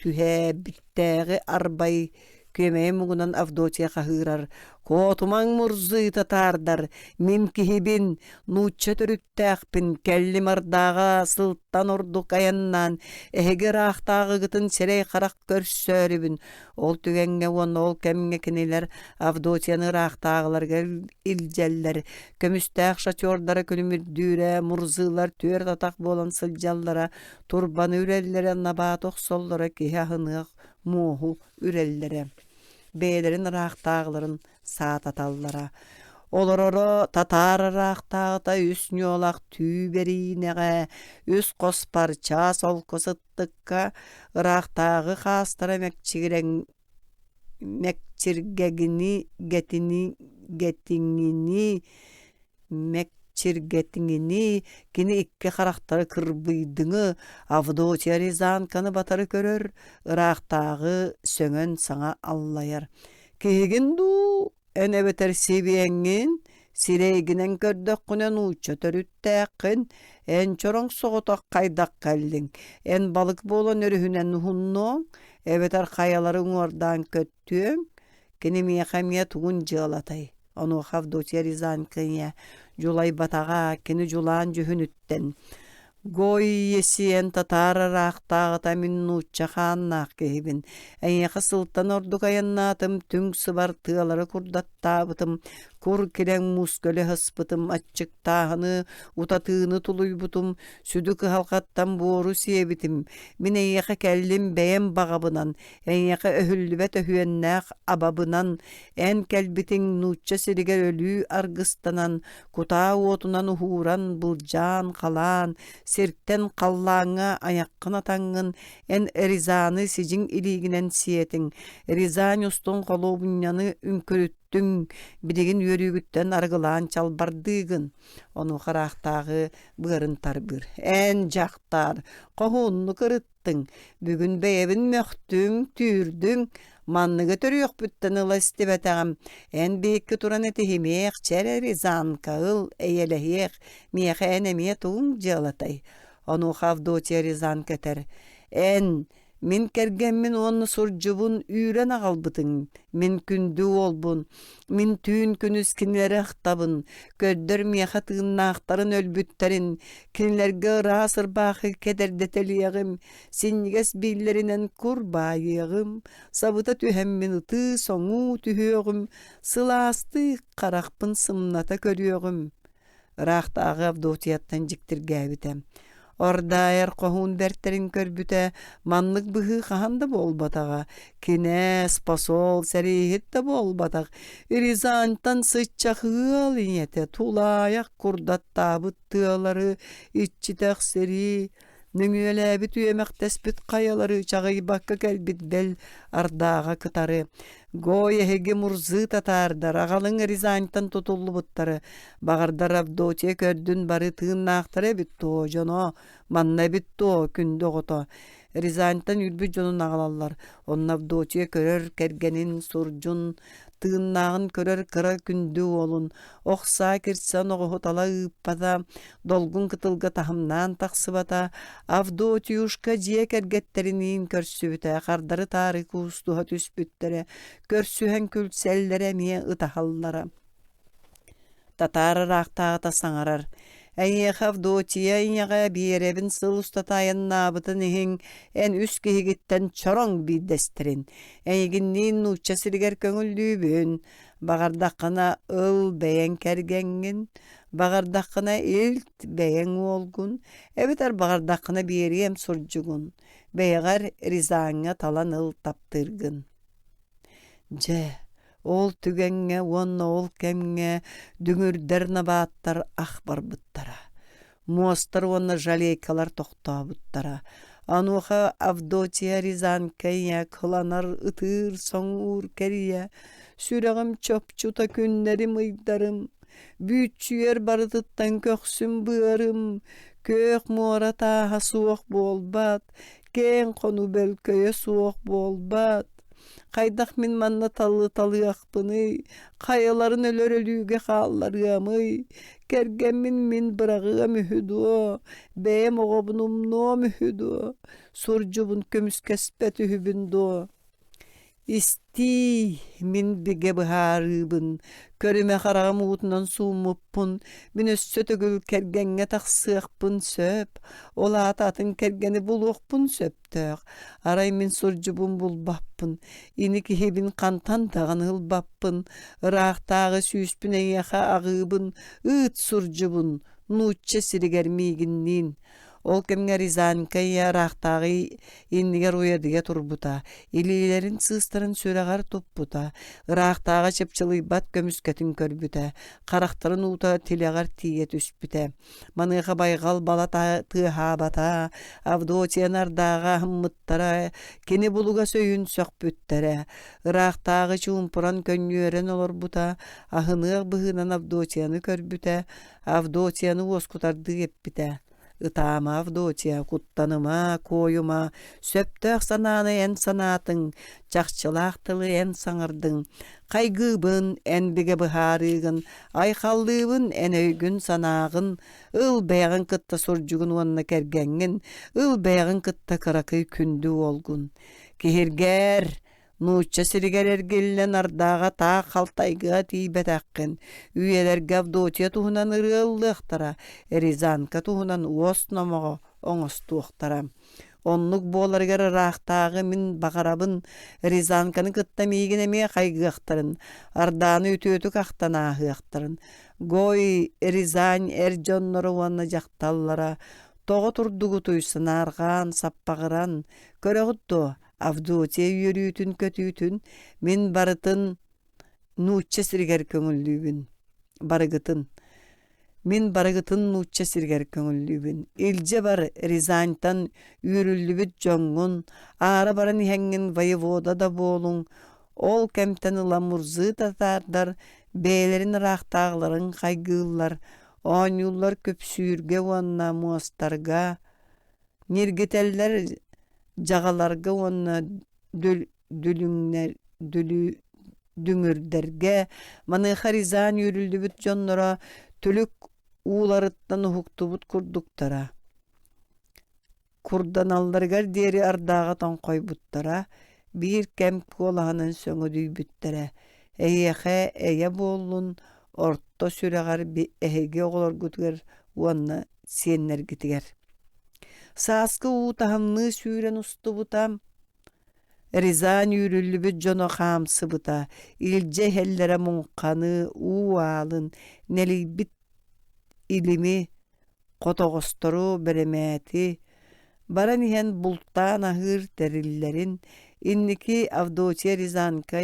біттәғі арбай, көмей мұғынан Авдотия қағырар. Котумаң мұрзы татардар, мен кихибин, нучча түріктәқпін, кәлі мардаға сылттан ордық аяннан, әгер ақтағы ғытын серей қарақ көрсөрібін. Ол түгенге оны ол кәмге кенелер Авдотияны рақтағыларға илжәллер, көмістәқ шатьордары күнімірдүйрі, мұрзылар төр татақ болан сылжаллара, турбаны үреллері набат оқсоллары кияхынық муғу үреллері. Бейлерін рақтағыларын саат аталлара. Олороро татар рақтағыта үсіне олақ түйберінеға, үс қоспарча сол қосыттыққа рақтағы қастара мәкчіргегіні чиргетиңини кини икке характары кырбыйдыңы Авдотия Рязанканы батары көрөр, ырақтағы сөңөн саңа аллайар. Кегенду әнәбетер себиеңін, сирейгінен көрдік күнен ұча төріттәқін, ән чорың соғытақ қайдақ кәлдің, ән балық болын өріхінен ұхынның, әбетер қаяларын ордан көттің, кені мияқамия тұғын жылатай. Onu Авдотия Рязанкыня, жулай батаға, кені жулан жүхін үттен. Гой есиен татарарақтағыта мин нучча хааннаақ кейбін. Әйеқі сылттан ордук аяннаатым, түң сыбар тыалары курдаттаабытым, кур кирен мускөлі хыспытым, атчыктағыны, утатыыны тулуйбутум, сүдүк халқаттан бору сиебитим. Мин әйеқі кәллим бәйем бағабынан, әйеқі өһүллүбәт өһүеннәқ абабынан, ән кәлбитин нучча сиригер өлүү аргыстанан, кутаа уотунан ухуран, булжаан, қалаан, сирттен қаллаңа аяққын атаңын, ән ризаны сижин илигінен сиетин, ризан устун қолубуньяны үнкүрүттүң, бидигин үйөрүгүттен аргылаан чалбардыгын, ону қарақтағы бырын тарбыр. Ән жақтар, қоғунну кырыттың, бүгін бәйебін мөқтүң, түрдің, манныгы төрүөх бүттен ыластыбатагам, эн бейіккі туран этихимех, чәрі ризан кағыл, әйелехех, меха әнеме туң жалатай. Ону Авдотия ризан кетер. Эн, min kergemmin onu surjubun üren ağalbıtın, min kündü olbun, min tüün künüz kinlere ahtabın, gördür miyaha tığınnağıtların ölbütterin, kinlerge rasır bağı kederdeteliyeğim, sinniges billerinen kurbayığım, sabıta tühemmin ıtı soğu tühüğüm, sılastı karakpın sımnata körüğüm. Raqtağı Avdotiyattan jiktir gäbitem. Ordaýar qohun berterin körbüte manlyk bıhı kahanda bolbataga, kines, pasol, serihit de bolbatag, irizantan sıçça hıl inyete, tulayak kurdat tabıt tığaları, iççitek seri, nüngülebi tüyemek tespit kayaları, çağıy bakka kelbit bel ardağa kıtarı, goya hege murzı tatardar, ağalın rizantan tutullu buttarı, bağırdar Avdotiya kördün barı tığın nağtara bitto, jono, manna bitto, kündü goto. Rizantan yülbü jonun ağalallar, onun Avdotiya körör kergenin surjun, tığınnağın körör kıra kündü olun, oqsa kirsan oğutala ıppada, dolgun kıtılga tahımnan taqsıbata, Avdotiyuşka jiye kergetterinin körsübüte, qardarı tarık ustuha tüspüttere, körsühen külsellere miye ıtahallara. Tatarı raqtağıta sangarar. Әйеқ Авдотия иняға бейеребін сыл ұстатайын набытын ең ән үс кегеттен чороң бидестерін. Әйгіннен нұтча сіргер көңілдүйбін. Бағардақына ыл бәйен кәргенген, бағардақына илт бәйен олгун, әбетар бағардақына бейерем сұржығын. Бәйғар ризаңа талан ыл таптыргын. Ол түгенге, онна ол кемге, дүңірдер набаттар ақбар бұттара. Мостар онна жалейкалар тоқта бұттара. Ануға Авдотия ризан кәйе, қыланар ұтыр соңур кәрие. Сүрәғім чөпчута күннерім ұйдарым. Бүтчүйер барытыттан көқсім бұарым. Көк муара таға суық болбат. Кен қону бәлкөйе суық болбат. Qaydak min manna talı akpını, kayaların ölör ölüge qallarıamı, kergemmin min bırağıga mühüdu, beyem oğabunum no mühüdu, surcubun kömüs kespeti hübündü. İsti min bige bıharıbın, körüme qarağım uğutunan suumuppun, min össötögül kergenge taqsıqpın söp, ola atatın kergeni buluqpun söptök, aray min surcubun bulbappın, iniki hebin kantan dağın hılbappın, ıraqtağı süspün eyyaqa ağıbın, ıt surcubun, nuçça siriger miginnin, Ol kemge rizan kayya raqtağı inniger uyadıya turbuta, ililerin sığıstарын söreğar topputa, raqtağı çepçılıy bat kömüsketin körbüte, qaraqtарын uta tileğar tiyet üspüte, manıqa baygal bala tıha bata, Avdotiya nardağa hımmıttara, keni buluga söyün sökbüttere, raqtağı çumpuran könüyeren olur buta, ahınıq bıhınan Avdotiyany körbüte, Avdotiyany oskutardı epbite. Itama Avdotiya kuttanıma, koyuma, söptök sananı en sanatın, çakçılaq tılı en sanırdın, kaygıbın en bige bıharıgın, ayxallığın en öygün sanağın, ıl bəyğin kıtta surcugun onunla kergengin, ıl bəyğin kıtta kırakı kündü olgun. Kihirger, Nuutça siriger ergellen ardaga ta kaltayga tiibet akkin. Üyeler Avdotiya tuhunan ırıllıqtara, Rizanka tuhunan uosnamogo oңostuqtara. Onluk bolargar raqtagı min bagarabın Rizankanı kıtta migineme kaygıqtırın. Ardanı ütütük aqtanahıqtırın. Goy Rizan erjonnoru vanna jaqtallara. Toğa turdugu tuysun argan sappagıran. Köreguttu Avdotiya yürütün kötütün. Min barıtın nuutça sirger köngüllübün. Barıgıtın. Min barıgıtın nuutça sirger köngüllübün. İlce bar Rizantan yürüllübüt jongun. Ara baran ihengin vayevoda da bolun. Ol kemten ılamurzı tatardar. Beylerin raqtağların kaygılar. On yıllar köpsüyrge vanna muastarga. Nirgiteller jagalarga vanna düngürderge. Manıqa Rizan yürüldübüt jonnora tülük uğlarıttan uhuktubut kurduktara. Kurdanallargar deri ardaga ton koybuttara. Bir kemp kolahanın söngü düybüttere. Eyexe eye bollun orta süregar bir ehege oğlar gütger vanna siyenler gitiger. Saskı uğutahanlı süren ustubutam. Rizan yürüllübüt jono xamsıbıta. İlce hellere munqanı uğalın. Nelibit ilimi kotogostoru beremeti. Baran ihen bulttan ahır terillerin. İnniki Avdotiya Rizanka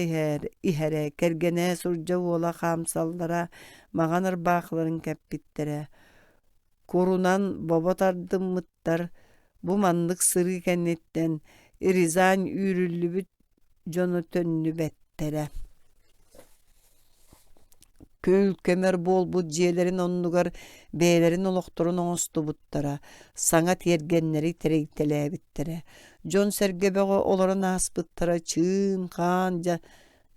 ihere kergene surca ola xamsallara mağanır bağların kepittere. Korunan baba tardım mıttar. Bu manlık sırrı kennetten Rizan yürüllübüt jono tönlü bettere. Köl kemer bol bu ciyelerin onlugar beylerin oloktorun oňostu buttara. Saňat yergenleri tereýtele bittere. Jon sergebeğe olaran asbıttara çığın kanca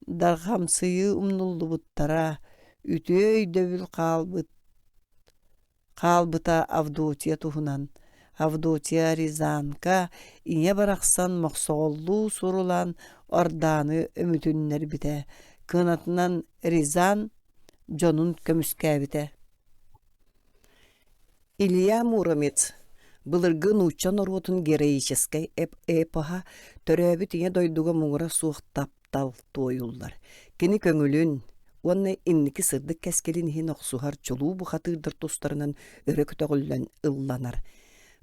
darhamsıyı umnullu buttara. Ütöy dövül qalbıta Avdotiya tuhunan. Avdotiya Rizanka iňe baraksan moqsoğullu surulan ordanı ömütünler bite. Kınatınan Rizan Jonun kömüskäbite. Илья Муромец. Былыргы нучча норвотун героической эпоха төрөбүт ине дойдуга муңура суохтаптал тоюллар. Кини көңүлүн онна инники сырдык кескелин хин оксухар чулуу бу хатырдыр тустарынан өрөкөтөгүллөн ылланар.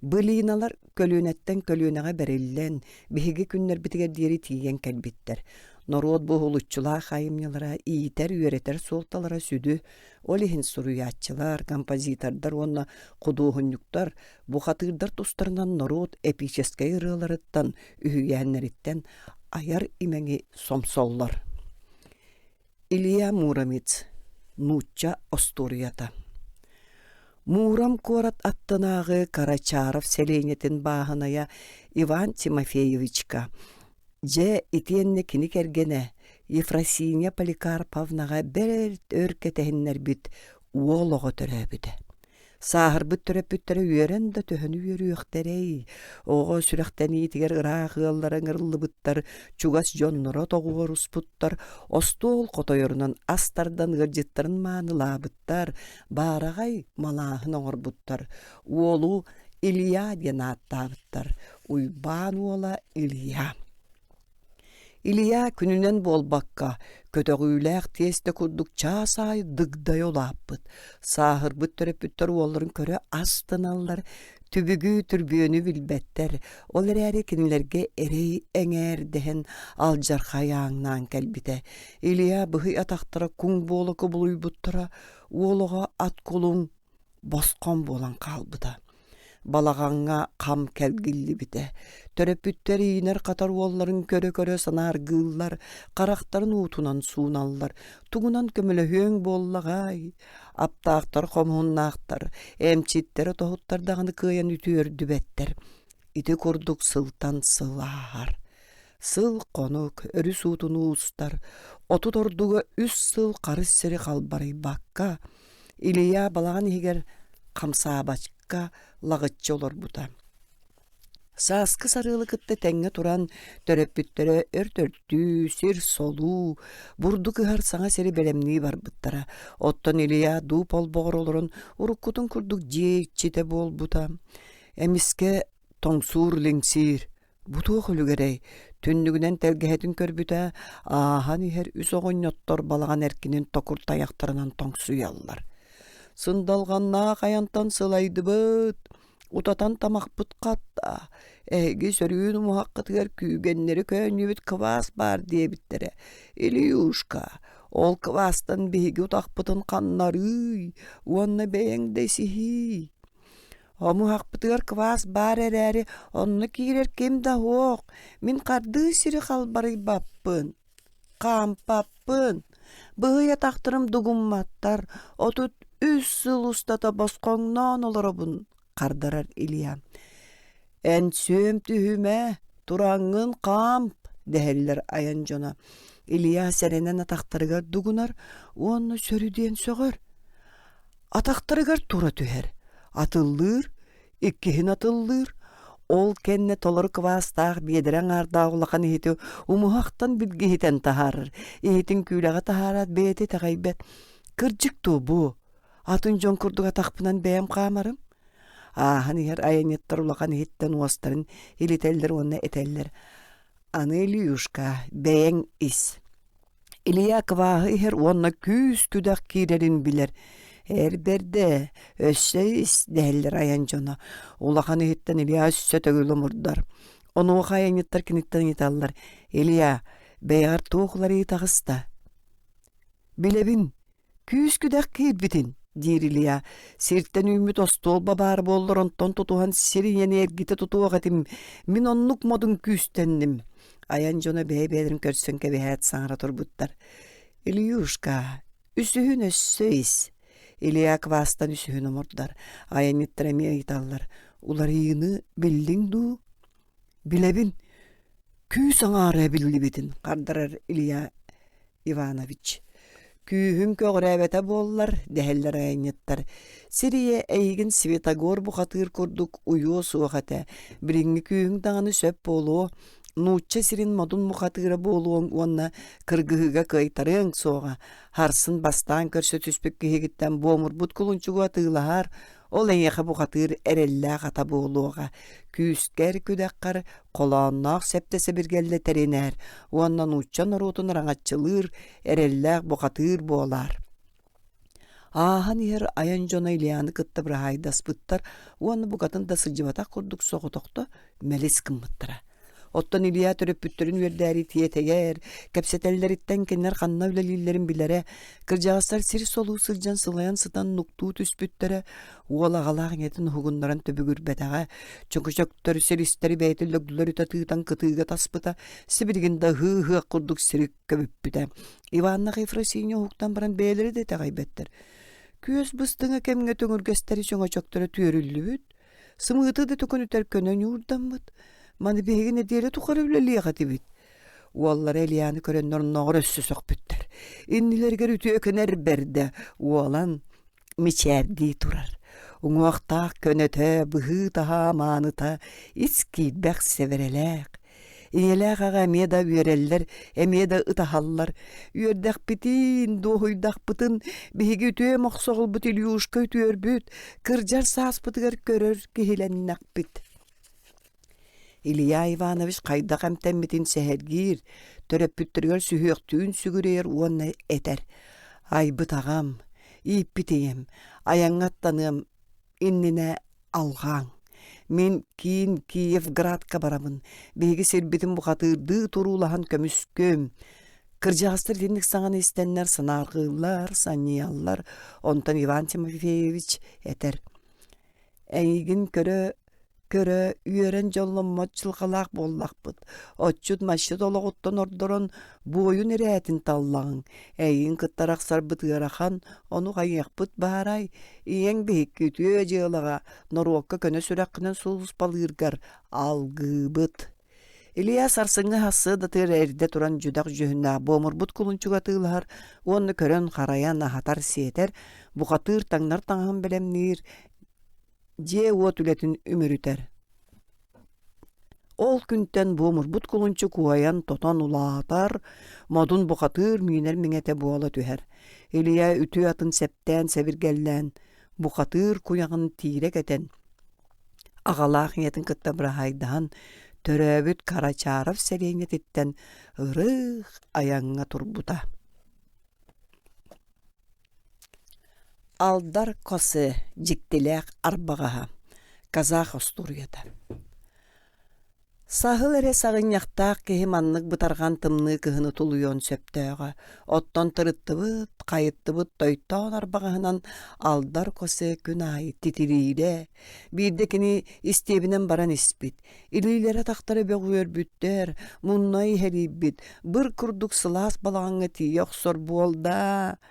Былыйналар көлүнөттен көлүнага бериллен биһиги күннер битигер диери тиген келбиттер. Народ буһулуччулар хайымнялара иитер үеретер солталара сүдү, олихин суруяччылар, композитордар, онна кудуухуннуктар, бу хатырдар тустарынан народ эпической ырыларыттан, үһүйәннериттен аяр имеңи сомсоллар. Илья Муромец, Нучча Осторията. Муром корат аттанагы Карачаров селенетин баахыная Иван Тимофеевичка. Же итиенне кини кергене Ефросиния Поликарповнага бер өркетехиннер бит уолого төрөбүтэ. Сахар бит төрөпүттөрө үйөрен да төһөнү үйөрүөхтерей. Ого сүрөхтени тигер ыраагылларын ырыллыбыттар, чугас жонноро тогугор успуттар, остол котойорунан астардан гыржыттарын маанылаабыттар, баарагай малаахын оңорбуттар. Уолу Илья диэн ааттаабыттар. Уйбаан уола Илья. Илья күнүнен болбакка, көтөгүйлээх тиесте курдук чаасай дыгдай олааппыт. Саахыр бүттөрөпүттөр уолларын көрө астыналлар, түбүгү түрбүөнү билбеттер. Ол эрээри кинилерге эрей эңээр дehen алжар хаяаңнан келбите. Илья быхый атактара куң болоку булуйбуттара, уолога ат кулуң боскон болан калбыта. Балағанға қам кәлгілі біте. Төрөпүттер иінер қатар уолларын көрө-көрө санар гыллар, қарақтарын уутунан суuналлар, тугунан көмілі хөң боллағай. Аптақтар, қомуыннақтар, әмчиттері тоғыттардағаны кыйын үтүөр дүбеттер. Ити курдук сылтан сылаар. Сыл конук, өрі суутун уустар, оту тордуга үс сыл қарыс сері қалбары баққа. Илья балаған егер қамсаабачқа лағытчы олар бұта. Сааскы сарыылыкытты тәңге туран төрөппүттөрө өртөрттүү, сир солуу, бурду кыһар саңа сери белемнии барбыттара. Оттон Илия дуу полбоғор олорун уруккутун курдук жейчите болбута. Эмиске тоңсуур лиңсир. Бутуох үлүгерей. Түннүгүнен телгеһетин көрбүтэ, аахан ихер үс оҕонньоттор балаган эркинин токур таяктарынан тоңсуяллар. Сындалганнаа каянтан сылайдыбыт, утатан тамакпыт катта. Эги сөрүүн умуһаккытыгар күүгеннери көөннүбүт квас бар диэбиттере. Илиюшка, ол квастан биһиги утахпытын каннарый, уонна бэйэҥдэ сиһии. Омуһакпытыгар квас бар эрээри, онно киирер ким да хуох. Мин карды сири халбарый баппын. Кампаппын. Быһый атахтырым дугумматтар, отут үс сыл устата боскоңнон олоробун. Кардарар Илия. Эн сөм түһүмэ, тураңын камп, дехеллер аян жона. Илия сәренен атахтарыгар дугунар, уонну сөрүден сөғөр. Атахтарыгар тура түһэр. Атыллыр, иккиһин атыллыр. Ол кенне толор квастаах биедерен ардаагулахан ихити умуһахтан билгихитен тахарыр. Ихитин күлэҕэ тахарат бэйэти таҕайбэт. Кырдьык туубу. Атын жон курдуга тахпынан бэйэм хаамарым. Аахан ихер айаньяттар улахан ихиттен уостарын илителлер уонна этеллер. Аны Илиюшка, бэйэң ис. Илия квааһы ихер уонна күүс күдах киирерин билер. Эрберде, өссөйс, дәһеллер аян жона. Улахан ихиттен Илия өссө төгүлü мурдар. Онуға айаньяттар киниттен италлар. Илия, бэйгар туухлар итағыста. Билебин, күүс күдах киирбитин. Дир Илия, сирттен үмүт остол бабар боллор онтон тутухан сирийен эргите тутуагатим. Мин оннук модун күүстенним. Аян жона бэйбэдерин көрсөн кебеһэт саңара турбуттар. Илиюшка, үсүһүн өссөйс. Илия квастан үсүһүн омордар. Айаньяттар эми айталлар. Улар ийыны билдиң ду. Билебин, күүс аңаары билдибитин. Кардарар Илия Иванович. Күүһүн көгөрәбәтә боллар, дәһелләр айаньяттар. Сирие эйгин Светогор бухатыр курдук уйо суахата. Биринги күүһүн таңаны сөп болуо. Нучча сирин модун мухатыра болуоң уонна кыргыһыга кайтарың соға. Харсын бастан көрсө түспүк киһигиттен буомур бут кулунчугу атыылаһар. Ол эйэхэ бухатыр эреллээх ата болуоға. Күүскер күдэккар колоонноох септесе биргелле теринээр. Уонна нучча норутун раңатчылыр эреллээх бухатыр болар. Аахан ихер аян жона Илияны кытта бырахайдаспыттар. Уонна бугатын да сылжыбатах курдук соҕутохто мэлис кыммыттара. Оттон Илия төрөппүттөрүн үөрдээри тиетегер, кепсетеллериттен кеннер ханна үлелиллерин билере, кыржаастар сир солуу сылжан сылаян сытан нуктуу түспүттөрө, уолагалаах нетин хугуннаран төбүгүр бетага, чөкөчөктөр сиристери бәйтіллөгдүлөр үтө тыытан кытыыга таспыта, сибиргин да хы-хы курдук сирик көбүппүтэ. Иванна Ефросинья хуктан баран бээлери де тагайбеттер. Күөс быстыңа кемге төңүргестери чөңөчөктөрө түөрүллүбүт, сымыыты да төкөнүтер көнөн юурданбыт. Маны бегин эдиэле тухары үлэлиэҕэ тибит. Уоллар Элияны көрөннөр ноҕор өссө сөкпүттэр. Иннилергер үтүө көнер берде. Уолан мичээрдии турар. Уңуактаах көнөтө быһыы таһа maaныта ис-киирбэх северелээх. Иелээх ага эмиэда үөрэллэр, эмиэда ытаһаллар. Үөрдэхпитин, дуохуйдахпытын, биһиги үтүө мохсоҕулбут Илиюшка үтүөрбүт, кырдьар сааспытыгар көрөр киһиленнэхпит. Илия Иванович кайдак эмтеммитин сэһэргиир, төрөппүттөргөр сүһүөктүүн сүгүрээр уонна этер. Айбыт агам, ииппитием, аяңаттаным, иннине алгаң. Мен кийин Киевградка барамын. Биһиги сирбитин бухатыырдыы туруулахан көмүскөм. Кыржаастыр динник саңаны истеннер сынааргыыллар, саныяллар, онтон Иван Тимофеевич этер. Эйгин көрө үйөрен жолломмот чылгалаах боллахпыт. Отчут машчы толоғуттан ордорон буойун эрээtin таллаң. Эйин кыттарак сарбытыарахан, ону хайяқпыт баарай. Иең бейіккі үтүө жыалаға, норуокка көнө сүрәққінен сулус балыргар алгыбыт. Илия сарсыңы хасы да тыр эрде туран жудак жөһүннаа боомурбут кулунчуга тыылар, уонны көрөн хараян ахатар сиетер, бухатыр таңнар таңын белемнир, же уот үлетін үмірітер. Ол күнтен буумур бут кулунчу куаян тотон улаатар, модун бухатыр мүйнер миңете буола түһэр. Илия үтү атын септен севиргеллен, бухатыр куягын тирек этен. Агалаах нетин кытта бырахайдан, төрөбүт карачаров серейнетиттен ырых аяңга турбута. Алдар косы жиктилек арбагаха. Казах Остурията. Сахыл эре сағыньяқтақ кеһи маннык бытарган тымны кыһыны тулуйон сөптөөгө. Оттон тырыттыбыт, кайыттыбыт тойтоон арбагаһынан алдар косы күн айы титириире. Бирде кини истебинен баран испит. Илилere тахтары бөгүөрбүттер, мунной хериббит. Бір курдук сылаас балааңа тиёк сор буолда.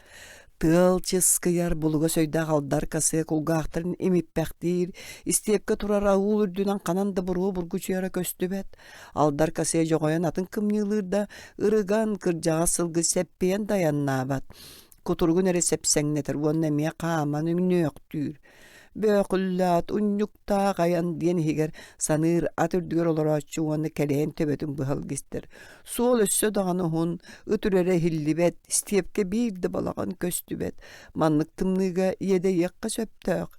Тыл чыскыяр булуга сөйдә алдар касы кулгаахтарын имиппәхтир, истепке турар ауыл үрдүнен кананда буруу бургучуяра көстүбет. Алдар касы жогоян атын кымнылырда ырыган кыржаға сылгы сеппен даяннабат. Кутургун эре сепсеңнетер, уонна мия кааман үңнөктүр. Бөкүллат уннюкта гаян диен хигер саныр атырдыгер олорачу уонна келен төбөтүн быхалгистер. Суол өссө даганы хун үтүрере хиллибет, степке бирде балаган көстүбет. Маннык тымныга иеде якка сөптөк.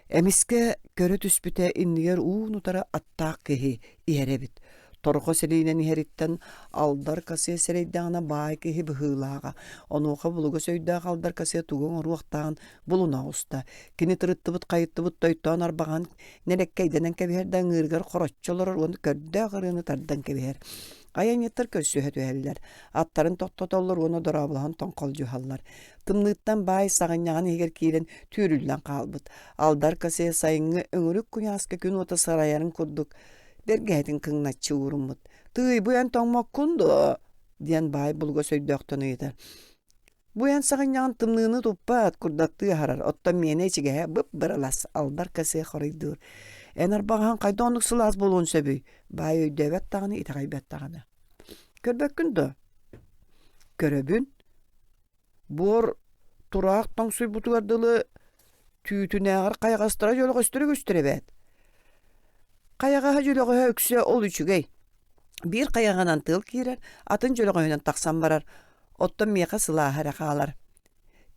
Эмиске көрө түспүтэ иннигер уунутара аттаак кеһи иеребит. Торго селинен иһериттен алдар касы серейдәңна бай кеһи быһыылаага. Онуха булуга сөйдәг алдар касы тугун оруактаган булуна уста. Кини тырыттыбыт кайыттыбыт тойтоон арбаган нереккейденен кебиһерден ыргар хороччолор оны көрдө гырыны тардан кебиһер. Аянеттер көссүһөтүһэллер. Аттарын токтотоллор оны дорабылахан тоңколжуһаллар. Тымныттан бай сагыняган егер киирен түрүллен калбыт. Алдар касы сайыңы өңүрүк күнәскө күн ота сараярын курдук. Бергәйтин кыңнатчы уруммут. Тый буян тоңмок кунду, диен бай булга сөйдөктөн ыйды. Буян сагыняган тымныны туппат курдакты харар. Оттон мене ичиге бып быралас алдар касы хоройдур. Энер баган кайда онук сылаас болуун сөбүй. Бай өйдөбөт таганы итагайбет таганы. Көрбөк күндү. Көрөбүн. Бор тураак тоңсуй бутугардылы түйүтүнәгар кайгастыра жолу көстүрөбөт. Каягаха жөлөгө өксө ол үчүгей. Бир каяганан тыл кирер, атын жөлөгөнөн таксан барар. Оттон мияка сылаахара каалар.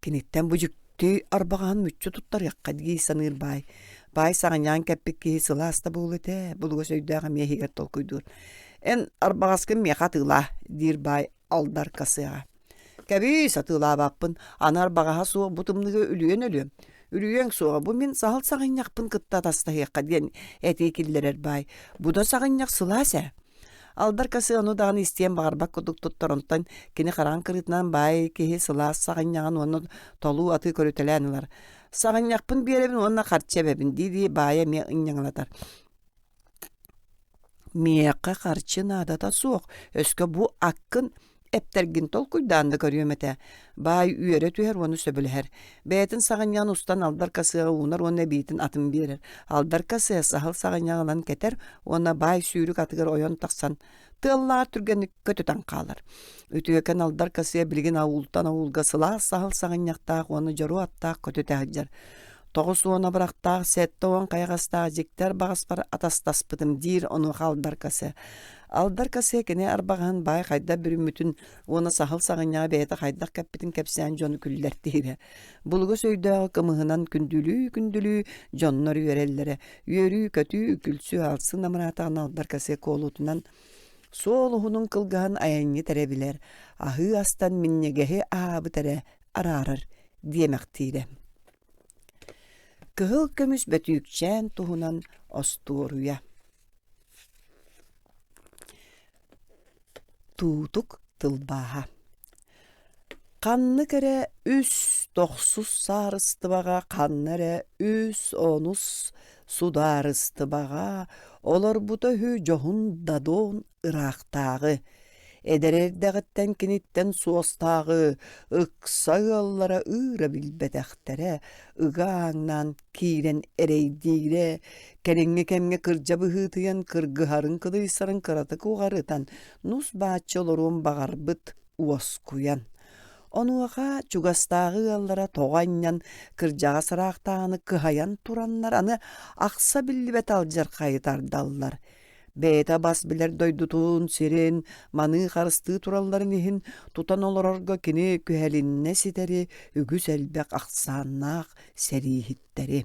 Киниттен бужуктүй арбаган мүччү туттар якка дии саныр бай. Бай сагынян кеппик ки сылааста булыте, булуга сөйдөөгө мехигер толкуйдур. Эн арбагаскын мияка тыла, дир бай алдар касыга. Кеби сатыла баппын, ана арбагаха суу бутумныгы үлүен. Үрүйең суға, бұ мен сағыл сағыняқпын кытта тастағыяққа ден әтекелдерер бай. Бұ да сағыняқ сыласа. Алдар касы оны дағын істен бағарбақ күдік тұттарынтан кені қаран кырытынан бай кеге сылас сағыняғын оны толу аты көрітеләнілер. Сағыняқпын беребін онына қарчебебін дейді бая ме ұняңылатар. Меққа қарчы надата суық. Өскі бұ аққын эптергин толкуйданды көрүмете. Бай үйөрө түһер оны сөбүлһер. Бәйтин сағынян устан алдар касыга унар оны бейтин атын берер. Алдар касыга сахыл сағынягынан кетер, оны бай сүйрүк атыгар ойон таксан. Тыллар түргенник көтөтөн калар. Үтүөкен алдар касыга билген ауылтан ауылга сыла сахыл сағыньяктаак оны жару аттаак көтөтәҗәр. Тоғыз уона бырақтаақ сәтті оң қайғастаақ жектер бағаспар атастаспытым дир оны алдар касы. Алдар касы кене арбаған бай қайда бір үмітін оны сахыл сағыня бәйті қайдақ кәппетін кәпсән жоны күлілер дейбе. Бұлғы сөйдағы кымығынан күнділі жоннор үйерелері. Үйері көтü күлсі алсын амыратаған алдар касы қолутынан сол ұғының қылғаған аяңы тәребілер. Ахы астан миннегеhe абы тәрі арарыр демектейді. Кыһыл көмүс бөтүүкчән туһунан остууруя. Туутук тылбаха. Канны кере үс тохсус сарыстыбаға, каннере үс онус сударыстыбаға, олар бута хүй жоғын дадон ырақтағы. Эдерердәгіттен киниттен суостағы, ықсайаллара ыра билбетәхтәрі, ығаңнан кирен әрейдейре, кәріңе кәмге кыржабы хытыян кыргыхарын кыдыйсарын кыраты куғарытан, нус бачылырун бағарбыт уос куян. Онуаға чугастағы аллара тоғаннан кыржаға сырақтағаны кыхаян тураннар аны ақса білбет алжар қайытардаллар. Бэйта бас билер дойдутун сирен, маны харысты туралларын ихин тутан олорорго кини күхәлинне ситери, үгүс элбек ақсаннақ сәрихиттери.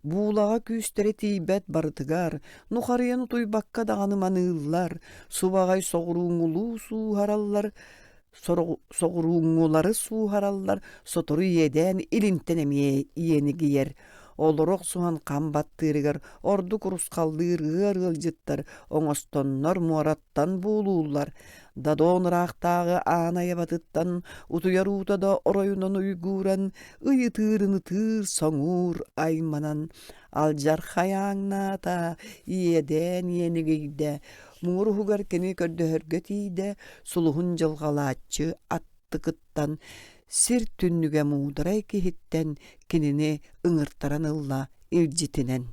Буулаға күүстері тейбәт барытыгар, нухарыян туйбакка дағаны маныллар, субағай соғыруңулу суухараллар, соғыруңулары суухараллар, сотору еден илинтен әмие иені гейер. Олорок сухан камбаттырыгар, орду курускалдыр ыргылжыттар, оңостоннор муараттан буулуулар. Дадон рақтағы анaya батыттан, утуяр утада оройунан уйгуран, ыйытырын тыр соңур айманан. Алжар хаяңната, иеден енігейді, муырхугар кені көрдөхөргө тейді, сулухун жылгалаачы аттыкыттан, сир түннүге мударай кихиттен, кинини ыңыртаран ылла иржитинен.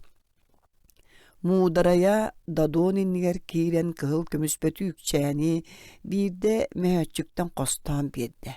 Мударая дадон иннигер киирен кыһыл көмүспөтүүкчээни бирде мэһөччүктен костаан биэрдэ.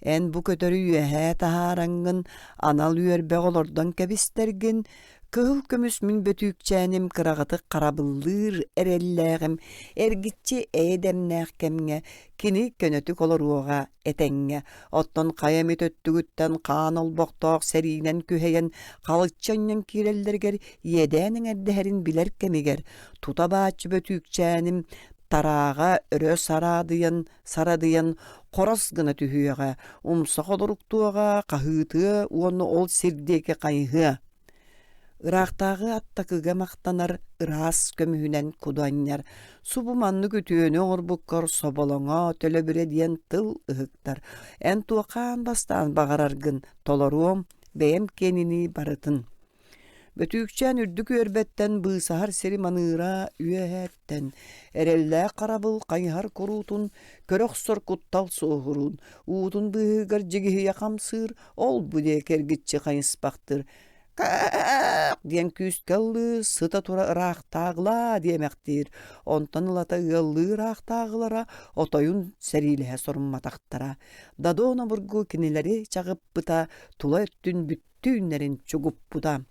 Эн бу көтөрү үөһэ таһаараңгын анал үөрбэ олордон кэбистэргин кыһыл көмүс мин бөтүүкчээним кырағыты қарабыллыр эреллээҕим эргиччи эйдэмнээх кэмҥэ кини көнөтүк олоруоҕа этэҥҥэ оттон хайами төттүгүттэн хаан олбохтоох сэриинэн күһэйэн халыччанньан киирэллэригэр иэдээниң эрдэһэрин билэр кэмигэр тута бааччы бөтүүкчээним тарааға өрө сарадыян корос гына түһүөҕэ умсах олоруктуоҕа хаһыытыа уонну ол сирдиэки хайыһыа. Ырақтағы аттакыга мақтанар ырас көмүһүнэн куданнар. Субу манны күтүөнү оңорбуккор соболоңо төлө бире диэн тыл ыһыктар. Эн туакаан бастаан бағараргын толоруом бэйэм кенини барытын. Бөтүүкчэн үрдүк өрбеттен быысахар сери маныыра үөһээттен. Эреллээ қарабыл қайхар курутун, көрөх соркуттал соохурун. Уутун быһыгар жигиһи якамсыыр, ол бүде кергитчи қайыспақтыр. «Каак» диэн күүскаллы сыта тура ырақтағыла диэмэхтир. Онтан ылата ыаллы ырақтағылара отойун сәрилэһэ сорумматахтара. Дадона бургу кинилери чагыппыта тула өттүн бүттүүннерин чугуппута.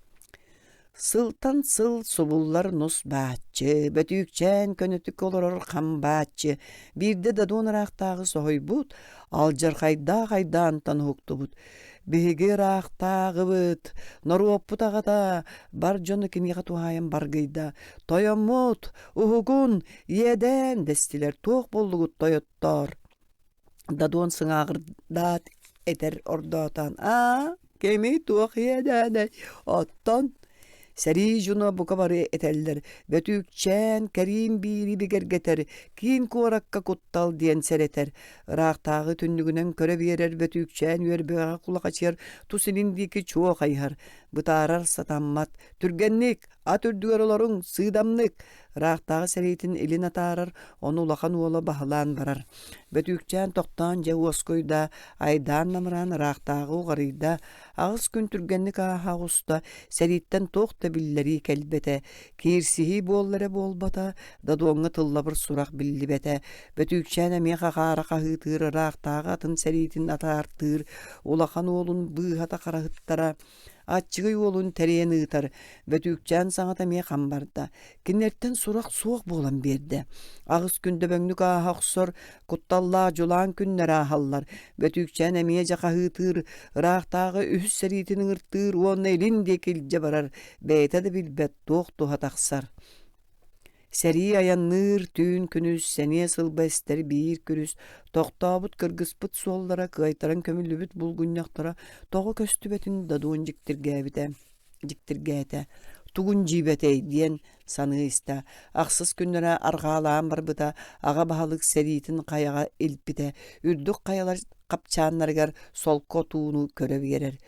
Сылтан сыл субуллар нус бааччы, бөтүүкчэн көнөтүк олорор хамбааччы. Бирде дадон ырақтағы сохойбут, алжар хайдаан тануктубут. Биһиги рахтаагыбыт, норуоппутагата, бар жону киниға тухайын баргыйда. Тойоммут, ухугун, иеден дестилер туох боллугут тойоттор. Дадуон сыңағырдат этер ордотан. Кеми туох иеден, оттон. Сәри жуна бука бары этеллер, бөтүүкчэн кәрим бири бигергетер, кин куаракка куттал диэн сәретер. Рақтағы түннүгүнен көрө биерер бөтүүкчэн үөрбеға кулақачер, тусилиндики чуо хайхар. Бытаарар сатаммат, түргенник, ат үрдүгер олорун, сыдамнык. Рақтағы сәрейтин илин атаарар, оны улахан уола бахалан барар. Бөтүүкчэн тоқтан жау оскойда, айдан намыран рақтағы уғарыйда, ағыз күн түргенник ағуста, сәриттен тоқта биллери кәлбете, кирсихи боллары болбата, дадуаңы тыллабыр сурақ биллибете. Бөтүүкчэн әмеға қара қағытыр, рақтағы атын сәрейтин атаартыр, улахан уолун бұғата қарағыттара, атчыгы олун тәрен ыытар. Бөтүүкчэн саңата ме қамбарда. Кинерттен сурақ суық болан берді. Ағыз күнді бөңнүк ағақсор, кутталла жолан күннер ағаллар. Бөтүүкчэн әме жақа ыытыр, рақтағы үхіс сәритін ыңырттыр, оны елінде келже барар. Бәйтеді білбәт тоқ тухатақсар. Сәри аянныр түн күнүс, сәне сылбәстер бейір күріс, тоқтабыт кыргыспыт суоллара, кайтаран көмілібіт бұлгыннақтара, тоғы көстүбетін дадуын жіктіргәйті. Тугун жибетей диен саны иста. Ақсыз күннера арғалаан барбыта, аға бағалык сәритін қаяға елпіте, үрдік қаялар қапчаннаргар сол котуыну көрі берер.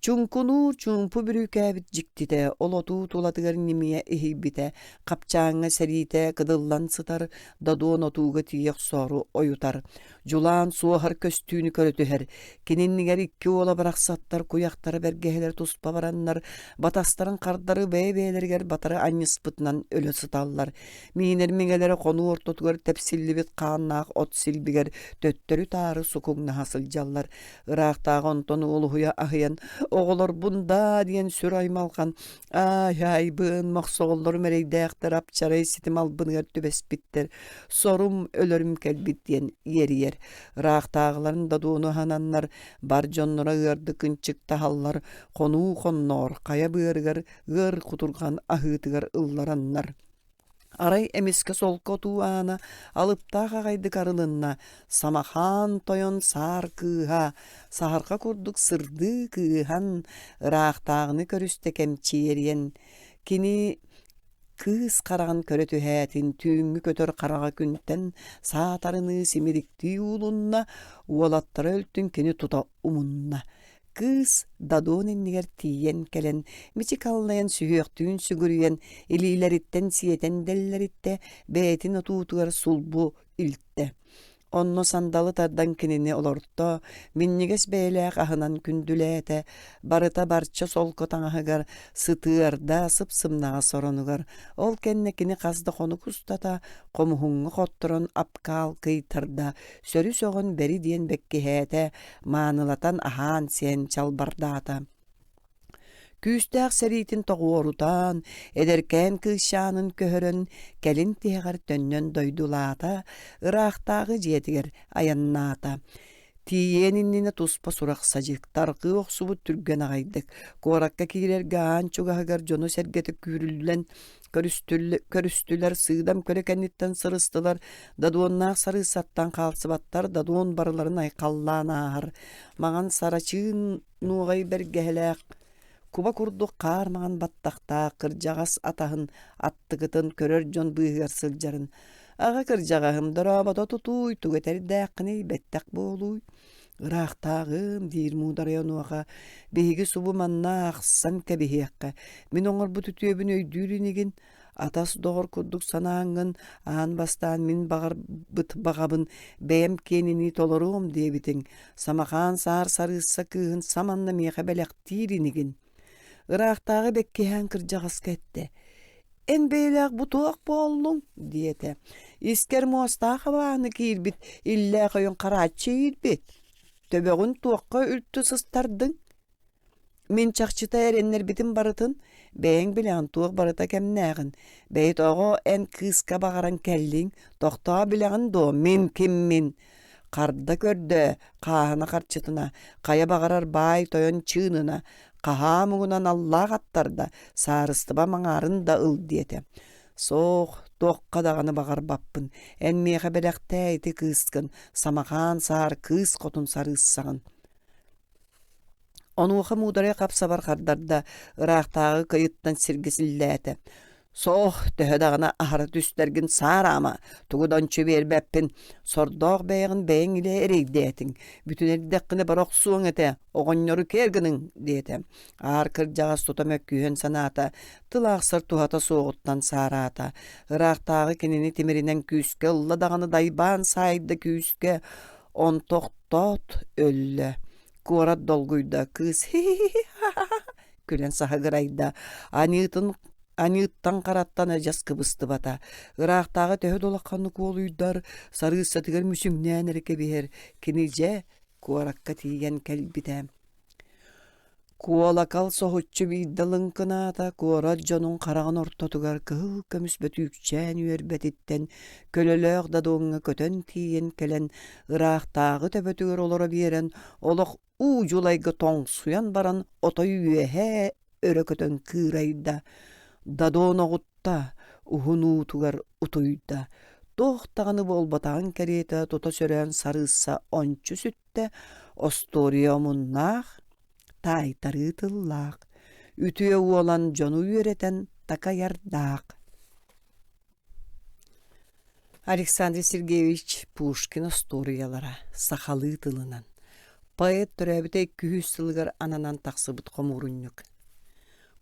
Чункуну чунпу бүрүкәбит жиктите, олоту туладыгар немия эхибите, капчаңа сәрите кыдыллан сытар, дадуон отуга тиек сору оютар. Жулаан суохар көстүүнү көрөтүһэр. Кининнигер икки ола барахсаттар куяктары бергеһелер туспа бараннар. Батастарын кардары бэйбээлергер батары аньыспытынан өлө сыталлар. Минер миңелери кону ортотугар тепсиллибит кааннаах от силбигер төттөрү тары сукуңна хасылжаллар. Ыраактагы онтон улуһуя ахыян оголор бунда диен сүр аймалган. Ай быын мохсоголлор мерейдээхтер апчарай ситим албыныгар түбеспиттер. Сорум өлөрүм келбит диен иер. Ыраактагыларын дадууну хананнар бар жоннора ыарды кынчык тахаллар. Кону коннор кая быырыгар ыр кутурган ахыытыгар ыллараннар. Арай эмиске солко туана алыптаах агайдык арылынна самахан тойон саар кыыха саарка курдук сырды кыыхан ыраактаагыны көрүстө кемчиерен кини кыз караган көрөтүһэтин түйүңгү көтөр карага күнтен саатарыны симирикти уулунна уолаттара өлтүн кини тута умунна. Кыз дадуониннигер тиен келен, мичикаллайан сүйөктүүн сүгүрүйен, илилериттен сиетен деллеритте, бээтин отуутугар сулбу илтте. Онно сандалы тардан кинини олорто, миннигес бээлээх ахынан күндүлээте, барыта барча солко таңахыгар, сытыарда сыпсымнага соронугар, ол кенне кини казды кону кустата, комухуңга хотторон апкаал кыйтарда, сөрү согон бери диен беккиһээте, маанылатан аhaan сен чалбардаата. Күүстәк сәритин тоғуорутан, эдеркән кыышаанын көһөрөн, кэлин тиһэгар төннөн дойдулаата, ыраактагы жиэтигер аяннаата. Тиениннине туспа сурак сажыктар кыох субут түрген агайдык. Куоракка кирер гаан чугаһыгар жону сергетик күрүллен көрүстүлер сыыдам көрекенниттен сырыстылар. Дадуоннаах сарыысаттан каалсыбаттар дадуон барыларын айкаллаанаар. Маған сарачыын нугай бергеһелээх Куба курдук каармаган баттахта кыржагас атаһын аттыгытын көрөр жон быыгар сылжарын. Ага кыржагахым дорабата тутуй тугетердээккини беттак болуй. Ыраактагым диир мударыянуаха биһиги субу манна ахсан кебиһиэкка. Мин оҥор бу түтүөбүн өйдүүрүнигин атас доҕор курдук санааңын аан бастаан мин багар быт багабын бэйэм киэнини толоруом диэбитиң. Самахаан саар сарыысса кыыһын саманна миэхэ бэлэхтииринигин. Ыраактагы беккиһэн кырдьаҕас кэтте. Эн бэйэлээх бутуак буоллуҥ диэте. Искер муостаах абааны киирбит иллээх ойон харааччы иирбит. Төбөгүн туакка үлтү сыстардың. Мин чахчыта эреннербитин барытын, бэйэң билэҕин туак барыта кэмнээҕин. Бэйит оҕо эн кыыска багаран кэллиң, тохтоа билэҕин доо мин киммин. Карда көрдө кааһына харчытына, кая багарар баай тойон чыынына, каһаамугунан аллаах аттарда саарыстыба маңаарын да ыл диэте. Соох туокка даганы багар баппын, эн миэхэ бэлэхтээйти кыыскын, самахаан саар кыыс хотун сарыыссаҕын. Онуоха муударай капсабар хардарда ыраактагы кыйыттан сиргисиллээте. Соох төһө дагана ахара түстэргин саарама, тугудан чүбээрбэппин, сордоох бэйэҕин бэйэң илэ эрейдээтиң. Бүтүн эрдэккини барох суоң эте, оҕонньору кэргиниң, диэте. Аар кырдьаҕас тута мөккүүһэн санаата, тылаахсар туһата суоҕуттан саараата. Ыраактагы кинини тимиринэн күүскэ ылла даганы дайбаан саайда күүскэ онтохтоот өллө. Куорат долгуйда кыз күлэн саһыгырайда Аньыттан караттан эжас кыбысты бата. Ыраактагы төһө долакканны куолуйдар, сарыыссатыгар мүсүңнään эрекебиһэр, кинилже куоракка тиийэн кэлбитэ. Куолакал соһуччу бииддалын кынаата, куора дьонун караган ортотугар кыһыл көмүспөт үкчээн үөрбэтиттен, көлөлөөх дадуыңа көтөн тиийэн келен, ыраактагы төбөтүгөр олоро биэрэн, олох жулайга тоңсуян баран отой үөһэ өрө көтөн кыырайда. Дадуон оҕутта, уһунуутугар утуйда. Тохтағаны болбатағын кәреті тута сөрән сарыssa ончу сүтті, осториомуннақ, тайтары тыллақ. Үтüе уолан жону үйретен така ярдақ. Александр Сергеевич Пушкин историялара сахалы тылынан. Поэт төрәбіте 200 сылгар ананан тақсыбыт қомуруннук.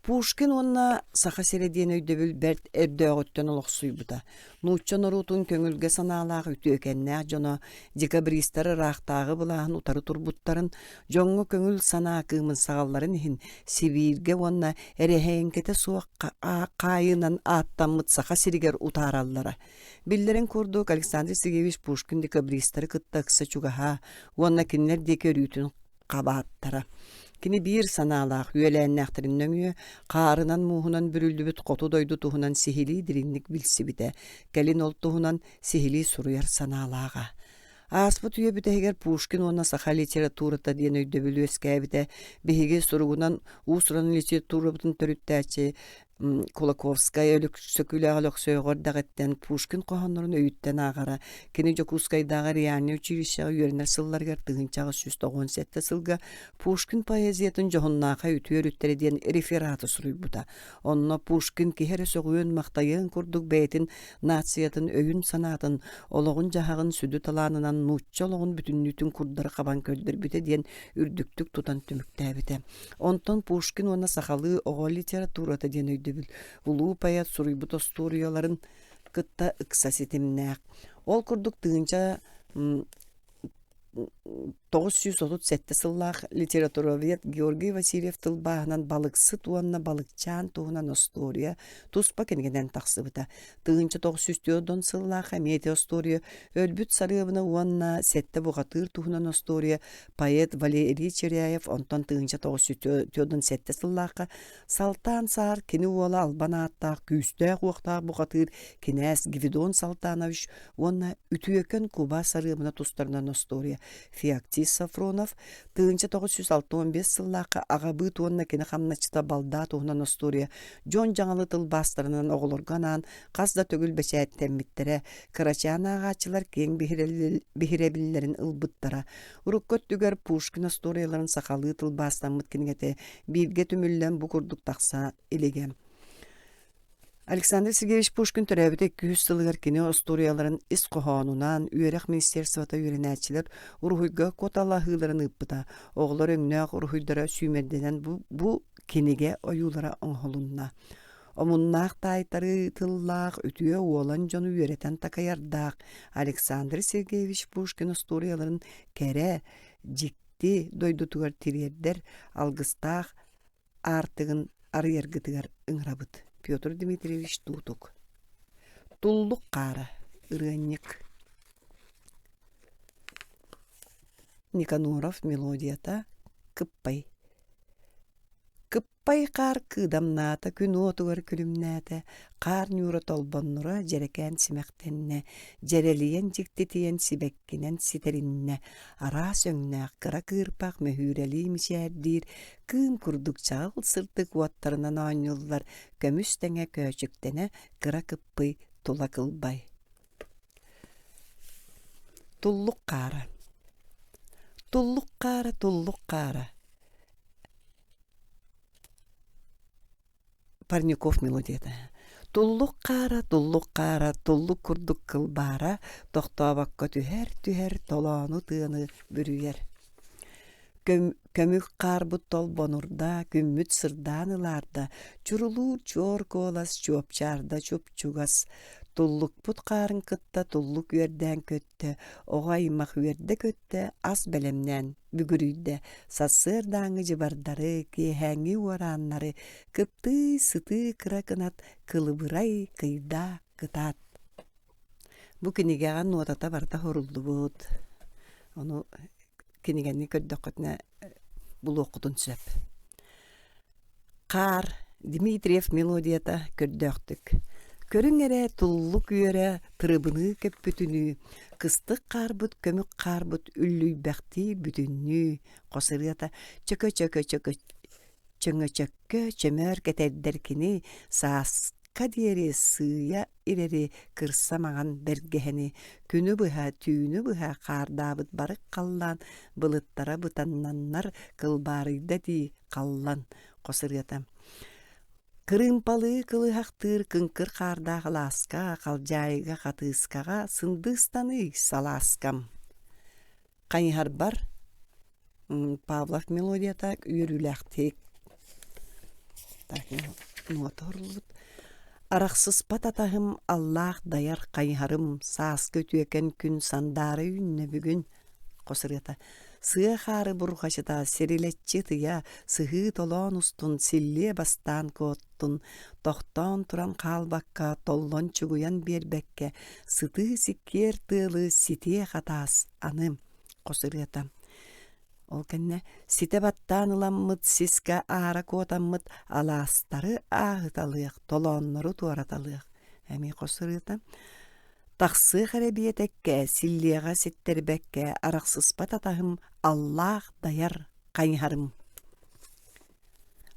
Пушкин онна саха середиен өйдөбүл берт эрдөөгөттөн олоксуйбута. Нууччан орутун көңүлге санаалаах үтүөкеннээх жоно декабристары раахтаагы былааһын утары турбуттарын жоңго көңүл санаа кыымын сагалларын ихин Сибирге онна эрэһэйинкете суак кайынан ааттаммыт саха сиригер утаараллара. Биллерин курдук Александр Сергеевич Пушкин декабристары кытта чугаха, онна кинилер декөрүүтүн кабааттара. Кини бир санаалаах үөлээннээхтерин нөңүө каарынан муухунан бүрүлдүбүт коту дойду туһунан сихили диринник билсибите, келин ол туһунан сихили суруяр санаалаага. Ааспыт үйө бүтэһигер Пушкин уонна саха литературата диэн өйдөбүлү эскээбите, биһиги суругунан уусуран литературабытын төрүттээчи Кулаковская өлүк сөкүлээх сөөгөр дагыттен Пушкин кохоннорун өйүттен аагара, кини Жокускайдагы реальный училищега үйөрнер сылларгар тыгынчагы 197 сылга Пушкин поэзиятын жохуннааха үтүөрүттери диэн рефераты суруйбута. Онно Пушкин киһере сөгүөн мактайын курдук бэйтин нациятын өйүн санаатын ологун жахагын сүдү талаанынан нуучча ологун бүтүннүтүн курдары кабан көлдөрбүтэ диэн үрдүктүк тутан түмүктээбите. Онтон Пушкин уонна сахалыы ого литературата диэн өйдөбүл улуу поэт суруйбут историяларын кытта ыкса ситимнээк. Ол курдук тыгынча 937 сыллаах литературовед Георгий Васильев тылбааһынан балыксы туанна балыкчаан туһунан история туспа кенгенен тахсыбыта. Тыгынча 900 сыллаах метео история өлбүт сарыабына уанна сетте бугатыр туһунан история поэт Валерий Черяев онтон тыгынча 907 сыллаахка Салтан саар кини уола албанааттаах күүстөөх уактаах бугатыр кинээс Гвидон Салтанович уанна үтүөкөн Куба сарыабына тустарынан история Феоктис Сафронов тыгынча 965 сыллаакка агабы туонна кини хамначыта балда туһунан история Жон жаңалы тыл бастарынан оголорганан казда төгүл бечээттеммиттере Карачан агачылар кең бихиребиллерин ылбыттара уруккөт түгер Пушкин историяларын сакалы тыл бастаммыт кинигете бирге түмүллен бу курдук такса элегем. Александр Сергеевич Пушкин төрөбүтэ 200 сылыгар кини историяларын ис кохоонунан үөрэх министерствота үйренээчилер урухуйга коталаахыларын ыппыта оголор өңнөөх урухуйдара сүймерденен бу киниге оюлара оңхолунна. Омуннаах тайтары тыллаах үтүө уолан жону үйретен такаярдаах Александр Сергеевич Пушкин историяларын кере жикти дойдутугар тириердер алгыстаах артыгын арыергытыгар ыңрабыт. Петр Дмитриевич Тутук. Туллук кара, ырынник. Никаноров мелодията кыппай. Кыппай кар кыдамната, күн отугар күлүмнәте, кар нюра толбоннура жерекен симектенне, жерелиен жиктетиен сибеккинен ситеринне, ара сөңнәк кыра кырпак мөһүрели мишәрдир, кым курдук чагыл сыртык уаттарынан анюллар, көмүстеңе көчүктене кыра кыппай тула кылбай. Туллук кара. Туллук кара, туллук кара. Парников мелодията. Туллук кара, туллук курдук кылбара, тохтобакка түһэр толоону тыаны бүрүер. Көмүк карбут толбонурда, күммүт сырдааныларда, чурулуур чор колас чуопчарда чупчугас, туллук пут карын кытта туллук үерден көттө, оғаймах үерде көттө, ас белемнен бүгүрүйдө, сассырдааңы жыбардары, киэһээңи уарааннары, кыпты сыты кыракынат, кылыбырай кыйда кытат. Бу кинигеған нотата барда хорулду бут. Ону кинигенни көддөккөтүнө бул окутун сөп. Кар, Дмитриев мелодията көддөктүк. Көрүңере туллук үйөрө тырыбыны көппүтүнү, кыстык карбыт, көмүк карбыт, үллүйбәкти бүтүннү, косырыата чөкө чөмөр кетердеркини, сааска диери сыя ирери кырсамаган бергехени, күнү быха, түүнү быха каардабыт барык каллан, былыттара бытаннаннар кылбарыйда ди каллан, косырыата. Кырымпалы кылыхактыр кыңкыр каардагы ласка, калжайга катыскага сындыстаны саласкам. Кайхар бар Павлов мелодията үйрүләктек. Нуота хорлубут. Арахсыспа татахым Аллах даяр кайхарым саас көтүекен күн сандары үнне бүгүн косырыта. Сыя хары бурхачыта серилетчи тыя сыхы толон устун силле бастан коттун тохтон туран калбакка толлон чугуян бербекке сыты сиккер тылы сите хатаас аным косырыта. Ол кенне сите баттан ыламмыт сиске аара котаммыт алаастары аагыталык толоннору туараталык. Эми косырыта. Тахсы харабиетекке силлега сеттербекке араксыспа татахым Аллах даяр кайхарым.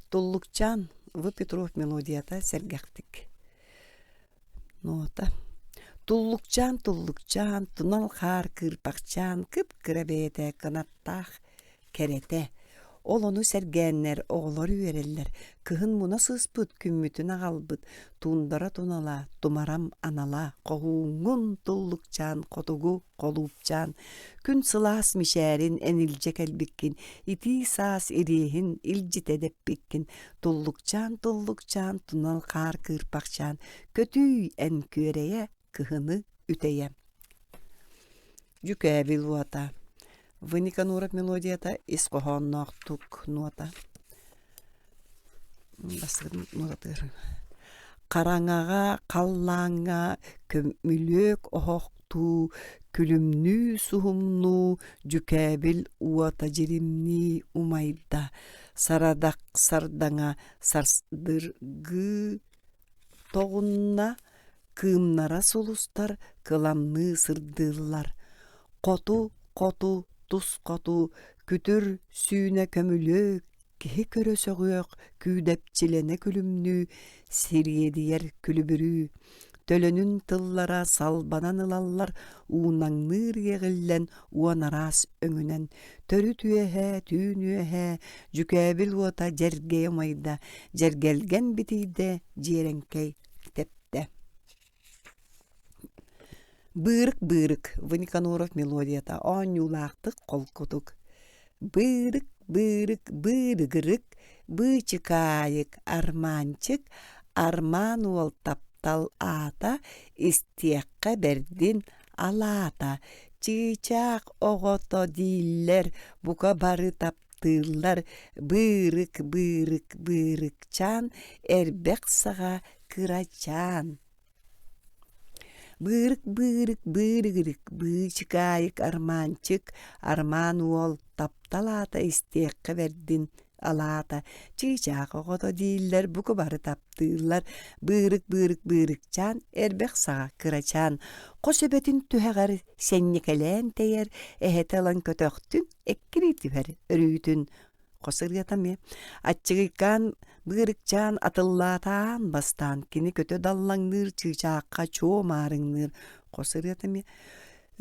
Туллукчан В. Петров мелодията сергактик. Нота. Туллукчан, тунал хар кырпакчан, кып кырабете канаттах керете. Ол ону сергеннер, оғлар үйереллер. Кыхын муна сыспыт, күммүтін ағалбыт. Тундара тунала, тумарам анала. Қоғуңын туллукчан, қотугу қолупчан. Күн сылас мишәрин әнілжек әлбіккін. Ити саас ирехін илжит әдеп біккін. Туллукчан, тунал қар кырпақчан. Көтүй ән көрeye, кыхыны үтeye. Жүкәбіл уата. Выника мелодията искохонноқтук нота. Қараңаға, қаллаңа, көмүлөк оқту, күлімнү суhumну, жүкәбіл уата жеримни умайда. Сарадақ сардаңа, сарсдыргы тоғынна, кымнара солустар, кыламны сырдылар. Қоту, тус коту, күтүр сүйне көмүлөк, кихи көрөсөгөк, күйдепчилене күлүмнү, сирьедиер күлүбүрү. Төлөнүн тыллара салбанан ылаллар, уунаңныр егиллен, уанарас өңүнен. Төрү түйэхэ, түйнүэхэ, жүкәбіл уота жергея майда, жергелген битийде, жиеренкей тепте. Бырык, Ваникануров мелодията, оңюлақтық қолкутук. Бырык, бырыгырык, бычыкайык, арманчык, арман ол таптал ата, истиякка бердин алата. Чычак оғото диллер, бука бары таптылар, бырыкчан, эрбек саға кырачан. Бырык, бычыкайык, арманчык, арман уол тапталата истекке бердин алата. Чычак оғото диллер, буку бары таптылар, бырыкчан, эрбек саға кырачан. Қосөбетін түхәғар сеннекелен тейер, эхетелан көтөқтүн, эккири түхәр өрүйтүн. Қосыргатаме, атчыгыккан бырыкчан атыллатан бастан, кини көтө даллаңныр, чычакка чоо марыңныр. Қосыргатаме,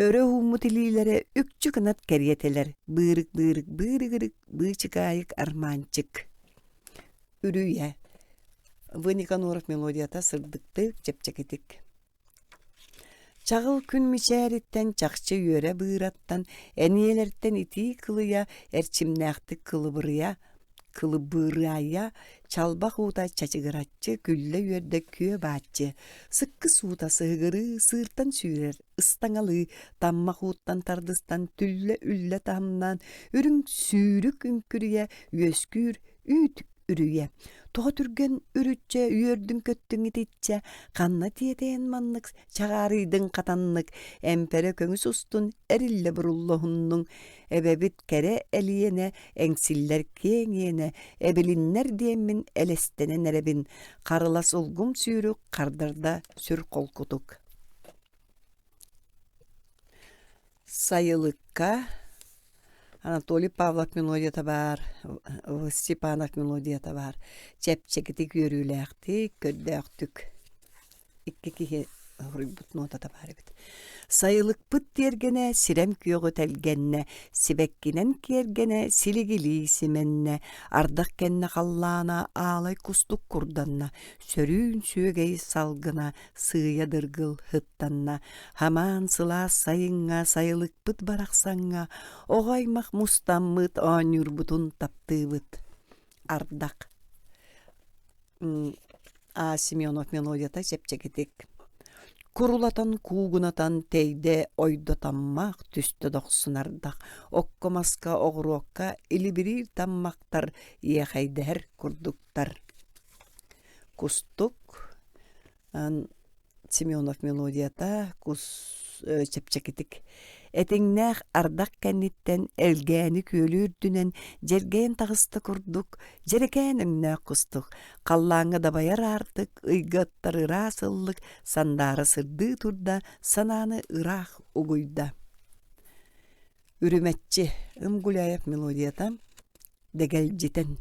өрө хумутилилere үкчү кынат керетелер, бырыгырык, бычыкайык, арманчык. Үрүйе, Ваникануров мелодията сырдыкты чепчекетик. Чағыл күн мишәріттен чақчы өре бұйраттан, әниелерттен ити кылыя, әрчімнәқті кылыбырая, чалбақ ута чачыгыратчы, күлі өрді кө бачы. Сыққы сута сығыры, сыртан сүйрер, ыстаңалы, таммақ уттан тардыстан, түлі үлі тамнан, үрің сүйрік үнкірия, өскүр, үйт үрүйе. Тоға түрген үрүтче, үйердің көттің ететче, қанна тиетейін маннық, чағарыйдың қатаннық, әмпәрі көңіс ұстын, әрілі бұруллығынның, әбәбіт кәрі әлиене, әңсіллер кеңене, әбіліннер деймін әлестенен әребін, қарылас олғым сүйрік, қардарда сүр қолқұтық. Сайылыққа Анатолий Павлов мелодията бар, Степанов мелодията бар. Чепчекетик өрүләкти, көддәктүк. Икки кихи хурбут нотата бар бит. Сайылык пыт тергене, сирем күйөгө телгенне, сибеккинен кергене, силигили сименне, ардак кенне қаллана, алай кустук курданна, сөрүүн сүйөгей салгына, сыя дыргыл хыттанна, хаман сыла сайыңа, сайылык пыт барақсаңа, оғаймақ мустаммыт, оңюр бутун таптыбыт. Ардак. Семенов мелодията чепчекетик. Kurulatan kuğunatan teyde oydatanmaq tüstü doqsunardaq. Okkomaska oğruokka ilibirir tammaqtar yeğeyder kurduktar. Kustuk. Семенов мелодията кус чепчекетик. Этеңнәх ардак кәнниттен элгәни көлүрдүнен жергән тагысты курдук, жерекән өңнә кустук. Қаллаңы да баяр артык, ыйгаттар ырасыллык, сандары сырды турда, сананы ырах угуйда. Үрүмәтчи Гуляев мелодията дегел житен.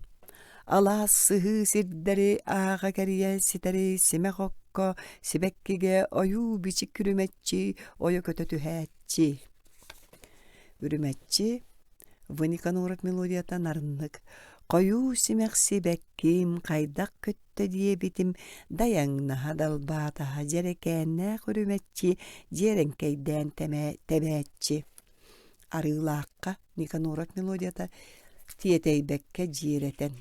Ала сыһы сирдәре ага кәрия ситәре симәхокко сибәккеге ою бичик үрүмәтчи, ою көтө түһәтчи. Үрүмәтчи Ваниканурат мелодията нарыннык. Кою симәхси бәкким кайдак көттө дие битим даяңна хадалбата жерекәннә үрүмәтчи жеренкәйдән тәбәтчи. Арылакка Никанурат мелодията тиетейбәккә жиретен.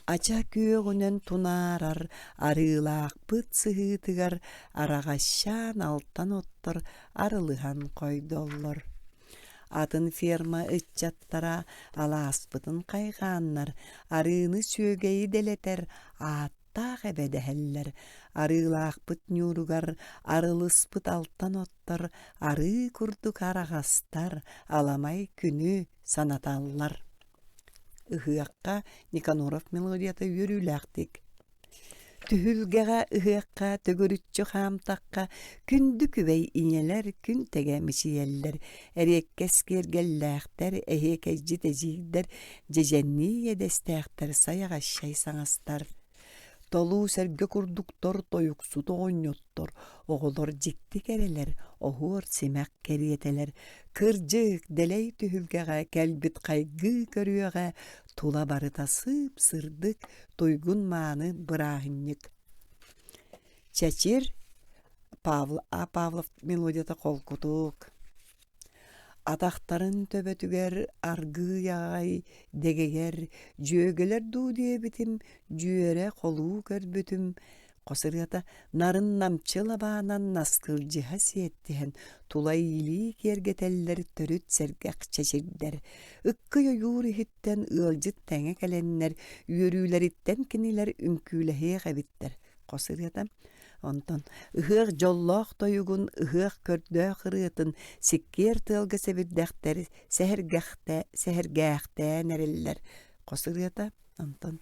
Ача күйөгүнен тунарар, арылаак пыт сыһыытыгар, арагашшаан алтан оттор, арылыхан койдоллор. Атын ферма ытчаттара алааспытын кайгааннар, арыыны сүйөгейи делетер, ааттаах эбедехеллер. Арылаакпыт нюругар, арылыспыт алтан оттор, ары курдук арагастар, аламай күнү санаталлар. Ыһыакка Никаноров мелодията үрүләктик. Түһүлгәгә ыһыакка төгөрүтчү хамтакка күндү күбәй инелер, күн тегәмишиеллер, эреккес кергәлләхтер, эһекәҗи тәҗидер, җәҗәнни едестәхтер саягашай саңастар. Толу сәргә курдуктор тоюксу тооньоттор, оголор жикти керелер, огур симәк кериетелер, кыржык делей түһүлгәгә кәлбит кайгы көрүгә, тула барытасып сырдык, туйгун мааны бырагынник. Чачир Павлов мелодията колкутук. Атақтарын төбөтүгер аргы яғай дегегер, жүйөгелер ду диебитим, жүйере қолу көрбүтүм. Қосырыята нарын намчыла баанан наскыр жиха сиеттен, тулай или кергетеллер төрүт сергек чачирдер. Ыккы юр ихиттен ылжыт тәңе кәленнер, үйөрүлериттен кинилер үмкүлэхе ғабиттер. Қосырыята онтон ыһыах жоллоох тойугун ыһыах көрдөөх ырыытын сиккер тылга себирдэхтер сэһэргээхтээ нэриллер. Қосырыата онтон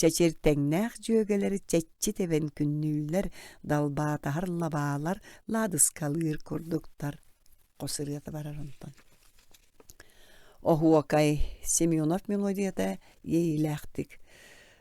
чачертеңнээх жүйөгелери чаччи тебен күннүүлэр далбаатахар лабаалар ладыскалыыр курдуктар. Қосырыата барар онтон. Охуакай Семенов мелодията ейилэхтик.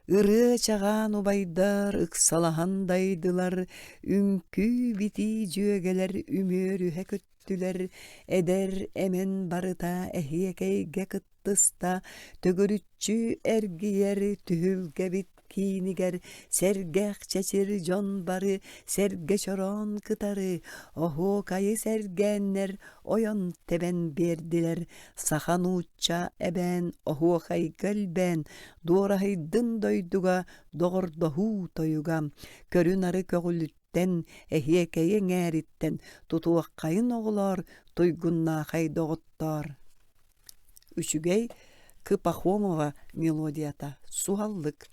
Ыры чагаан убайдар ыксалахандайдылар, үңкүү бити жүйөгелер үмөрүһэ көттүлер, эдер эмен барыта эһиекейге кыттыста, төгөрүччү эргиер түһүлге бит кинигер, сергех чачыр жон бары, серге чорон кытары, охо кайы сергеннер, ойон тебен бердилер, сахан уча эбен, охо кай көлбен, дуорахайдын дойдуга, догордоху тойуга, көрүн ары көгүлүттен, эхиекейе ngäriттен, тутуаккайын оголор, тойгуннахай доготтор. Үчүгей Кыпахомова мелодията суаллык.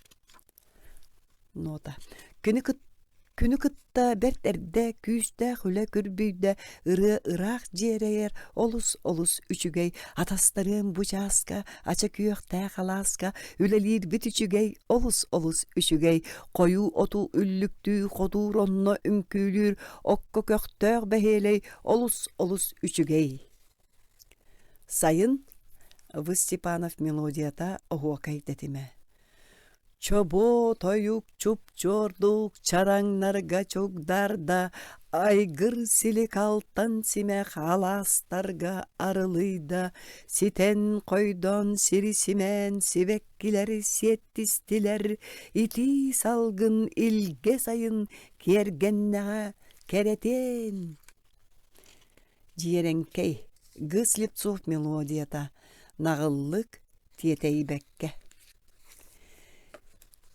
Нота. Күні кытта бәрт әрді күйісті хүлі күрбүйді ыры-ырақ жерейер олус үчүгей атастарын бұчаска, ача күйіқті қаласка, үлелер біт үчүгей олус үчүгей қою оту үлліктүү қодур онно үмкүлүр окко көқтөг бәхелей олус үчүгей. Сайын В. Степанов мелодията оғуакай тетиме. Чобо тойук чуп чордук чараңнарга чогдарда, айгыр силик алтан симек аластарга арылыйда, ситен койдон сири симен сибеккилер сиеттистилер, ити салгын илге сайын кергеннага керетен. Жиеренкей Гыслепцов мелодията нағыллык тиетейбекке.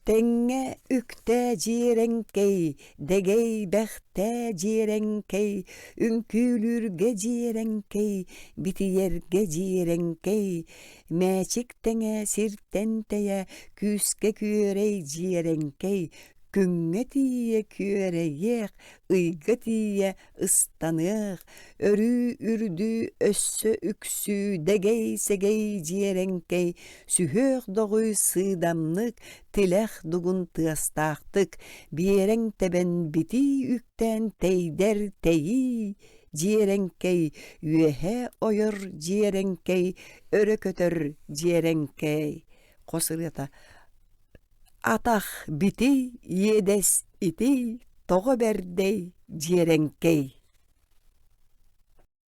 Tenge ükte jirenkey, degey behte jirenkey, ünkülürge jirenkey, bitiyerge jirenkey, meçik tenge sirtenteye, küske küörey jirenkey, küngge tiye küöreyek, ıyga tiye ıstanık, örü ürdü össö üksü, degey segey jirenkey, sühök doğuy sığdamlık, tilek dugun tığastaqtık, biyeren teben biti ükten teyder teyi, jirenkey, üehe oyor jirenkey, örö kötör jirenkey. Kosırıta, ataq biti yedes iti, toğu berdey jirenkey.